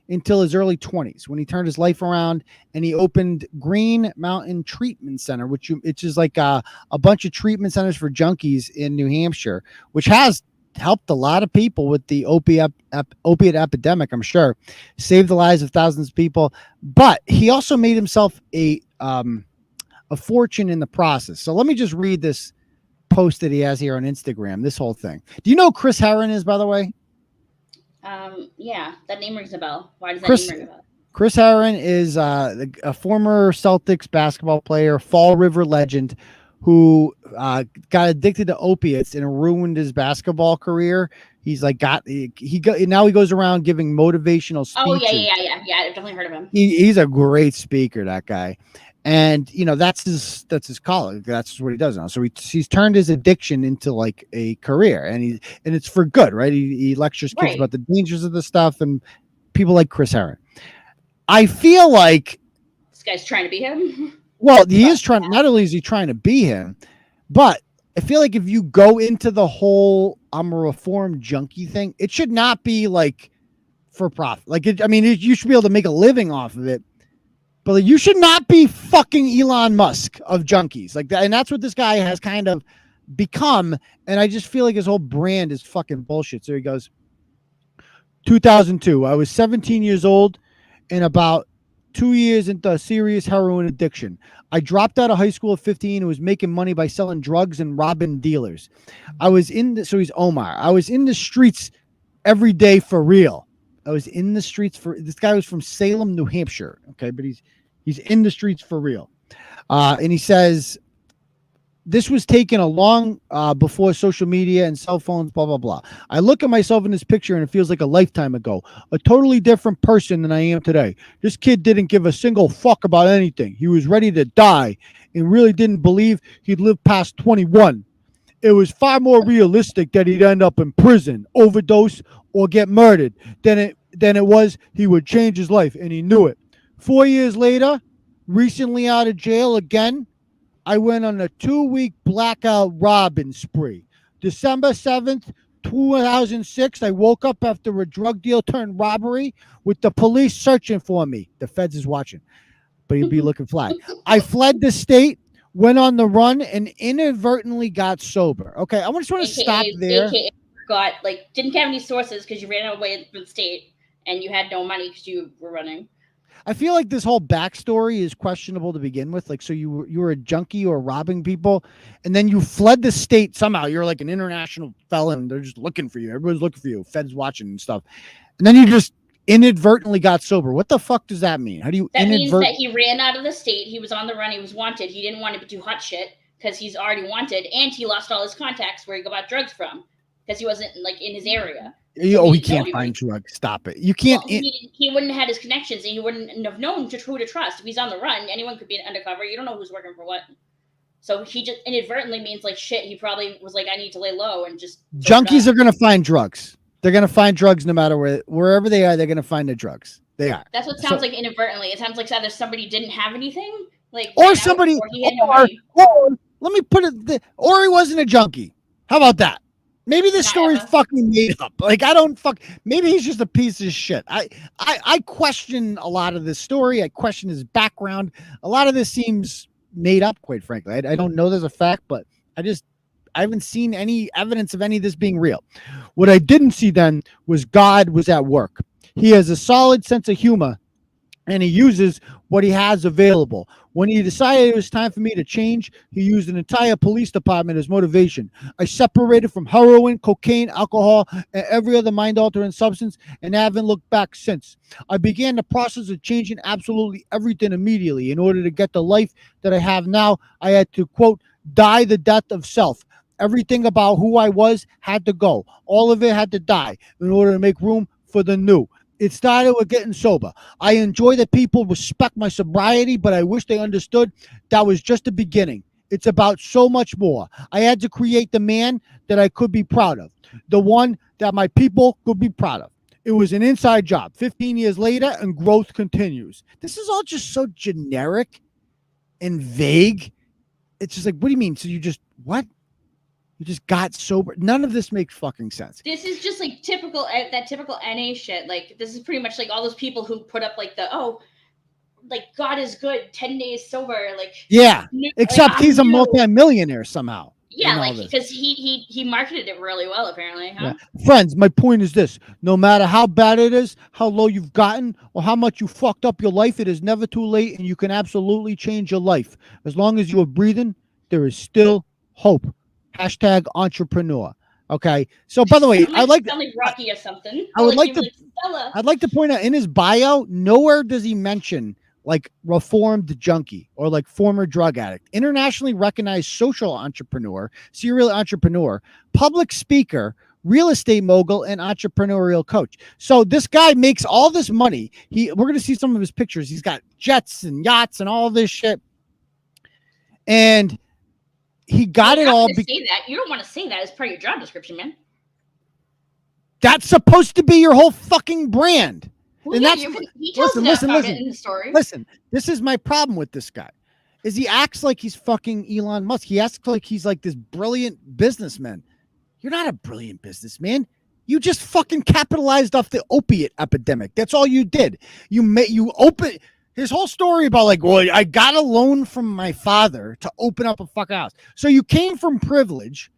until his early 20s, when he turned his life around and he opened Green Mountain Treatment Center, which is like a bunch of treatment centers for junkies in New Hampshire, which has helped a lot of people with the opiate epidemic, I'm sure, saved the lives of thousands of people. But he also made himself a fortune in the process. So let me just read this post that he has here on Instagram, this whole thing. Do you know who Chris Herron is, by the way? Yeah, that name rings a bell. Why does that name ring a bell? Chris Herron is a former Celtics basketball player, Fall River legend, who got addicted to opiates and ruined his basketball career. He's like now he goes around giving motivational speeches. Oh yeah. I've definitely heard of him. He's a great speaker, that guy. And you know, that's his calling. That's what he does now. So he's turned his addiction into like a career, and it's for good, right? He lectures kids about the dangers of the stuff, and people like Chris Herron. I feel like this guy's trying to be him. Well, he is trying. Not only is he trying to be him, but I feel like if you go into the whole "I'm a reformed junkie" thing, it should not be like for profit. Like, you should be able to make a living off of it. But like, you should not be fucking Elon Musk of junkies like that. And that's what this guy has kind of become. And I just feel like his whole brand is fucking bullshit. So he goes, 2002, I was 17 years old and about 2 years into serious heroin addiction. I dropped out of high school at 15 and was making money by selling drugs and robbing dealers. So he's Omar. I was in the streets every day for real. This guy was from Salem, New Hampshire. Okay. But he's in the streets for real. And he says, this was taken a long before social media and cell phones, blah, blah, blah. I look at myself in this picture and it feels like a lifetime ago. A totally different person than I am today. This kid didn't give a single fuck about anything. He was ready to die and really didn't believe he'd live past 21. It was far more realistic that he'd end up in prison, overdose, or get murdered than it was he would change his life, and he knew it. 4 years later, recently out of jail again, I went on a 2-week blackout robbing spree. December 7th, 2006, I woke up after a drug deal turned robbery with the police searching for me. The feds is watching, but he'd be looking fly. I fled the state, went on the run, and inadvertently got sober. Okay, I just want to stop there. Didn't have any sources because you ran away from the state and you had no money because you were running. I feel like this whole backstory is questionable to begin with. Like, so you were a junkie or robbing people, and then you fled the state somehow. You're like an international felon. They're just looking for you. Everyone's looking for you. Feds watching and stuff. And then you just inadvertently got sober. What the fuck does that mean? How do you That means that he ran out of the state. He was on the run. He was wanted. He didn't want to do hot shit because he's already wanted, and he lost all his contacts where he got drugs from because he wasn't like in his area. Oh, he can't find drugs. Stop it. You can't. Well, he wouldn't have had his connections, and he wouldn't have known who to trust. If he's on the run, anyone could be an undercover. You don't know who's working for what. So he just inadvertently means like shit. He probably was like, I need to lay low and just. Junkies are going to find drugs. They're going to find drugs no matter wherever they are. They're going to find the drugs. They are. That's what sounds like inadvertently. It sounds like either somebody didn't have anything, like, or somebody, or he had no money. Or let me put it, or he wasn't a junkie. How about that? Maybe this story's fucking made up. Like, maybe he's just a piece of shit. I question a lot of this story. I question his background. A lot of this seems made up, quite frankly. I don't know there's a fact, but I haven't seen any evidence of any of this being real. What I didn't see then was God was at work. He has a solid sense of humor, and he uses what he has available. When he decided it was time for me to change, he used an entire police department as motivation. I separated from heroin, cocaine, alcohol, and every other mind-altering substance, and haven't looked back since. I began the process of changing absolutely everything immediately. In order to get the life that I have now, I had to, quote, die the death of self. Everything about who I was had to go. All of it had to die in order to make room for the new. It started with getting sober. I enjoy that people respect my sobriety, but I wish they understood that was just the beginning. It's about so much more. I had to create the man that I could be proud of, the one that my people could be proud of. It was an inside job. 15 years later, and growth continues. This is all just so generic and vague. It's just like, what do you mean? So you just, what? You just got sober. None of this makes fucking sense. This is just like typical NA shit. Like, this is pretty much like all those people who put up like like God is good, 10 days sober. Like, yeah, except he's a multi-millionaire somehow. Yeah, like, because he marketed it really well, apparently. Huh? Yeah. Friends, my point is this: no matter how bad it is, how low you've gotten, or how much you fucked up your life, it is never too late, and you can absolutely change your life. As long as you are breathing, there is still hope. Hashtag entrepreneur. Okay. So by the way, I'd like Rocky or something. I'd like to point out in his bio, nowhere does he mention like reformed junkie or like former drug addict, internationally recognized social entrepreneur, serial entrepreneur, public speaker, real estate mogul, and entrepreneurial coach. So this guy makes all this money. We're going to see some of his pictures. He's got jets and yachts and all this shit. And he got it all. You don't want to say that as part of your job description, man. That's supposed to be your whole fucking brand. Well, and yeah, that's he tells listen, about it in the story. Listen, this is my problem with this guy. Is he acts like he's fucking Elon Musk. He acts like he's like this brilliant businessman. You're not a brilliant businessman. You just fucking capitalized off the opiate epidemic. That's all you did. You open his whole story about like, well, I got a loan from my father to open up a fucking house. So you came from privilege.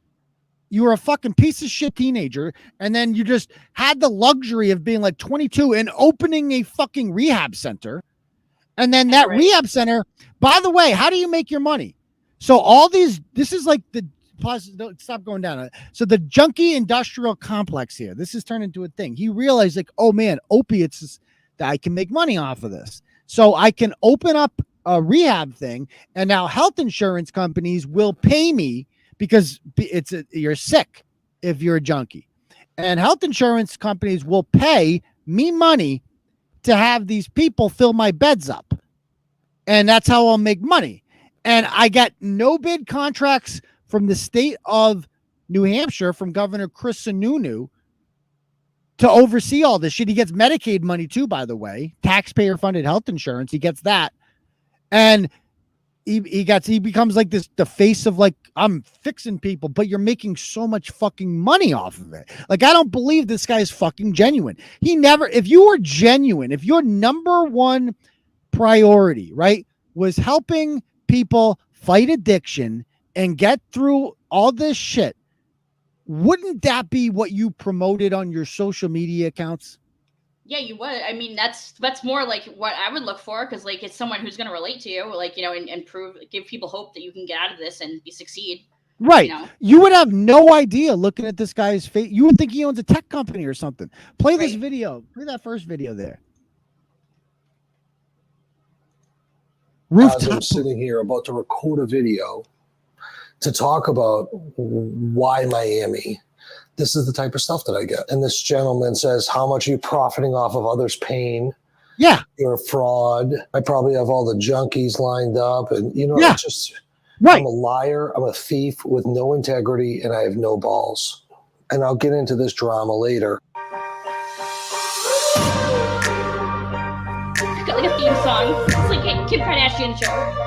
You were a fucking piece of shit teenager. And then you just had the luxury of being like 22 and opening a fucking rehab center. And then that rehab center, by the way, how do you make your money? So this is like stop going down. So the junkie industrial complex here, this has turned into a thing. He realized like, oh man, opiates, that I can make money off of this. So I can open up a rehab thing, and now health insurance companies will pay me because you're sick if you're a junkie. And health insurance companies will pay me money to have these people fill my beds up. And that's how I'll make money. And I got no bid contracts from the state of New Hampshire from Governor Chris Sununu to oversee all this shit. He gets Medicaid money too, by the way, taxpayer funded health insurance. He gets that. And he becomes like the face of like, I'm fixing people, but you're making so much fucking money off of it. Like, I don't believe this guy's fucking genuine. If you were genuine, if your number one priority, right, was helping people fight addiction and get through all this shit, wouldn't that be what you promoted on your social media accounts? Yeah, you would. I mean, that's more like what I would look for, because like it's someone who's going to relate to you, like, you know, and give people hope that you can get out of this and succeed. Right. You know? You would have no idea looking at this guy's face. You would think he owns a tech company or something. Play this video. Play that first video there. As I'm sitting here about to record a video to talk about why Miami, this is the type of stuff that I get. And this gentleman says, how much are you profiting off of others' pain? Yeah. You're a fraud. I probably have all the junkies lined up. And, you know, it's just, I'm a liar. I'm a thief with no integrity, and I have no balls. And I'll get into this drama later. It's got like a theme song. It's like a Kim Kardashian show.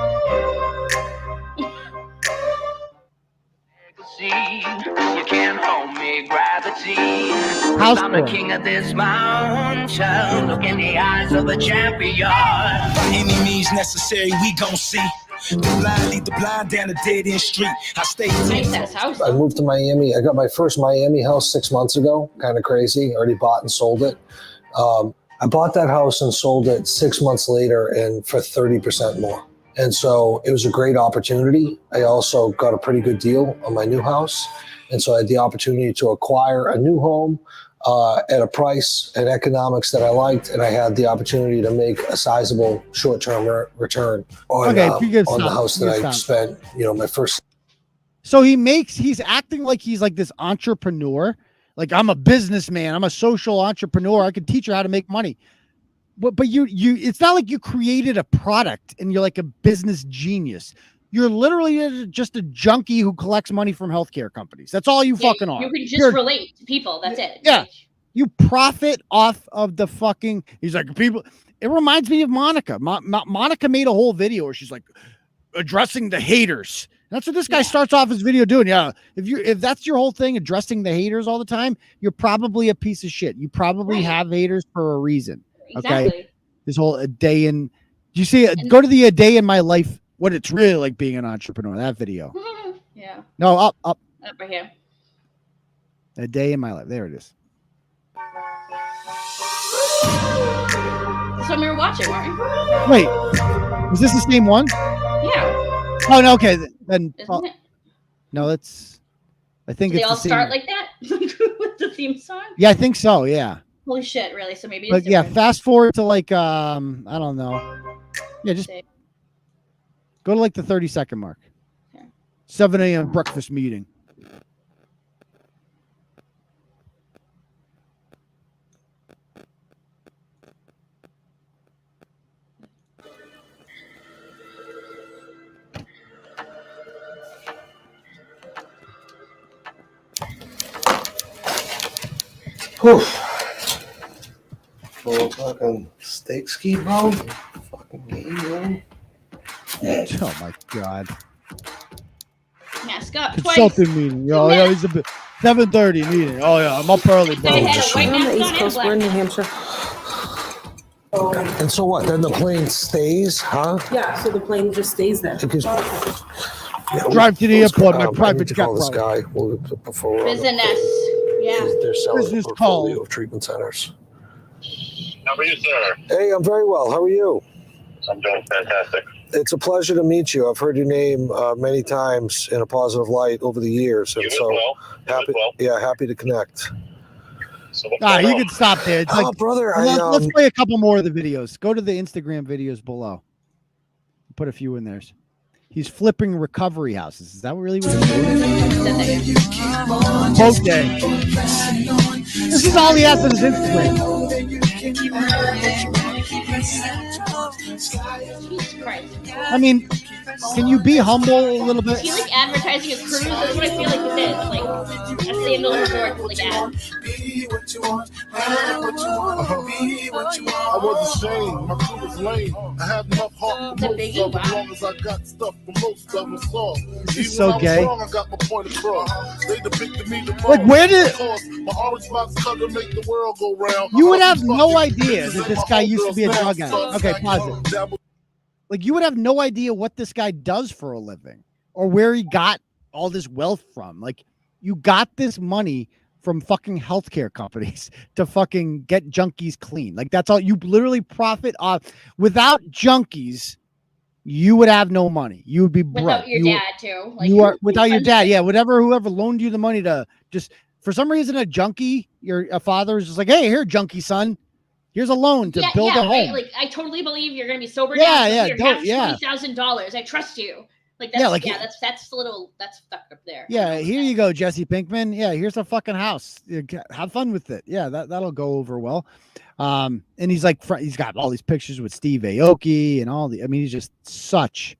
You can't hold me, gravity. I'm the king of this mountain. Look in the eyes of the champion. By any means necessary, we gon' see. The blind lead the blind down a dead end street. I stay I moved to Miami. I got my first Miami house 6 months ago. Kind of crazy. Already bought and sold it. I bought that house and sold it 6 months later, and for 30% more. And so it was a great opportunity. I also got a pretty good deal on my new house. And so I had the opportunity to acquire a new home at a price and economics that I liked. And I had the opportunity to make a sizable short-term return on, on the house that I spent, you know, my first. So he's acting like he's like this entrepreneur. Like, I'm a businessman. I'm a social entrepreneur. I can teach you how to make money. But you it's not like you created a product and you're like a business genius. You're literally just a junkie who collects money from healthcare companies. That's all you fucking are. You can just relate to people. That's it. Yeah. You profit off of the fucking, he's like, people. It reminds me of Monica. Monica made a whole video where she's like addressing the haters. That's what this guy starts off his video doing. Yeah. If that's your whole thing, addressing the haters all the time, you're probably a piece of shit. You probably have haters for a reason. Exactly. Okay. This whole a day in, do you see it? Go to the A Day in My Life, what it's really like being an entrepreneur, that video. Yeah. No, up. Up right here. A Day in My Life. There it is. That's what we were watching, weren't we? Wait, is this the same one? Yeah. Oh, no, okay. Then, Isn't it? No, that's, I think Do it's they all the same start one. like that with the theme song? Yeah, I think so. Yeah. Holy shit, really? So maybe it's But yeah, different. fast forward to like, I don't know. Yeah, just go to like the 30-second mark. Okay. 7 a.m. breakfast meeting. Whew. Full fucking steak ski, bro. Fucking game, bro. Oh my god. Mask up Consulting meeting. Yo, yeah, he's a bit 7:30 meeting. Oh yeah, I'm up early, bro. We're on the East Coast. We're in New Hampshire. And so what? Then the plane stays, huh? Yeah, so the plane just stays there. Because, drive to the airport, my I private need to jet. call this guy before we're on the- Business. Yeah. They're selling Business a portfolio of treatment centers. How are you, sir? Hey, I'm very well. How are you? I'm doing fantastic. It's a pleasure to meet you. I've heard your name many times in a positive light over the years, and You as so well. happy. Yeah, happy to connect. So what's Ah, going you on? can stop there. It's Oh, like, brother, let's play a couple more of the videos. Go to the Instagram videos below. Put a few in there. He's flipping recovery houses. Is that really what he's doing? Both day. This is all he has on his Instagram. Jesus Christ. I mean, can you be humble a little bit? Is he like advertising his cruise? That's what I feel like this is. Like a sandal resort like ad. I wasn't ashamed, my crew was lame. I have enough heart for most of them, as long as I got stuff for most of them. So, This is even so when I was gay. wrong, I got my point across. They depicted me the Like, where did- my orange box color make the world go round. You would have no idea that this guy used to be a drug addict. Okay, pause it. Like, you would have no idea what this guy does for a living or where he got all this wealth from. Like, you got this money from fucking healthcare companies to fucking get junkies clean. Like that's all you literally profit off. Without junkies, you would have no money. You would be broke. Without your dad too. Like, you are without your dad. Yeah, whoever loaned you the money to just for some reason a junkie, a father is just like, hey, here, junkie son. Here's a loan to build a home. Right? Like I totally believe you're gonna be sober. Yeah, $20,000. I trust you. Like that's that's a little that's fucked up there. Yeah, here you go, Jesse Pinkman. Yeah, here's a fucking house. Have fun with it. Yeah, that'll go over well. And he's like, he's got all these pictures with Steve Aoki and all the. I mean, he's just such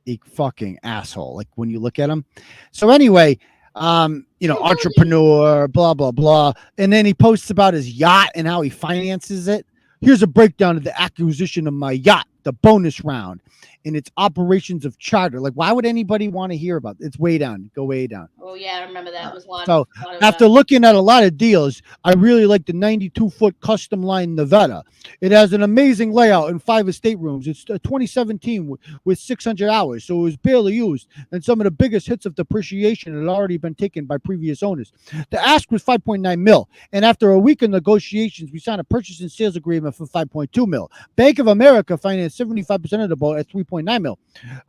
a fucking asshole. Like when you look at him. So anyway, entrepreneur, blah blah blah, and then he posts about his yacht and how he finances it. Here's a breakdown of the acquisition of my yacht, the bonus round, and its operations of charter. Like, why would anybody want to hear about it? It's way down. Go way down. Oh yeah, I remember that. It was a lot. So after looking at a lot of deals, I really like the 92-foot custom line Nevada. It has an amazing layout and 5 estate rooms. It's a 2017 with 600 hours, so it was barely used. And some of the biggest hits of depreciation had already been taken by previous owners. The ask was 5.9 mil, and after a week of negotiations, we signed a purchase and sales agreement for 5.2 mil. Bank of America financed 75% of the boat at 3.9 mil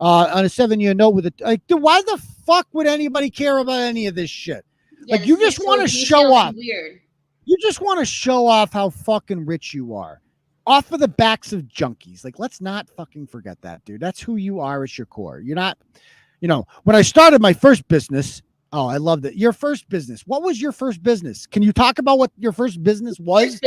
on a 7-year note with dude, why the fuck would anybody care about any of this shit? Yeah, like you just want to show off. Weird. You just want to show off how fucking rich you are off of the backs of junkies. Like, let's not fucking forget that, dude. That's who you are at your core. You're not, when I started my first business. Oh, I loved it. Your first business. What was your first business? Can you talk about what your first business was?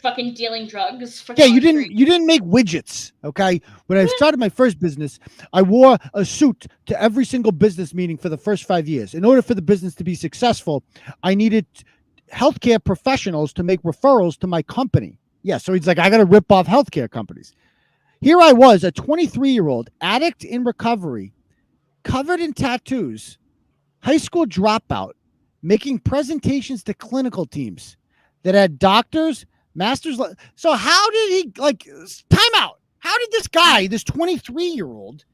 Fucking dealing drugs. Yeah, you didn't make widgets. Okay. When I started my first business, I wore a suit to every single business meeting for the first 5 years. In order for the business to be successful, I needed healthcare professionals to make referrals to my company. Yeah. So he's like, I got to rip off healthcare companies. Here I was, a 23-year-old addict in recovery, covered in tattoos, high school dropout, making presentations to clinical teams that had doctors, masters. So how did he time out? How did this guy, this 23-year-old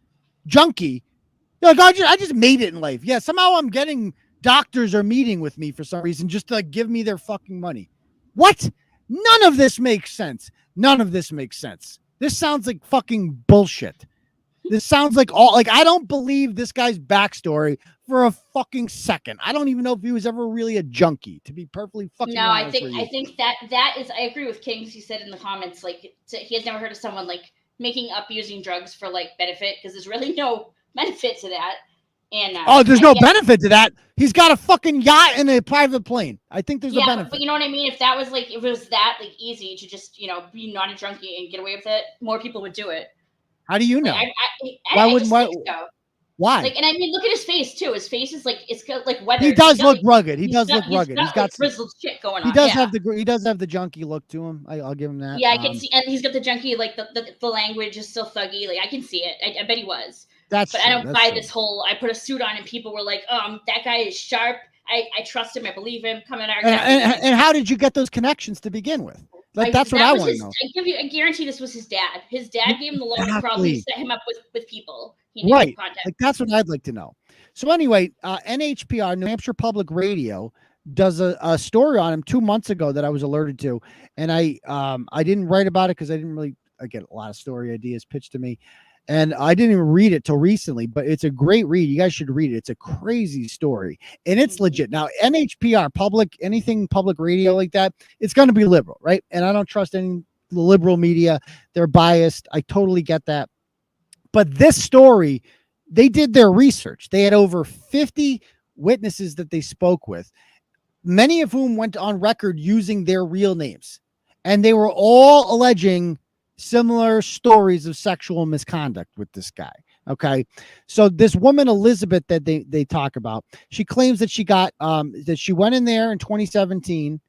junkie, I just made it in life. Yeah, somehow I'm getting doctors are meeting with me for some reason just to give me their fucking money. What? None of this makes sense. None of this makes sense. This sounds like fucking bullshit. This sounds like I don't believe this guy's backstory for a fucking second. I don't even know if he was ever really a junkie, to be perfectly fucking honest. I think that is, I agree with Kings. He said in the comments, he has never heard of someone making up using drugs for benefit, because there's really no benefit to that. And there's no benefit to that. He's got a fucking yacht and a private plane. I think there's a benefit. But you know what I mean? If that was if it was that easy to just be not a junkie and get away with it, more people would do it. How do you know? Why? And I mean, look at his face too. His face is it's weathered. He does look rugged. He does look rugged. He's got grizzled shit going on. He does have the junkie look to him. I'll give him that. Yeah, I can see, and he's got the junkie the language is still thuggy. I can see it. I bet he was. But I don't buy this whole. I put a suit on and people were like, that guy is sharp. I trust him. I believe him. Come in our and how did you get those connections to begin with? That's what I want to know. I guarantee this was his dad. His dad gave him the loan and probably set him up with people. Right. That's what I'd like to know. So anyway, NHPR, New Hampshire Public Radio, does a story on him 2 months ago that I was alerted to. And I didn't write about it because I get a lot of story ideas pitched to me. And I didn't even read it till recently, but it's a great read. You guys should read it. It's a crazy story and it's legit. Now, NHPR, anything public radio like that, it's going to be liberal, right? And I don't trust any liberal media. They're biased. I totally get that. But this story, they did their research. They had over 50 witnesses that they spoke with, many of whom went on record using their real names. And they were all alleging similar stories of sexual misconduct with this guy. Okay. So this woman, Elizabeth, that they talk about, she claims that she got, that she went in there in 2017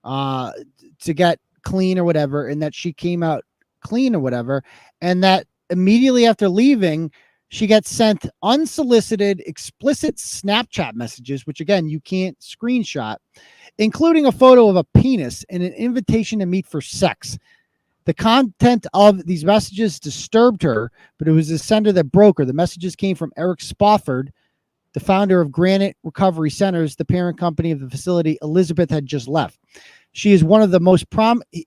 to get clean or whatever. And that she came out clean or whatever. And that immediately after leaving, she gets sent unsolicited, explicit Snapchat messages, which again, you can't screenshot, including a photo of a penis and an invitation to meet for sex. The content of these messages disturbed her, but it was the sender that broke her. The messages came from Eric Spofford, the founder of Granite Recovery Centers, the parent company of the facility. Elizabeth had just left. She is one of the most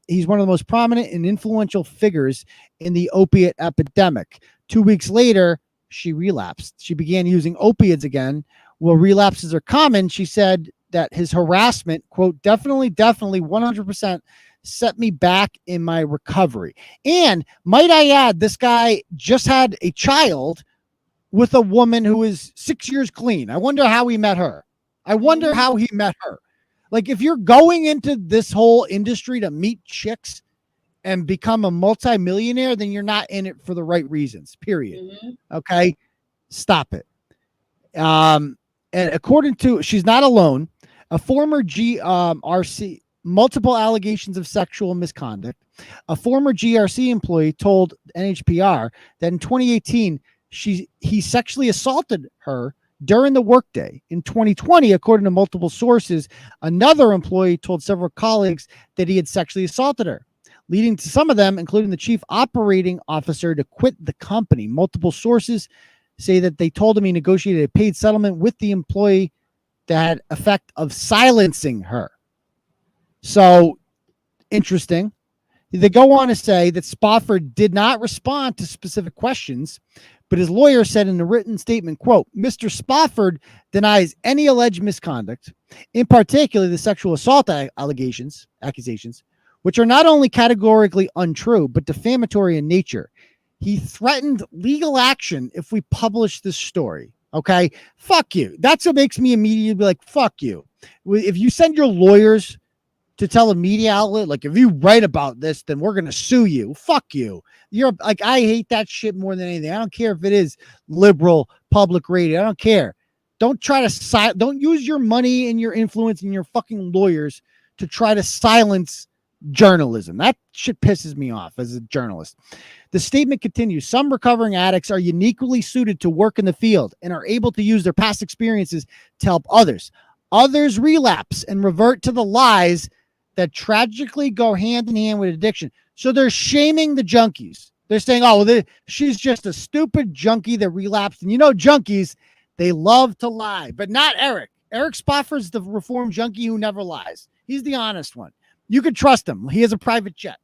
he's one of the most prominent and influential figures in the opiate epidemic. 2 weeks later, she relapsed. She began using opiates again. While relapses are common, she said that his harassment, quote, definitely 100% set me back in my recovery. And might I add, this guy just had a child with a woman who is 6 years clean. I wonder how he met her. Like, if you're going into this whole industry to meet chicks and become a multimillionaire, then you're not in it for the right reasons, period. Okay? Stop it. And according to, she's not alone, a former GRC, multiple allegations of sexual misconduct. A former GRC employee told NHPR that in 2018, he sexually assaulted her during the workday. In 2020, according to multiple sources, another employee told several colleagues that he had sexually assaulted her, leading to some of them, including the chief operating officer, to quit the company. Multiple sources say that they told him he negotiated a paid settlement with the employee that had effect of silencing her. So, interesting. They go on to say that Spofford did not respond to specific questions, but his lawyer said in a written statement, quote, Mr. Spofford denies any alleged misconduct, in particular the sexual assault accusations, which are not only categorically untrue, but defamatory in nature. He threatened legal action if we publish this story. Okay, fuck you. That's what makes me immediately be like, fuck you. If you send your lawyers to tell a media outlet, like, if you write about this, then we're going to sue you. Fuck you. You're like, I hate that shit more than anything. I don't care if it is liberal public radio. I don't care. Don't try to don't use your money and your influence and your fucking lawyers to try to silence journalism. That shit pisses me off as a journalist. The statement continues. Some recovering addicts are uniquely suited to work in the field and are able to use their past experiences to help others. Others relapse and revert to the lies that tragically go hand in hand with addiction. So they're shaming the junkies. They're saying, oh, she's just a stupid junkie that relapsed. And you know, junkies, they love to lie, but not Eric. Eric Spofford's the reformed junkie who never lies. He's the honest one. You could trust him. He has a private jet.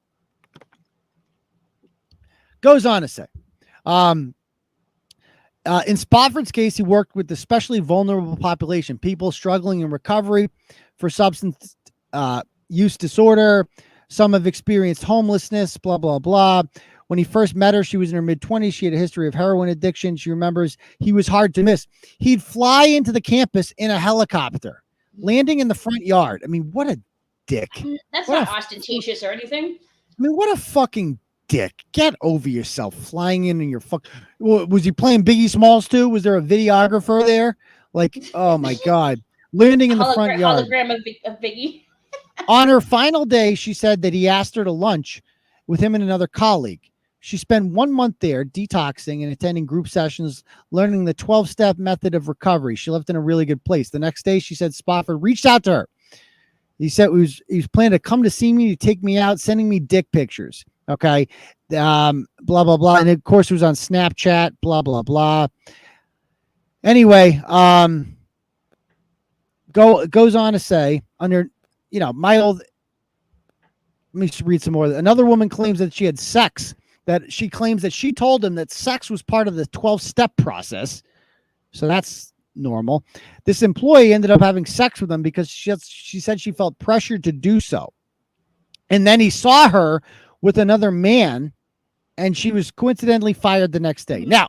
Goes on to say, in Spofford's case, he worked with the especially vulnerable population, people struggling in recovery for substance use disorder. Some have experienced homelessness, blah, blah, blah. When he first met her, she was in her mid-20s. She had a history of heroin addiction. She remembers he was hard to miss. He'd fly into the campus in a helicopter, landing in the front yard. I mean, what a dick. That's not ostentatious or anything. I mean, what a fucking dick. Get over yourself, flying in your fuck. Was he playing Biggie Smalls too? Was there a videographer there? Like, oh my God. Landing in the front yard. Hologram of Biggie. On her final day, she said that he asked her to lunch with him and another colleague. She spent 1 month there detoxing and attending group sessions, learning the 12-step method of recovery. She left in a really good place. The next day, she said Spofford reached out to her. He said he was planning to come to see me, to take me out, sending me dick pictures. Okay. Blah, blah, blah. And of course, it was on Snapchat, blah, blah, blah. Anyway, goes on to say, under, you know, let me read some more. Another woman claims that she had sex, that she claims that she told him that sex was part of the 12-step process. So that's normal. This employee ended up having sex with him because she said she felt pressured to do so. And then he saw her with another man, and she was coincidentally fired the next day. Now,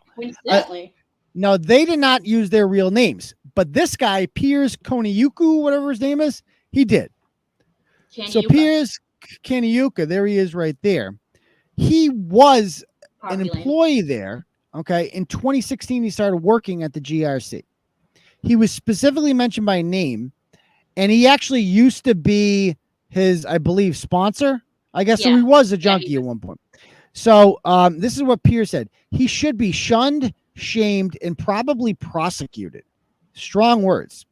no, they did not use their real names, but this guy, Piers Koniyuku, whatever his name is, he did. So Piers Koniyuka, there he is right there. He was an employee there. Okay. In 2016, he started working at the GRC. He was specifically mentioned by name, and he actually used to be his, I believe, sponsor. I guess so. He was a junkie at one point. So this is what Piers said. He should be shunned, shamed, and probably prosecuted. Strong words.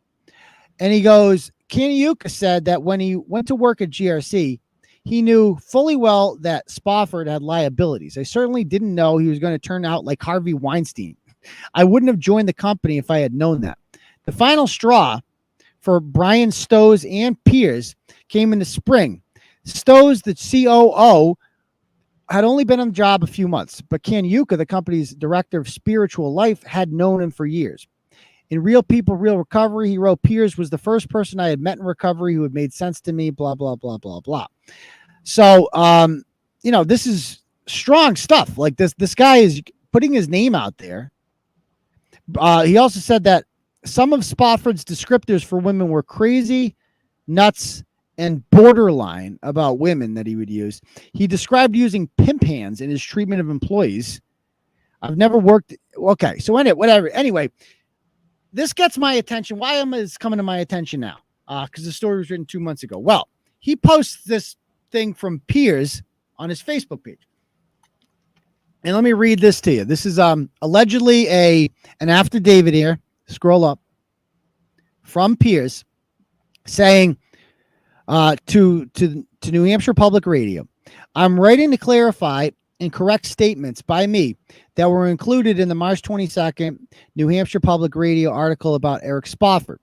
And he goes, Kaniyuka said that when he went to work at GRC, he knew fully well that Spofford had liabilities. I certainly didn't know he was going to turn out like Harvey Weinstein. I wouldn't have joined the company if I had known that. The final straw for Brian Stows and Piers came in the spring. Stows, the COO, had only been on the job a few months, but Ken Yuka, the company's director of spiritual life, had known him for years. In Real People, Real Recovery, he wrote, Piers was the first person I had met in recovery who had made sense to me, blah, blah, blah, blah, blah. So, this is strong stuff. Like this guy is putting his name out there. He also said that some of Spofford's descriptors for women were crazy, nuts, and borderline about women that he would use. He described using pimp hands in his treatment of employees. I've never worked. Okay, so whatever. Anyway, this gets my attention. Why am it coming to my attention now? Because the story was written 2 months ago. Well, he posts this thing from Piers on his Facebook page. And let me read this to you. This is allegedly an affidavit here. Scroll up from Piers saying to New Hampshire Public Radio, I'm writing to clarify and correct statements by me that were included in the March 22nd New Hampshire Public Radio article about Eric Spofford.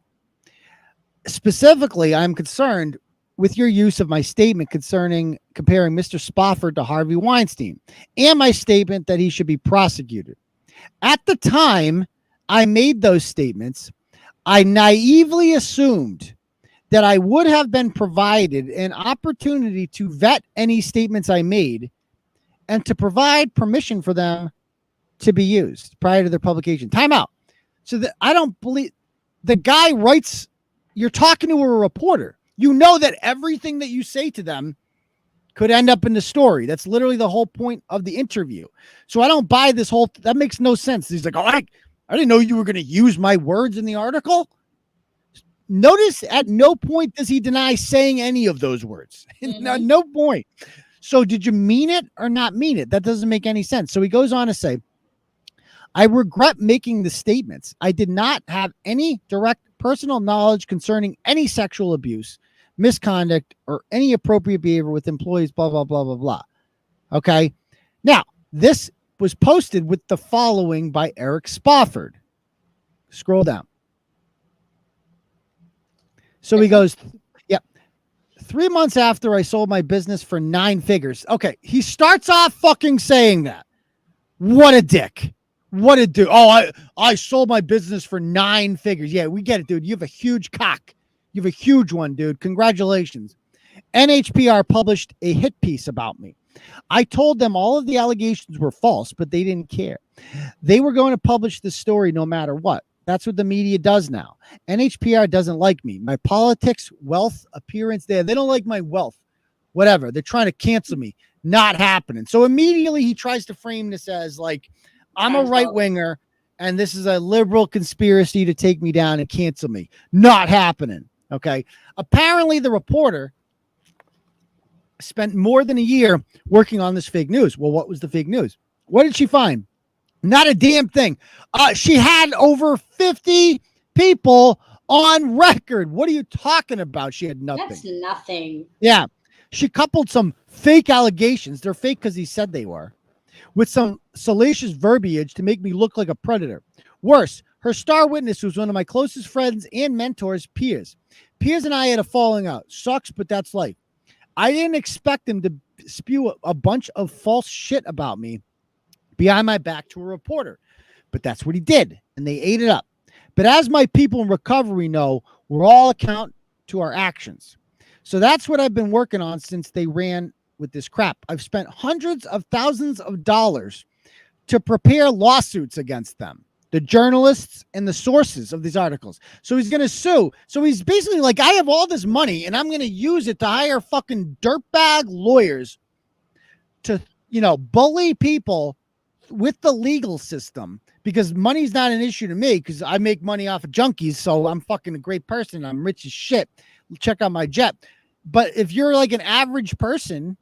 Specifically, I'm concerned with your use of my statement comparing Mr. Spofford to Harvey Weinstein and my statement that he should be prosecuted. At the time I made those statements, I naively assumed that I would have been provided an opportunity to vet any statements I made and to provide permission for them to be used prior to their publication. Time out. So that I don't believe the guy writes, you're talking to a reporter. You know that everything that you say to them could end up in the story. That's literally the whole point of the interview. So I don't buy this whole, that makes no sense. He's like, oh, I didn't know you were going to use my words in the article. Notice at no point does he deny saying any of those words. Mm-hmm. No point. So did you mean it or not mean it? That doesn't make any sense. So he goes on to say, I regret making the statements. I did not have any direct personal knowledge concerning any sexual abuse, misconduct, or any appropriate behavior with employees, blah, blah, blah, blah, blah. Okay. Now, this was posted with the following by Eric Spofford. Scroll down. So he goes, yep. 3 months after I sold my business for 9 figures. Okay. He starts off fucking saying that. What a dick. What a dude. Oh, I sold my business for 9 figures. Yeah, we get it, dude. You have a huge cock. You have a huge one, dude. Congratulations. NHPR published a hit piece about me. I told them all of the allegations were false, but they didn't care. They were going to publish the story no matter what. That's what the media does now. NHPR doesn't like me. My politics, wealth, appearance, they don't like my wealth. Whatever. They're trying to cancel me. Not happening. So immediately he tries to frame this as like, I'm a right winger and this is a liberal conspiracy to take me down and cancel me. Not happening. Okay. Apparently the reporter spent more than a year working on this fake news. Well, what was the fake news? What did she find? Not a damn thing. She had over 50 people on record. What are you talking about? She had nothing. That's nothing. Yeah. She coupled some fake allegations. They're fake because he said they were, with some salacious verbiage to make me look like a predator. Worse, her star witness was one of my closest friends and mentors, Piers. Piers and I had a falling out. Sucks, but that's life. I didn't expect him to spew a bunch of false shit about me behind my back to a reporter, but that's what he did, and they ate it up. But as my people in recovery know, we're all account to our actions. So that's what I've been working on since they ran with this crap. I've spent hundreds of thousands of dollars to prepare lawsuits against them, the journalists and the sources of these articles. So he's going to sue. So he's basically like, I have all this money and I'm going to use it to hire fucking dirtbag lawyers to, bully people with the legal system, because money's not an issue to me because I make money off of junkies. So I'm fucking a great person. I'm rich as shit. Check out my jet. But if you're like an average person,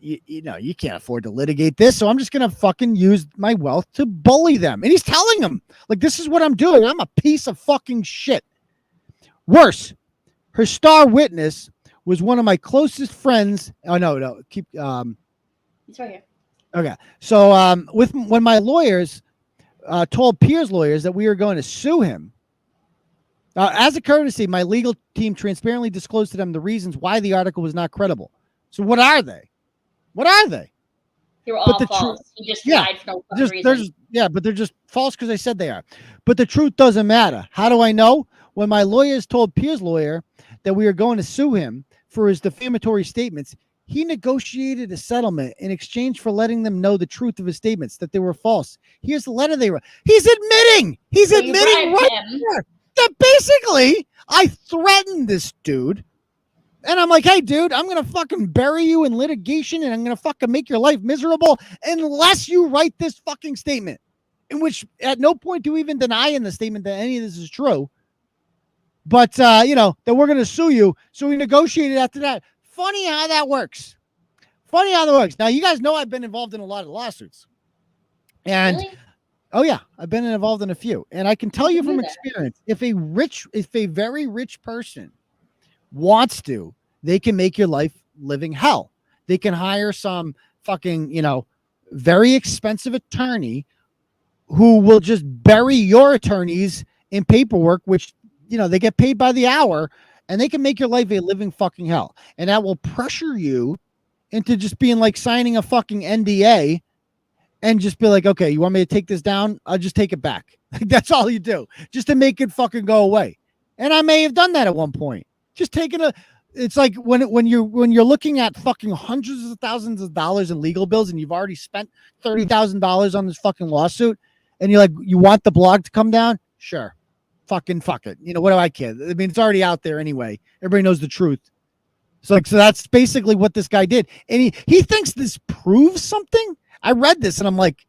you can't afford to litigate this. So I'm just going to fucking use my wealth to bully them. And he's telling them, like, this is what I'm doing. I'm a piece of fucking shit. Worse, her star witness was one of my closest friends. Oh, no. Keep. It's right here. Okay. So when my lawyers told Piers' lawyers that we were going to sue him, As a courtesy, my legal team transparently disclosed to them the reasons why the article was not credible. So what are they? What are they? They were all false. He just lied for no fucking reason. But they're just false because I said they are. But the truth doesn't matter. How do I know? When my lawyers told Pierre's lawyer that we were going to sue him for his defamatory statements, he negotiated a settlement in exchange for letting them know the truth of his statements, that they were false. Here's the letter they wrote. He's admitting right there that basically I threatened this dude. And I'm like, hey, dude, I'm going to fucking bury you in litigation and I'm going to fucking make your life miserable unless you write this fucking statement, in which at no point do we even deny in the statement that any of this is true. But, that we're going to sue you. So we negotiated after that. Funny how that works. Now, you guys know I've been involved in a lot of lawsuits. And, really? Oh, yeah, I've been involved in a few. And I can tell you from experience, if a very rich person wants to, they can make your life living hell. They can hire some fucking, very expensive attorney who will just bury your attorneys in paperwork, which, they get paid by the hour, and they can make your life a living fucking hell. And that will pressure you into just being like signing a fucking NDA and just be like, okay, you want me to take this down? I'll just take it back. That's all you do, just to make it fucking go away. And I may have done that at one point. Just taking it's like when you're looking at fucking hundreds of thousands of dollars in legal bills and you've already spent $30,000 on this fucking lawsuit, and you're like, you want the blog to come down? Sure. Fucking fuck it. What do I care? I mean, it's already out there anyway. Everybody knows the truth. So that's basically what this guy did. And he thinks this proves something. I read this and I'm like,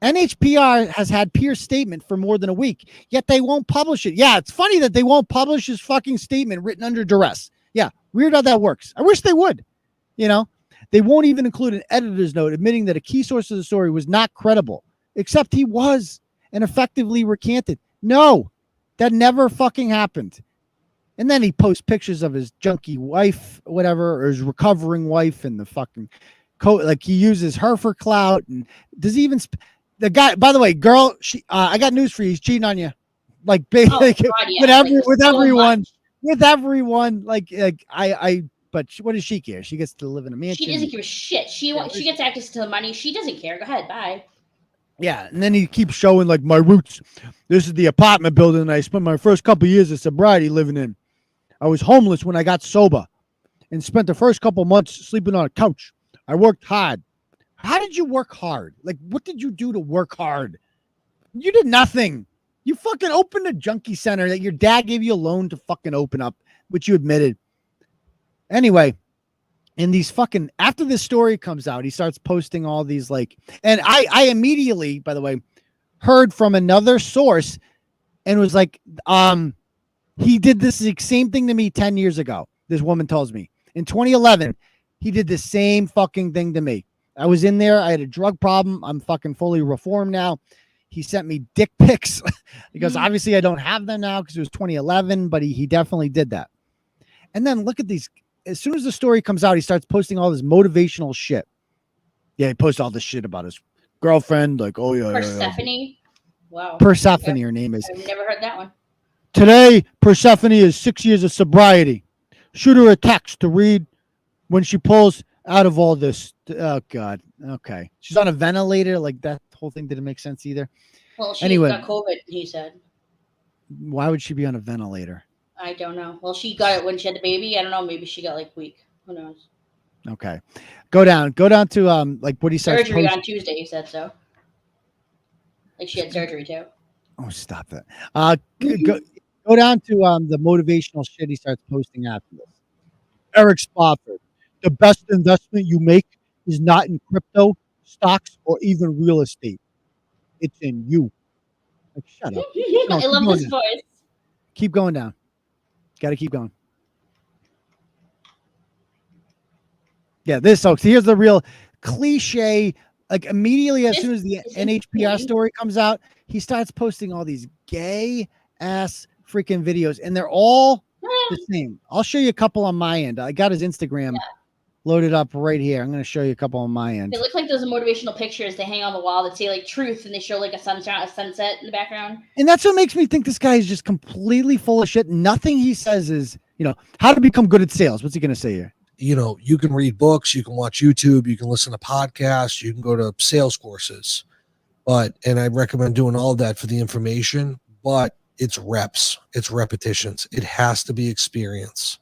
NHPR has had Pierre's statement for more than a week, yet they won't publish it. Yeah, it's funny that they won't publish his fucking statement written under duress. Yeah, weird how that works. I wish they would. They won't even include an editor's note admitting that a key source of the story was not credible, except he was and effectively recanted. No, that never fucking happened. And then he posts pictures of his junkie wife, whatever, or his recovering wife, and the fucking coat. Like he uses her for clout, and does he even? The guy, by the way, girl, I got news for you. He's cheating on you, like with everyone. Like but what does she care? She gets to live in a mansion. She doesn't give a shit. She gets access to the money. She doesn't care. Go ahead, bye. Yeah, and then he keeps showing like my roots. This is the apartment building I spent my first couple of years of sobriety living in. I was homeless when I got sober, and spent the first couple of months sleeping on a couch. I worked hard. How did you work hard? Like, what did you do to work hard? You did nothing. You fucking opened a junkie center that your dad gave you a loan to fucking open up, which you admitted. Anyway, and these fucking, after this story comes out, he starts posting all these and I immediately, by the way, heard from another source and was like, he did this same thing to me 10 years ago. This woman tells me in 2011, he did the same fucking thing to me. I was in there. I had a drug problem. I'm fucking fully reformed now. He sent me dick pics because obviously I don't have them now because it was 2011, but he definitely did that. And then look at these. As soon as the story comes out, he starts posting all this motivational shit. Yeah, he posts all this shit about his girlfriend. Like, oh, yeah. Persephone. Wow. Persephone, her name is. I've never heard that one. Today, Persephone is 6 years of sobriety. Shoot her a text to read when she pulls out of all this. Oh, God. Okay. She's on a ventilator. Like, that whole thing didn't make sense either. Well, she got COVID, he said. Why would she be on a ventilator? I don't know. Well, she got it when she had the baby. I don't know. Maybe she got weak. Who knows? Okay. Go down to what he said. Surgery on Tuesday, he said so. Like she had surgery too. Oh, stop that. Go down to the motivational shit he starts posting after this. Eric Spofford. The best investment you make is not in crypto, stocks, or even real estate. It's in you. Like, shut up. No, I love this voice. Keep going down. Got to keep going. Yeah, so here's the real cliche. Like immediately as soon as the NHPR story comes out, he starts posting all these gay ass freaking videos, and they're all the same. I'll show you a couple on my end. I got his Instagram loaded up right here. I'm going to show you a couple on my end. They look like those motivational pictures they hang on the wall that say like truth, and they show like a sunset in the background. And that's what makes me think this guy is just completely full of shit. Nothing he says is, how to become good at sales. What's he going to say here? You can read books, you can watch YouTube, you can listen to podcasts, you can go to sales courses. And I recommend doing all of that for the information, but it's reps, it's repetitions. It has to be experience.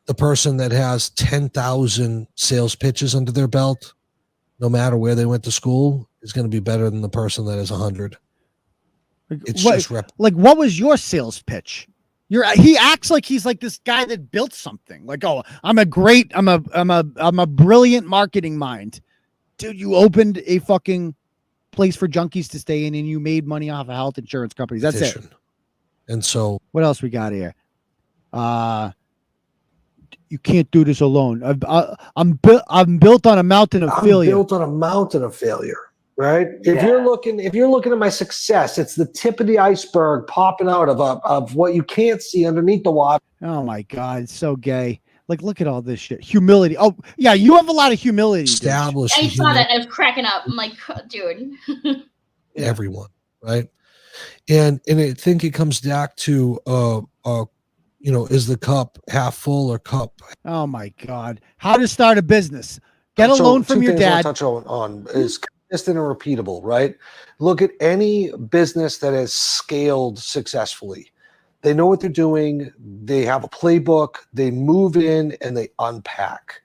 The person that has 10,000 sales pitches under their belt, no matter where they went to school, is going to be better than the person that has 100. It's just like, what was your sales pitch? He acts like he's like this guy that built something. Like, oh, I'm a brilliant marketing mind. Dude, you opened a fucking place for junkies to stay in, and you made money off of health insurance companies. That's it. And so, what else we got here? You can't do this alone. I'm built on a mountain of failure. I'm built on a mountain of failure, right? If you're looking at my success, it's the tip of the iceberg popping out of what you can't see underneath the water. Oh my God, it's so gay. Like, look at all this shit. Humility. Oh yeah, you have a lot of humility. Established. I saw that. I was cracking up. I'm like, dude. Everyone, right? And I think it comes back to is the cup half full or cup? Oh my God. How to start a business. Get a loan from your dad. Touch on is consistent and repeatable, right? Look at any business that has scaled successfully. They know what they're doing. They have a playbook. They move in and they unpack.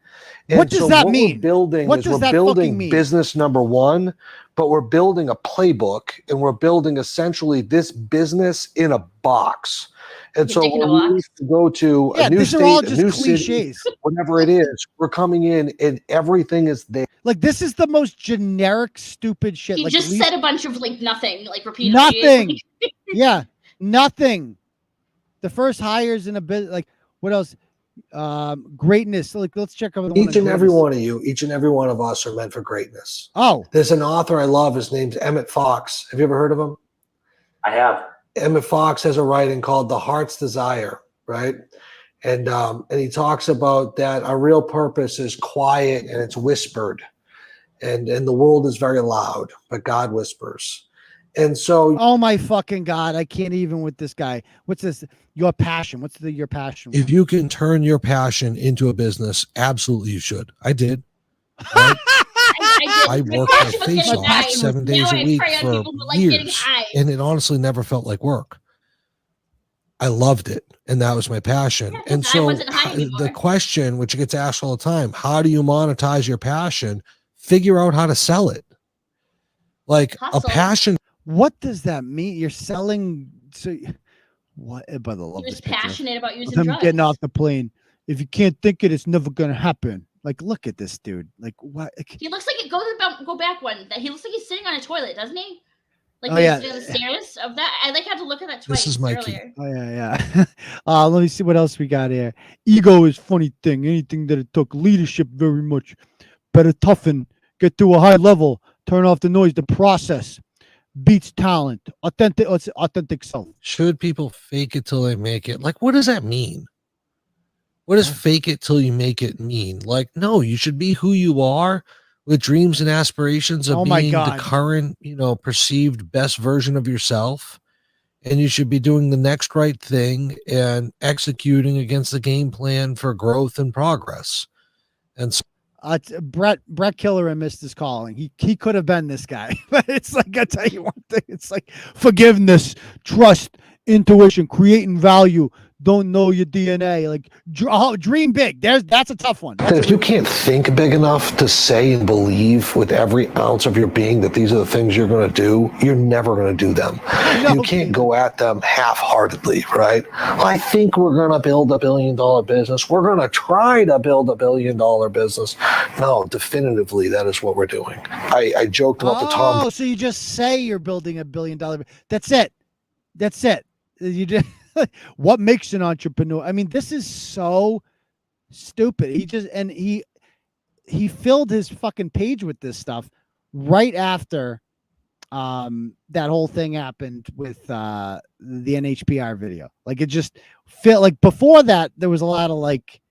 And what does that mean? We're building business number one, but we're building a playbook, and we're building essentially this business in a box. And so when we need to go to a new state, a new city, whatever it is, we're coming in and everything is there. Like, this is the most generic, stupid shit. He just said a bunch of like nothing, like repeatedly. Nothing. Yeah, nothing. The first hires in a bit, like, what else? Greatness. Like, let's check out each and every one of you. Each and every one of us are meant for greatness. Oh, there's an author I love. His name's Emmett Fox. Have you ever heard of him? I have. Emmett Fox has a writing called The Heart's Desire, right? And he talks about that our real purpose is quiet and it's whispered. And the world is very loud, but God whispers. And so, oh my fucking God, I can't even with this guy. What's this? Your passion. What's your passion? If you can turn your passion into a business, absolutely you should. I did. Right? I worked my face off 7 days a week for years, and it honestly never felt like work. I loved it, and that was my passion. And so the question, which gets asked all the time, how do you monetize your passion? Figure out how to sell it. Like a passion. What does that mean? You're selling. So what? By the love, he was passionate about using drugs. Getting off the plane. If you can't think it, it's never gonna happen. Like, look at this dude. Like, what? He looks like it. Go back one. He looks like he's sitting on a toilet, doesn't he? Like, he's sitting on the stairs of that. I had to look at that twice. This is my earlier. key. Oh yeah. Let me see what else we got here. Ego is funny thing. Anything that it took leadership very much. Better toughen. Get to a high level. Turn off the noise. The process beats talent. Authentic self. Should people fake it till they make it? Like, what does that mean? What does fake it till you make it mean? Like, no, you should be who you are with dreams and aspirations of being the current, perceived best version of yourself. And you should be doing the next right thing and executing against the game plan for growth and progress. And so Bret Killer missed his calling. He could have been this guy, but it's like, I tell you one thing, it's like forgiveness, trust, intuition, creating value. Don't know your DNA. Like, dream big. That's a tough one. If you can't think big enough to say and believe with every ounce of your being that these are the things you're going to do, you're never going to do them. You can't go at them half-heartedly, right? I think we're going to build $1 billion business. We're going to try to build $1 billion business. No, definitively, that is what we're doing. I joked about the Tom. Oh, so you just say you're building $1 billion. That's it. You just. What makes an entrepreneur? I mean, this is so stupid. He filled his fucking page with this stuff right after that whole thing happened with the NHPR video. Like, it just felt like before that there was a lot of like,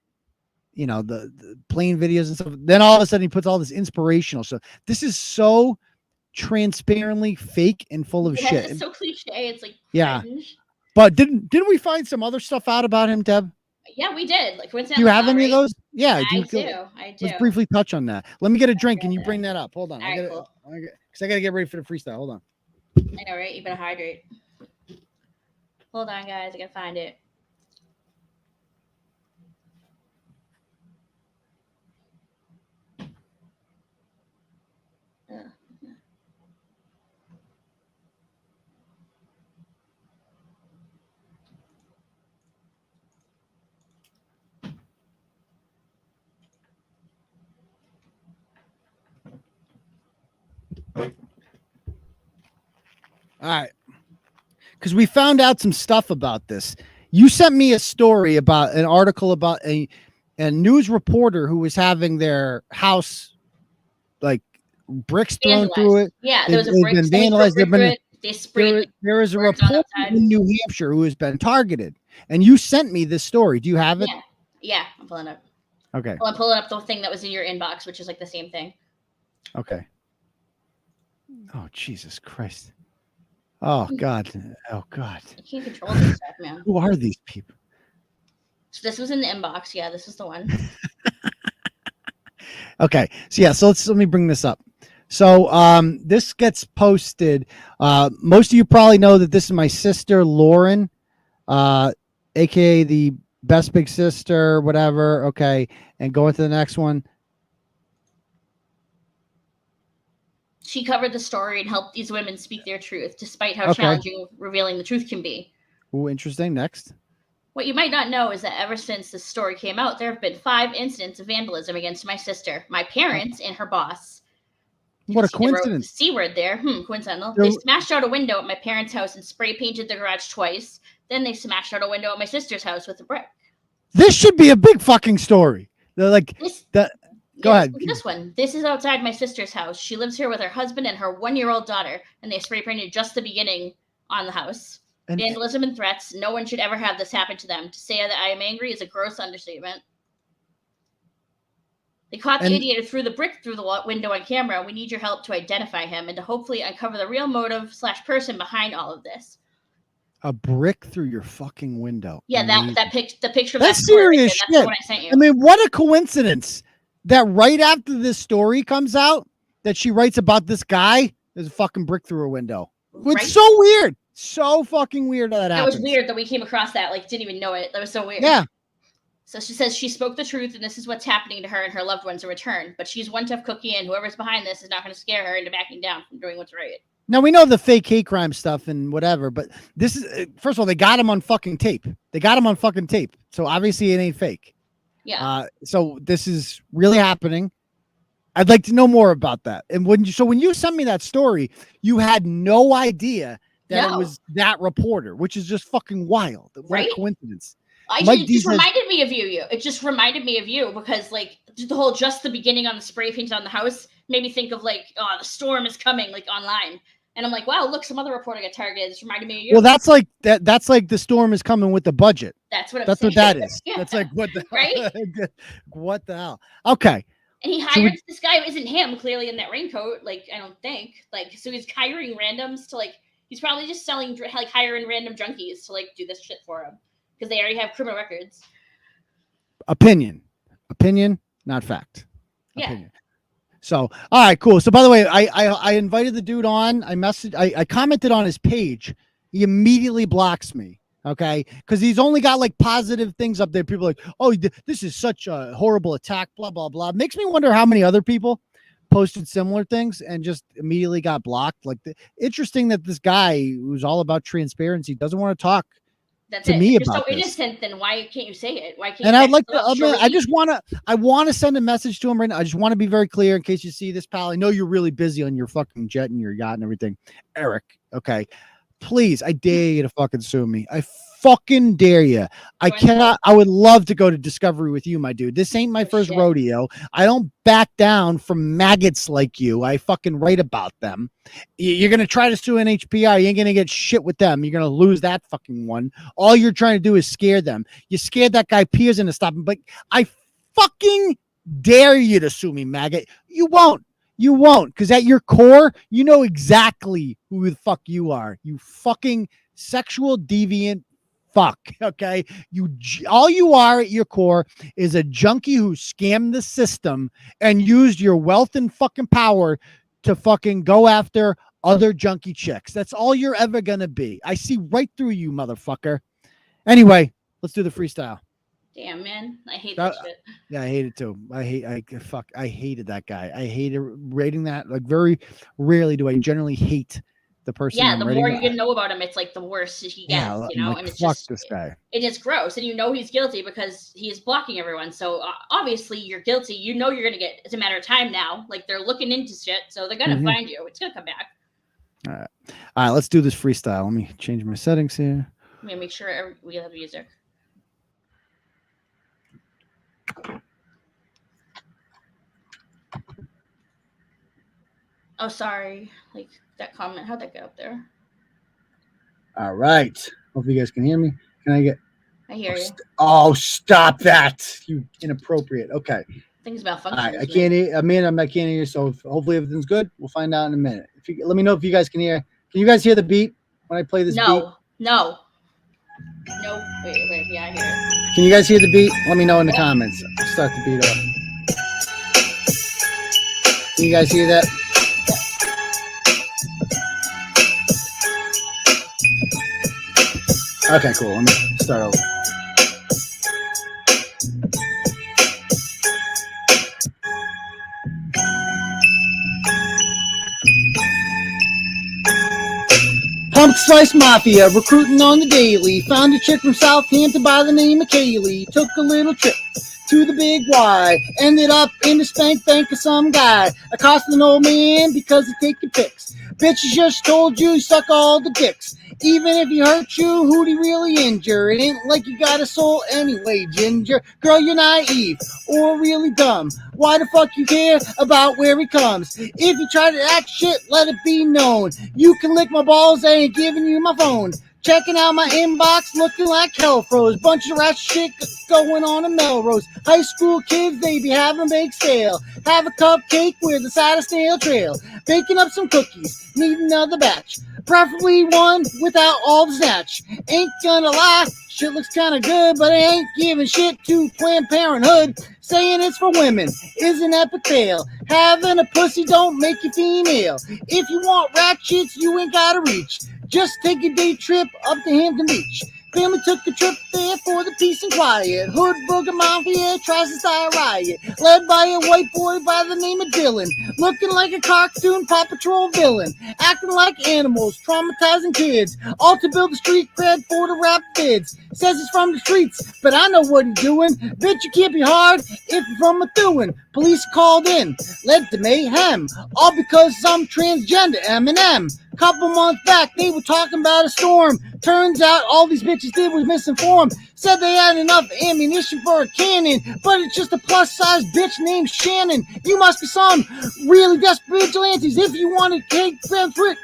you know, the playing videos and stuff. Then all of a sudden he puts all this inspirational stuff. This is so transparently fake and full of shit. It's so cliche. It's like yeah. cringe. But didn't we find some other stuff out about him, Deb? Yeah, we did. Like, do you have any of those? Yeah, I do. Let's briefly touch on that. Let me get a drink. Can you bring that up? Hold on. All right, cool. Because I gotta get ready for the freestyle. Hold on. I know, right? You better hydrate. Hold on, guys. I gotta find it. All right. Because we found out some stuff about this. You sent me a story about an article about a news reporter who was having their house, like, bricks thrown through it. Yeah, there was a brick vandalized. They sprayed. There is a reporter in New Hampshire who has been targeted. And you sent me this story. Do you have it? Yeah, I'm pulling up. Okay. Well, I'm pulling up the thing that was in your inbox, which is like the same thing. Okay. Oh, Jesus Christ. Oh, God. Oh, God. You can't control this stuff, man. Who are these people? So this was in the inbox. Yeah, this was the one. Okay. So, yeah. So let me bring this up. So this gets posted. Most of you probably know that this is my sister, Lauren, aka the best big sister, whatever. Okay. And going to the next one. She covered the story and helped these women speak their truth, despite how challenging revealing the truth can be. Oh, interesting. Next. What you might not know is that ever since this story came out, there have been 5 incidents of vandalism against my sister, my parents, and her boss. What a coincidence. C word there. Coincidental. They smashed out a window at my parents' house and spray painted the garage twice. Then they smashed out a window at my sister's house with a brick. This should be a big fucking story. They're like that. Go ahead. This one. This is outside my sister's house. She lives here with her husband and her 1-year-old daughter, and they spray painted just the beginning on the house. Vandalism and threats. No one should ever have this happen to them. To say that I am angry is a gross understatement. They caught the idiot who threw the brick through the window on camera. We need your help to identify him and to hopefully uncover the real motive / person behind all of this. A brick through your fucking window. Yeah, the picture of that's that serious shit. That's what I sent you. I mean, what a coincidence that right after this story comes out, that she writes about this guy, there's a fucking brick through her window. It's so weird. So fucking weird that happened. That was weird that we came across that. Like, didn't even know it. That was so weird. Yeah. So she says she spoke the truth, and this is what's happening to her and her loved ones in return. But she's one tough cookie, and whoever's behind this is not going to scare her into backing down from doing what's right. Now, we know the fake hate crime stuff and whatever, but this is, first of all, they got him on fucking tape. So obviously it ain't fake. Yeah. So this is really happening. I'd like to know more about that. And when you sent me that story, you had no idea that it was that reporter, which is just fucking wild. What a coincidence. It just reminded me of you. It just reminded me of you because, like, the whole just the beginning on the spray paint on the house made me think of, like, oh, the storm is coming, like, online. And I'm like, wow, look, some other reporter got targeted. This reminded me of you. Well, that's like that. That's like the storm is coming with the budget. That's what. That's what that is. Yeah. That's like what the right? What the hell? Okay. And he hired this guy who isn't him, clearly in that raincoat. Like, I don't think. Like, so he's hiring randoms to, like, he's probably just hiring random junkies to, like, do this shit for him because they already have criminal records. Opinion, not fact. Yeah. Opinion. So, all right, cool. So, by the way, I invited the dude on. I commented on his page. He immediately blocks me. Okay, because he's only got like positive things up there. People are like, oh, this is such a horrible attack. Blah blah blah. Makes me wonder how many other people posted similar things and just immediately got blocked. Like, interesting that this guy who's all about transparency doesn't want to talk to me about so this. Innocent, then why can't you say it? Why can't? And you I'd like to. I want to send a message to him right now. I just want to be very clear in case you see this, pal. I know you're really busy on your fucking jet and your yacht and everything, Eric. Okay, please, I dare you to fucking sue me. I fucking dare you. I cannot. I would love to go to Discovery with you, my dude. This ain't my first rodeo. I don't back down from maggots like you. I fucking write about them. You're gonna try to sue NHPR. You ain't gonna get shit with them. You're gonna lose that fucking one. All you're trying to do is scare them. You scared that guy Piers into stopping, but I fucking dare you to sue me, maggot. You won't. You won't, because at your core, you know exactly who the fuck you are. You fucking sexual deviant fuck. Okay, all you are at your core is a junkie who scammed the system and used your wealth and fucking power to fucking go after other junkie chicks. That's all you're ever gonna be. I see right through you, motherfucker. Anyway, let's do the freestyle. Damn, man. I hate that shit. Yeah, I hate it too. I hated that guy. I hated rating that. Like, very rarely do I generally hate the person. Yeah, I'm the rating more you get to know about him, it's like the worse he gets, yeah, you know? like, and it's fuck just this guy. It is gross. And you know he's guilty because he is blocking everyone. So obviously you're guilty. You know you're going to get, it's a matter of time now. Like, they're looking into shit. So they're going to find you. It's going to come back. All right, let's do this freestyle. Let me change my settings here. Let me make sure we have music. Oh, sorry. Like, that comment. How'd that get up there? All right. Hope you guys can hear me. Can I get... I hear you. Oh, stop that. You inappropriate. Okay. Things malfunctioning. All right. I can't hear. Amanda, I can't hear you. So hopefully everything's good. We'll find out in a minute. Let me know if you guys can hear. Can you guys hear the beat when I play this beat? No. Wait. Yeah, I hear it. Can you guys hear the beat? Let me know in the comments. I'll start the beat off. Can you guys hear that? Okay, cool. Let me start over. Pump Slice Mafia, recruiting on the daily. Found a chick from Southampton by the name of Kaley. Took a little trip to the big Y. Ended up in the spank bank of some guy. Accosted an old man because he take your pics. Bitches just told you suck all the dicks. Even if he hurt you, who'd he really injure? It ain't like you got a soul anyway, Ginger. Girl, you're naive or really dumb. Why the fuck you care about where he comes? If you try to act shit, let it be known. You can lick my balls, I ain't giving you my phone. Checking out my inbox, looking like hell froze. Bunch of rat shit going on in Melrose. High school kids, they be having a bake sale. Have a cupcake with a side of snail trail. Baking up some cookies, need another batch. Preferably one without all the snatch. Ain't gonna lie, shit looks kinda good, but I ain't giving shit to Planned Parenthood. Saying it's for women is an epic fail. Having a pussy don't make you female. If you want ratchets, you ain't gotta reach. Just take a day trip up to Hampton Beach. Family took a trip there for the peace and quiet. Hood booger mafia tries to start a riot. Led by a white boy by the name of Dylan. Looking like a cartoon Paw Patrol villain. Acting like animals, traumatizing kids. All to build a street cred for the rap kids. Says he's from the streets, but I know what he's doing. Bitch, you can't be hard if you're from Methuen. Police called in, led to mayhem. All because some transgender Eminem. Couple months back, they were talking about a storm. Turns out all these bitches did was misinformed. Said they had enough ammunition for a cannon, but it's just a plus-size bitch named Shannon. You must be some really desperate vigilantes if you want to take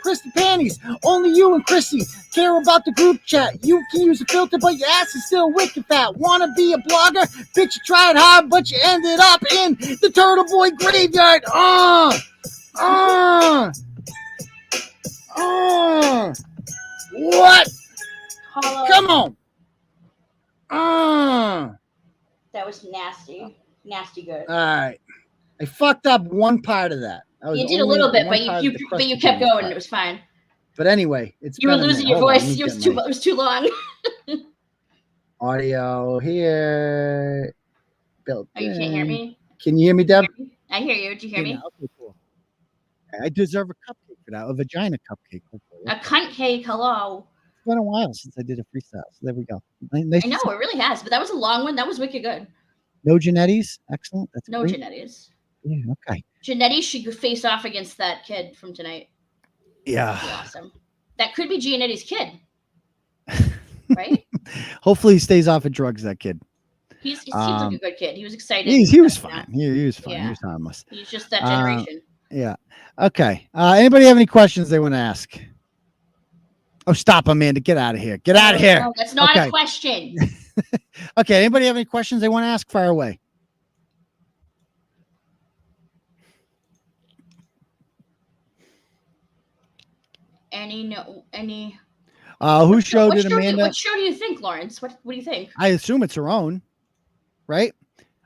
Christy panties. Only you and Chrissy care about the group chat. You can use a filter, but your ass is still wicked fat. Wanna be a blogger? Bitch, you tried hard, but you ended up in the Turtleboy graveyard. What? Hello. Come on. That was nasty. Nasty good. All right. I fucked up one part of that. You did a little bit, but you kept going and it was fine. But anyway, you were losing your voice. It was too long. Audio here. Built. Oh, you can't hear me? Can you hear me, Deb? I hear you. Did you hear me? Okay, cool. I deserve a cupcake for that. A vagina cupcake. A cunt cake. Hello. It's been a while since I did a freestyle. So there we go. Nice. I know it really has, but that was a long one. That was wicked good. No Janettis. Excellent. That's no great. Janettis. Yeah. Okay. Janetti should face off against that kid from tonight. Yeah. Awesome. That could be Gianetti's kid. Right? Hopefully he stays off of drugs, that kid. He seems like a good kid. He was excited. He was fine. He was fine. Yeah. He was harmless. He's just that generation. Yeah. Okay. Anybody have any questions they want to ask? Oh, stop, Amanda. Get out of here. Get out of here. No, that's not a question. Okay. Anybody have any questions they want to ask? Fire away. Any Who showed it, show Amanda? what show do you think, Lawrence? What do you think? I assume it's her own, right?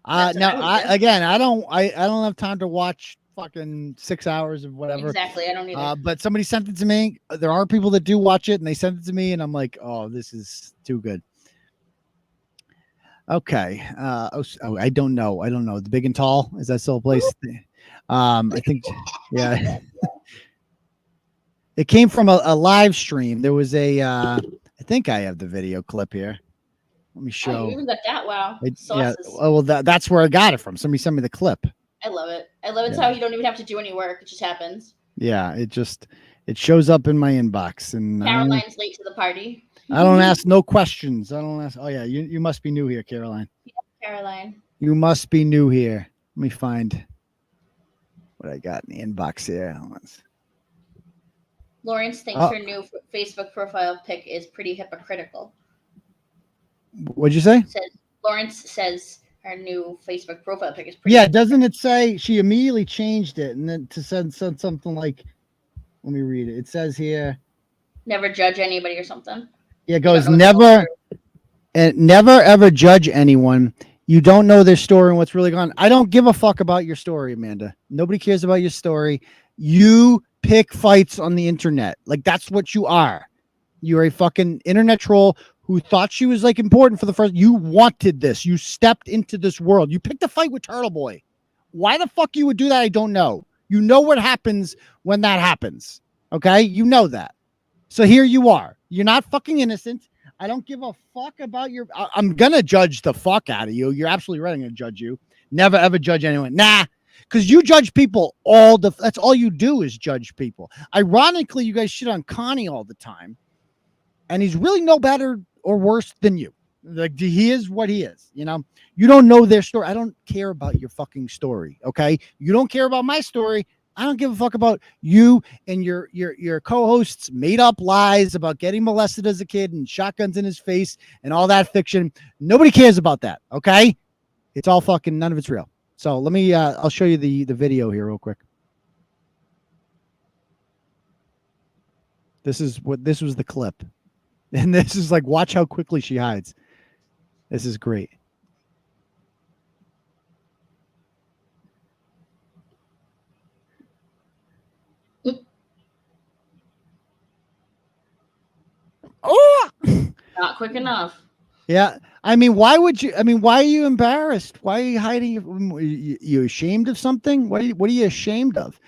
That's Now, what I would I don't have time to watch fucking 6 hours of whatever. Exactly, I don't either. But somebody sent it to me. There are people that do watch it, and they sent it to me, and I'm like, oh, this is too good. Okay. I don't know. The Big and Tall, is that still a place? I think, yeah. It came from a live stream. There was I think I have the video clip here. Let me show. Oh, you even got that? Wow. Yeah. Oh, well, that's where I got it from. Somebody sent me the clip. I love it. It's how you don't even have to do any work. It just happens. Yeah. It shows up in my inbox, and Caroline's late to the party. I don't ask no questions. I don't ask. Oh yeah. You must be new here, Caroline. Yeah, Caroline. You must be new here. Let me find what I got in the inbox here. Lawrence thinks her new Facebook profile pic is pretty hypocritical. What'd you say? Lawrence says her new Facebook profile pic is pretty. Yeah, doesn't it say she immediately changed it and then to said something like, let me read it. It says here, never judge anybody or something. Yeah, it goes never ever judge anyone. You don't know their story and what's really going on. I don't give a fuck about your story, Amanda. Nobody cares about your story. You pick fights on the internet. Like, that's what you are. You're a fucking internet troll who thought she was like important for the first. You wanted this. You stepped into this world. You picked a fight with Turtleboy. Why the fuck you would do that? I don't know. You know what happens when that happens. Okay? You know that. So here you are. You're not fucking innocent. I don't give a fuck about your. I'm going to judge the fuck out of you. You're absolutely right. I'm going to judge you. Never, ever judge anyone. Nah. Because you judge people that's all you do is judge people. Ironically, you guys shit on Connie all the time. And he's really no better or worse than you. Like, he is what he is. You know, you don't know their story. I don't care about your fucking story. Okay. You don't care about my story. I don't give a fuck about you and your co-hosts made up lies about getting molested as a kid and shotguns in his face and all that fiction. Nobody cares about that. Okay. It's all fucking, none of it's real. So let me, I'll show you the video here real quick. This was the clip. And this is like, watch how quickly she hides. This is great. Oh! Not quick enough. Yeah. I mean, why are you embarrassed? Why are you hiding? You ashamed of something? What are you ashamed of?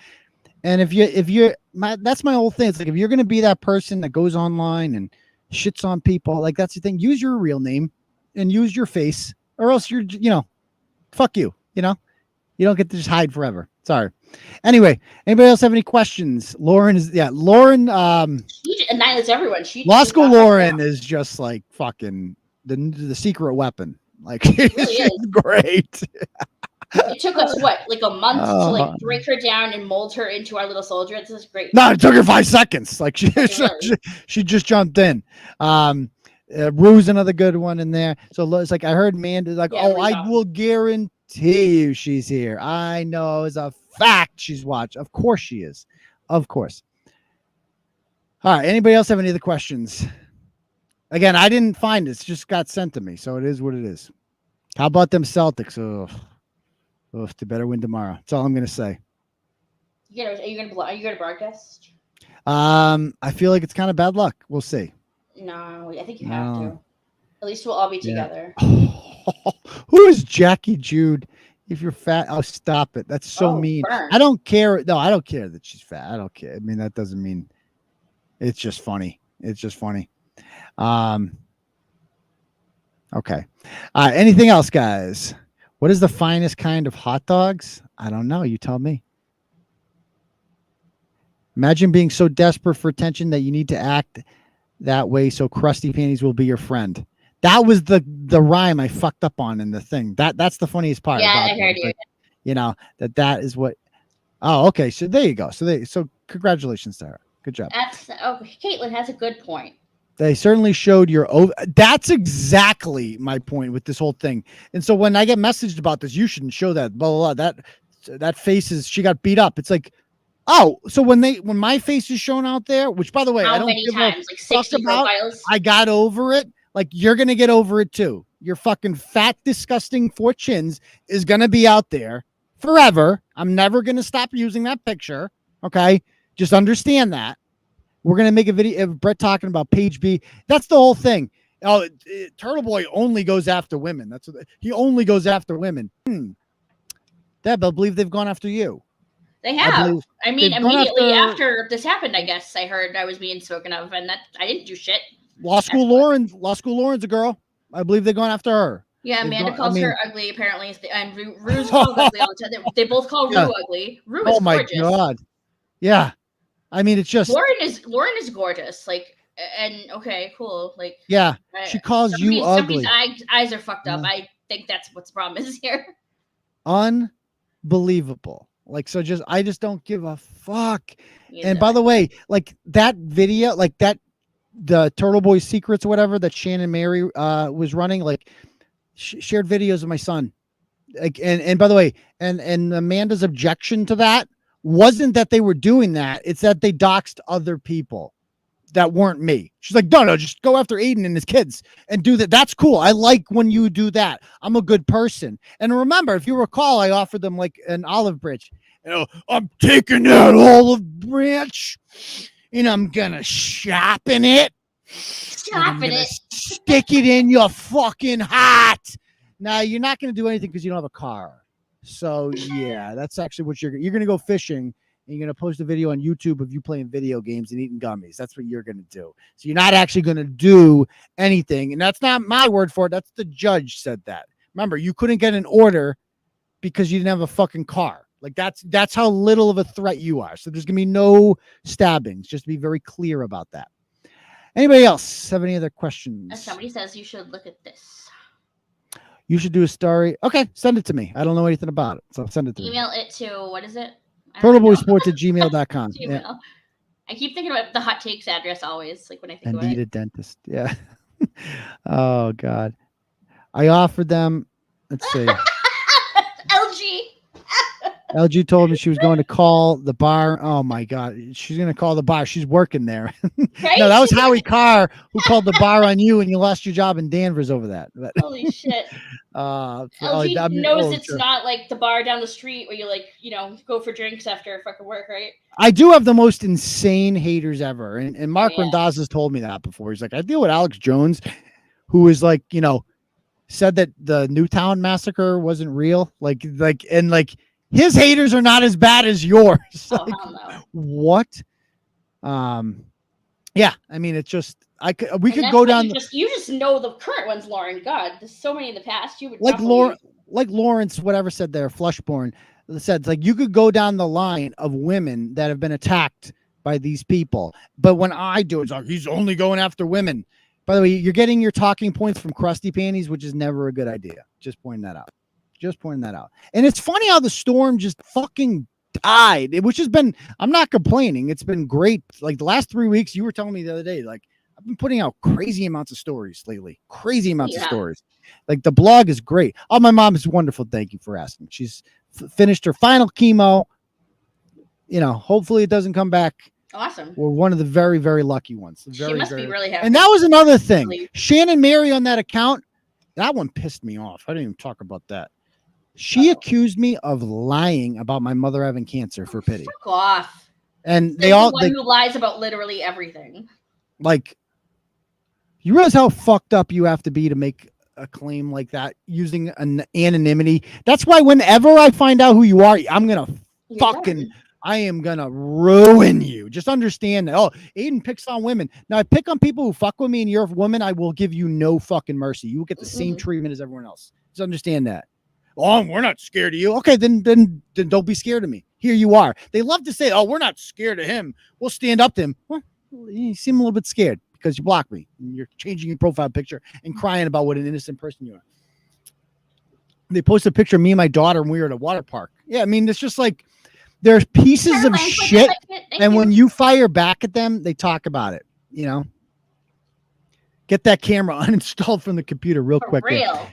And that's my whole thing. It's like, if you're going to be that person that goes online and shits on people, like, that's the thing. Use your real name and use your face, or else you're, fuck you. You don't get to just hide forever. Sorry. Anyway, anybody else have any questions? Lauren. She annihilates everyone. Law school Lauren is just like fucking the secret weapon. Like, it really is great. It took us like a month to like break her down and mold her into our little soldier. This is great. No, it took her 5 seconds. Like, she just jumped in. Rue's another good one in there. So it's like, I heard Manda like, I will guarantee you she's here. I know as a fact she's watched. Of course she is. Of course. All right. Anybody else have any other questions? Again, I didn't find it. It just got sent to me. So it is what it is. How about them Celtics? They better win tomorrow. That's all I'm going to say. Are you going to broadcast? I feel like it's kind of bad luck. We'll see. No, I think you have to. At least we'll all be together. Who is Jackie Jude? If you're fat, stop it. That's so mean. Burn. I don't care. No, I don't care that she's fat. I don't care. I mean, that doesn't mean. It's just funny. It's just funny. Okay. Anything else, guys? What is the finest kind of hot dogs? I don't know. You tell me. Imagine being so desperate for attention that you need to act that way so crusty panties will be your friend. That was the rhyme I fucked up on in the thing. That's the funniest part. Yeah, I heard you. That is what. Oh, okay. So there you go. So congratulations, Sarah. Good job. Caitlin has a good point. They certainly showed that's exactly my point with this whole thing. And so when I get messaged about this, you shouldn't show that, blah, blah, blah. That face she got beat up. It's like, Oh, so when my face is shown out there, which by the way, How I don't many give times? a Like fuck 60 about, profiles? I got over it. Like you're gonna get over it too. Your fucking fat, disgusting 4 chins is gonna be out there forever. I'm never gonna stop using that picture. Okay, just understand that. We're gonna make a video of Bret talking about Page B. That's the whole thing. Oh, Turtleboy only goes after women. He only goes after women. Deb, I believe they've gone after you. They have. I mean, they've gone immediately after this happened, I guess I heard I was being spoken of, and that I didn't do shit. Law School Lauren's a girl. I believe they're going after her. Yeah, Manda calls her ugly, apparently, and Rue's called ugly all the time. They both call Rue ugly. Rue is gorgeous. Oh my god. Yeah. I mean, it's just Lauren is gorgeous. Like, and okay, cool. Like, yeah, she calls you ugly. Somebody's eyes are fucked up. I think that's what the problem is here. Unbelievable. Like, so I just don't give a fuck. And by the way, like that video, like that, the Turtleboy secrets or whatever that Shannon Mary was running, like shared videos of my son. Like, and by the way, and Amanda's objection to that wasn't that they were doing that. It's that they doxed other people that weren't me. She's like, no, just go after Aidan and his kids and do that. That's cool. I like when you do that. I'm a good person. And remember, if you recall, I offered them like an olive branch. You know, I'm taking that olive branch and I'm gonna sharpen it. Stick it in your fucking heart. Now you're not gonna do anything because you don't have a car. So yeah, that's actually what you're gonna go fishing. And you're going to post a video on YouTube of you playing video games and eating gummies. That's what you're going to do. So you're not actually going to do anything. And that's not my word for it. That's the judge said that. Remember, you couldn't get an order because you didn't have a fucking car. Like that's how little of a threat you are. So there's going to be no stabbings. Just to be very clear about that. Anybody else have any other questions? Somebody says you should look at this. You should do a story. Okay, send it to me. I don't know anything about it. So send it to me. Email it to, what is it? Turtleboysports@gmail.com. Yeah. I keep thinking about the hot takes address always, like when I think about it. Indeed, a dentist. Yeah. Oh God. I offered them. Let's see. LG. LG told me she was going to call the bar. Oh my God. She's going to call the bar. She's working there. No, that was Howie Carr who called the bar on you and you lost your job in Danvers over that. But, holy shit. LG knows it's not like the bar down the street where you like, go for drinks after fucking work, right? I do have the most insane haters ever. And Mark Randazza's told me that before. He's like, I deal with Alex Jones, who is like, said that the Newtown massacre wasn't real. Like, his haters are not as bad as yours. Oh, hell no. What? Yeah. I mean, it's just we could go down. You just know the current ones, Lauren. God, there's so many in the past. You would like Lawrence, whatever said there, Flushborn said, like you could go down the line of women that have been attacked by these people. But when I do, it's like he's only going after women. By the way, you're getting your talking points from Krusty Panties, which is never a good idea. Just pointing that out. And it's funny how the storm just fucking died, which has been, I'm not complaining. It's been great. Like the last 3 weeks, you were telling me the other day, like I've been putting out crazy amounts of stories lately. Crazy amounts of stories. Like the blog is great. Oh, my mom is wonderful. Thank you for asking. She's finished her final chemo. Hopefully it doesn't come back. Awesome. We're one of the very, very lucky ones. She must be really happy. And that was another thing. Shannon Mary on that account, that one pissed me off. I didn't even talk about that. She accused me of lying about my mother having cancer for pity. Fuck off. And who lies about literally everything. Like, you realize how fucked up you have to be to make a claim like that using an anonymity? That's why whenever I find out who you are, I'm gonna I am gonna ruin you. Just understand that. Oh, Aidan picks on women. Now I pick on people who fuck with me, and you're a woman. I will give you no fucking mercy. You will get the same treatment as everyone else. Just understand that. Oh, we're not scared of you. Okay, then don't be scared of me. Here you are. They love to say, oh, we're not scared of him. We'll stand up to him. Well, you seem a little bit scared because you blocked me. And you're changing your profile picture and crying about what an innocent person you are. They posted a picture of me and my daughter when we were at a water park. Yeah, I mean, it's just like there's pieces of shit. And when you fire back at them, they talk about it, Get that camera uninstalled from the computer real quick. Real.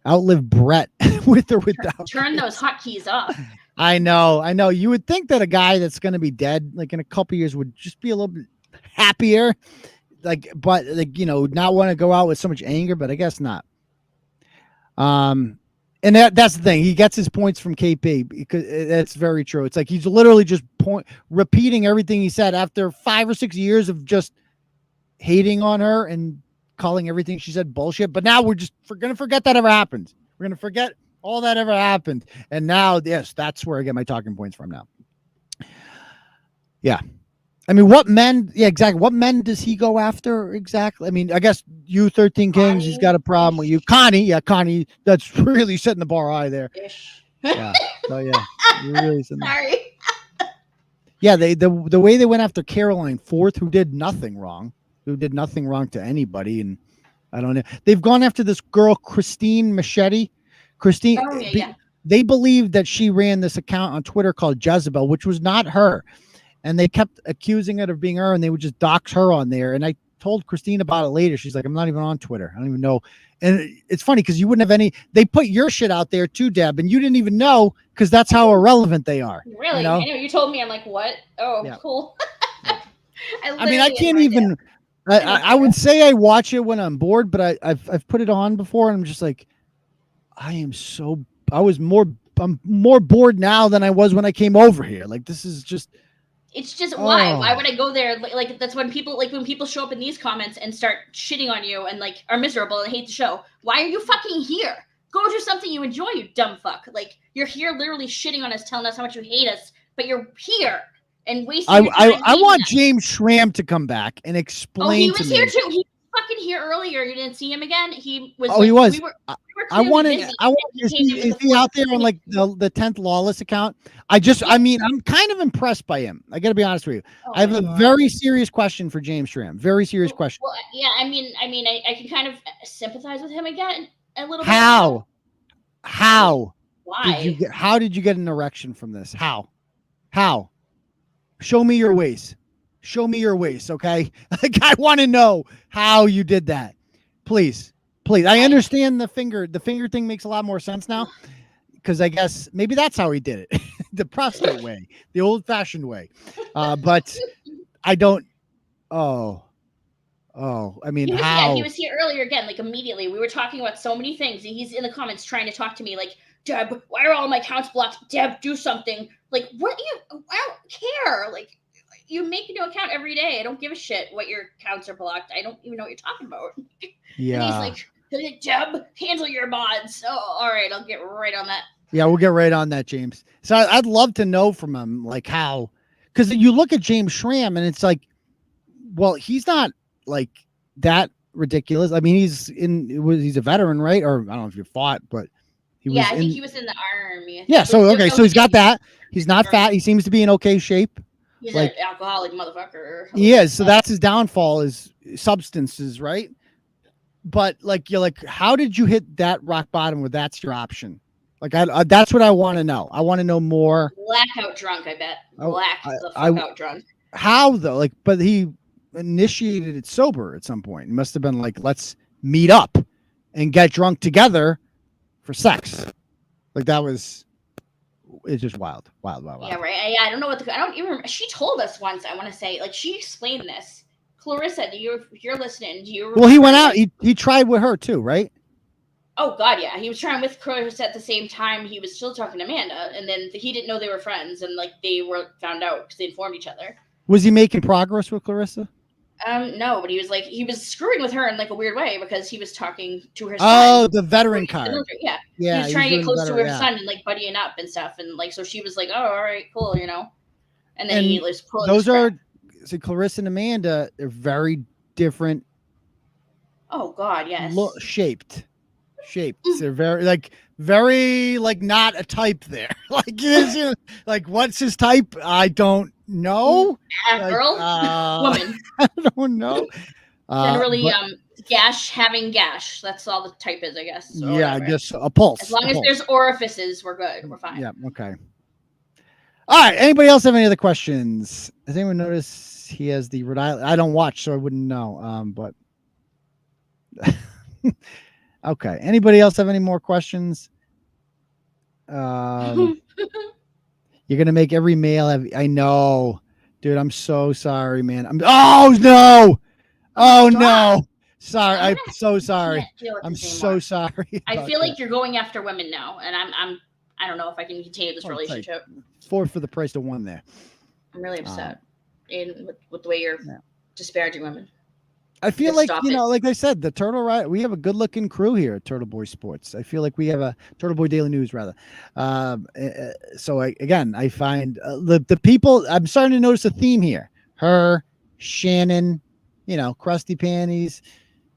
Outlive Bret with or without. Turn those hotkeys off. I know. You would think that a guy that's going to be dead, like in a couple years, would just be a little bit happier, like, but like, not want to go out with so much anger, but I guess not. And that's the thing. He gets his points from KP because that's very true. It's like he's literally just repeating everything he said after 5 or 6 years of just hating on her and calling everything she said bullshit. But now we're going to forget that ever happened. We're going to forget all that ever happened. And now, yes, that's where I get my talking points from now. Yeah. I mean, what men? Yeah, exactly. What men does he go after exactly? I mean, I guess you 13 Kings, he's got a problem with you. Connie, that's really setting the bar high there. Yeah. Oh yeah. Really Sorry. Yeah, the way they went after Caroline Fourth, who did nothing wrong to anybody, and I don't know. They've gone after this girl, Christine Machete. They believed that she ran this account on Twitter called Jezebel, which was not her. And they kept accusing it of being her, and they would just dox her on there. And I told Christine about it later. She's like, I'm not even on Twitter. I don't even know. And it's funny because you wouldn't have any. They put your shit out there too, Deb, and you didn't even know because that's how irrelevant they are. Really? I know. You told me. I'm like, what? Oh, yeah. Cool. I mean, I can't even. I would say I watch it when I'm bored, but I've put it on before, and I'm just like, I'm more bored now than I was when I came over here. Like, this is just. It's just why? Why would I go there? Like that's when people show up in these comments and start shitting on you and like are miserable and hate the show. Why are you fucking here? Go do something you enjoy, you dumb fuck. Like you're here literally shitting on us, telling us how much you hate us, but you're here and wasting your time. I want James Schramm to come back and explain. Oh, he was here too. He was fucking here earlier. You didn't see him again. He was. Oh, he was. I want is he out there on like the 10th Lawless account? I'm kind of impressed by him. I got to be honest with you. I have a very serious question for James Schramm. Very serious question. Well, yeah, I can kind of sympathize with him again a little bit. How? Why? How did you get an erection from this? How? Show me your waist. Okay? Like I want to know how you did that. Please. I understand the finger thing makes a lot more sense now because I guess maybe that's how he did it. The prostate way, the old fashioned way. But I don't. I mean, how? Yeah, he was here earlier again, like immediately. We were talking about so many things and he's in the comments trying to talk to me like, Deb, why are all my accounts blocked? Deb, do something. Like, I don't care. Like, you make a new account every day. I don't give a shit what your accounts are blocked. I don't even know what you're talking about. Yeah. And he's like, Deb, handle your mods. Oh, all right, I'll get right on that. Yeah, we'll get right on that, James. So I'd love to know from him, like how, because you look at James Schramm and it's like, well, he's not like that ridiculous. I mean, he's a veteran, right? Or I don't know if you fought, but I think he was in the army. Yeah, so he's got that. He's not fat. He seems to be in okay shape. He's like an alcoholic motherfucker. He is. So that's his downfall is substances, right? But like, you're like, how did you hit that rock bottom where that's your option? Like, that's what I want to know. I want to know more. Blackout drunk, I bet. Out drunk. How though? Like, but he initiated it sober at some point. It must have been like, let's meet up and get drunk together for sex. Like it's just wild. Yeah, right. I don't know I don't even remember. She told us once, I want to say, like she explained this. Clarissa, if you're listening, do you remember? Well, he went out. He tried with her too, right? Oh God, yeah. He was trying with Clarissa at the same time. He was still talking to Manda, and then he didn't know they were friends, and like they were found out because they informed each other. Was he making progress with Clarissa? No, but he was screwing with her in like a weird way because he was talking to her son. Oh, the veteran card. Yeah. He was trying to get close to her son and like buddying up and stuff, and like so she was like, "Oh, all right, cool," And then he was pulling. Those are. So Clarissa and Amanda, they're very different. Oh God, yes. Shaped. They're very not a type there. Like what's his type? I don't know. Girl, woman. I don't know. Generally, having gash. That's all the type is, I guess. So yeah, I guess a pulse. As long as there's orifices, we're good. We're fine. Yeah. Okay. All right. Anybody else have any other questions? Has anyone noticed he has the Rhode Island? I don't watch, so I wouldn't know. But okay. Anybody else have any more questions? You're gonna make every male have. I know, dude. I'm so sorry, man. Oh no! Oh no! Sorry, I'm so sorry. I'm so sorry. I feel like you're going after women now, and I don't know if I can continue this relationship. 4 for the price of 1 there. I'm really upset with the way you're disparaging women. I feel like, like I said, the Turtle Riot, we have a good looking crew here at Turtleboy Sports. I feel like we have a Turtleboy Daily News rather. So I find the people, I'm starting to notice a theme here. Her, Shannon, Krusty Panties.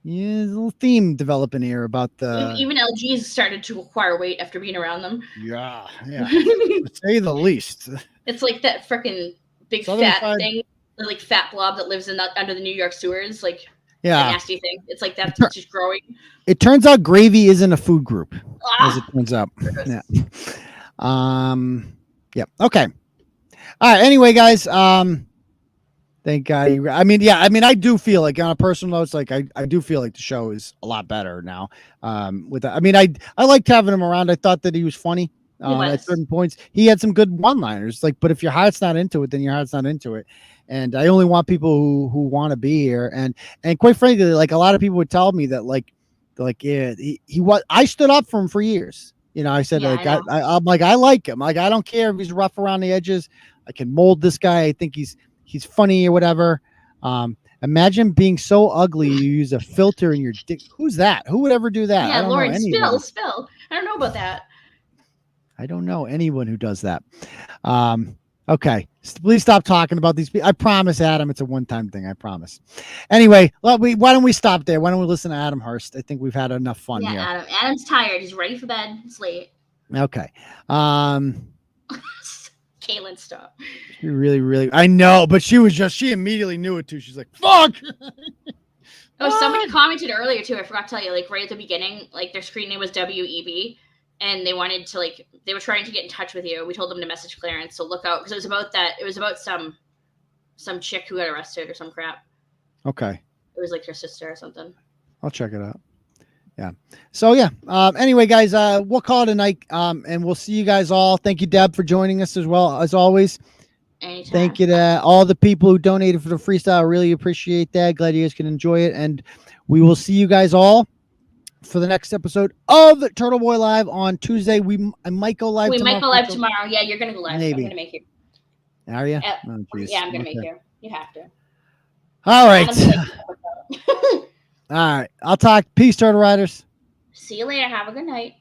Yeah, there's a little theme developing here about the. Even LGs started to acquire weight after being around them. Yeah. To say the least. It's like that freaking big fat thing, like fat blob that lives under the New York sewers, like a nasty thing. It's like that's just growing. It turns out gravy isn't a food group, as it turns out. Yeah. Yeah. Okay. All right. Anyway, guys. Thank God. I do feel like on a personal note, it's like I do feel like the show is a lot better now. I liked having him around. I thought that he was funny at certain points. He had some good one-liners. But if your heart's not into it, then your heart's not into it. And I only want people who want to be here. And quite frankly, like a lot of people would tell me that he was. I stood up for him for years. I said I'm like I like him. Like I don't care if he's rough around the edges. I can mold this guy. I think he's funny or whatever. Imagine being so ugly you use a filter in your dick. Who's that? Who would ever do that? Yeah, Lauren, spill. I don't know about that. I don't know anyone who does that. Okay. Please stop talking about these people. I promise, Adam, it's a one-time thing. I promise. Anyway, why don't we stop there? Why don't we listen to Adam Hurst? I think we've had enough fun here. Adam's tired. He's ready for bed. It's late. Okay. Kaylin, stop. She really, I know, but she immediately knew it too. She's like, fuck. Somebody commented earlier too. I forgot to tell you, like right at the beginning, like their screen name was WEB, and they wanted to they were trying to get in touch with you. We told them to message Clarence, so look out because it was about that. It was about some chick who got arrested or some crap. Okay. It was like her sister or something. I'll check it out. Yeah. So anyway, guys, we'll call it a night. And we'll see you guys all. Thank you, Deb, for joining us as well as always. Anytime. Thank you to all the people who donated for the freestyle. I really appreciate that. Glad you guys can enjoy it. And we will see you guys all for the next episode of Turtleboy Live on Tuesday. I might go live tomorrow. We might go live tomorrow. Yeah, you're going to go live. Maybe. I'm going to make you. Are you? Yeah, I'm going to make you. You have to. All right. All right. I'll talk. Peace, Turtle Riders. See you later. Have a good night.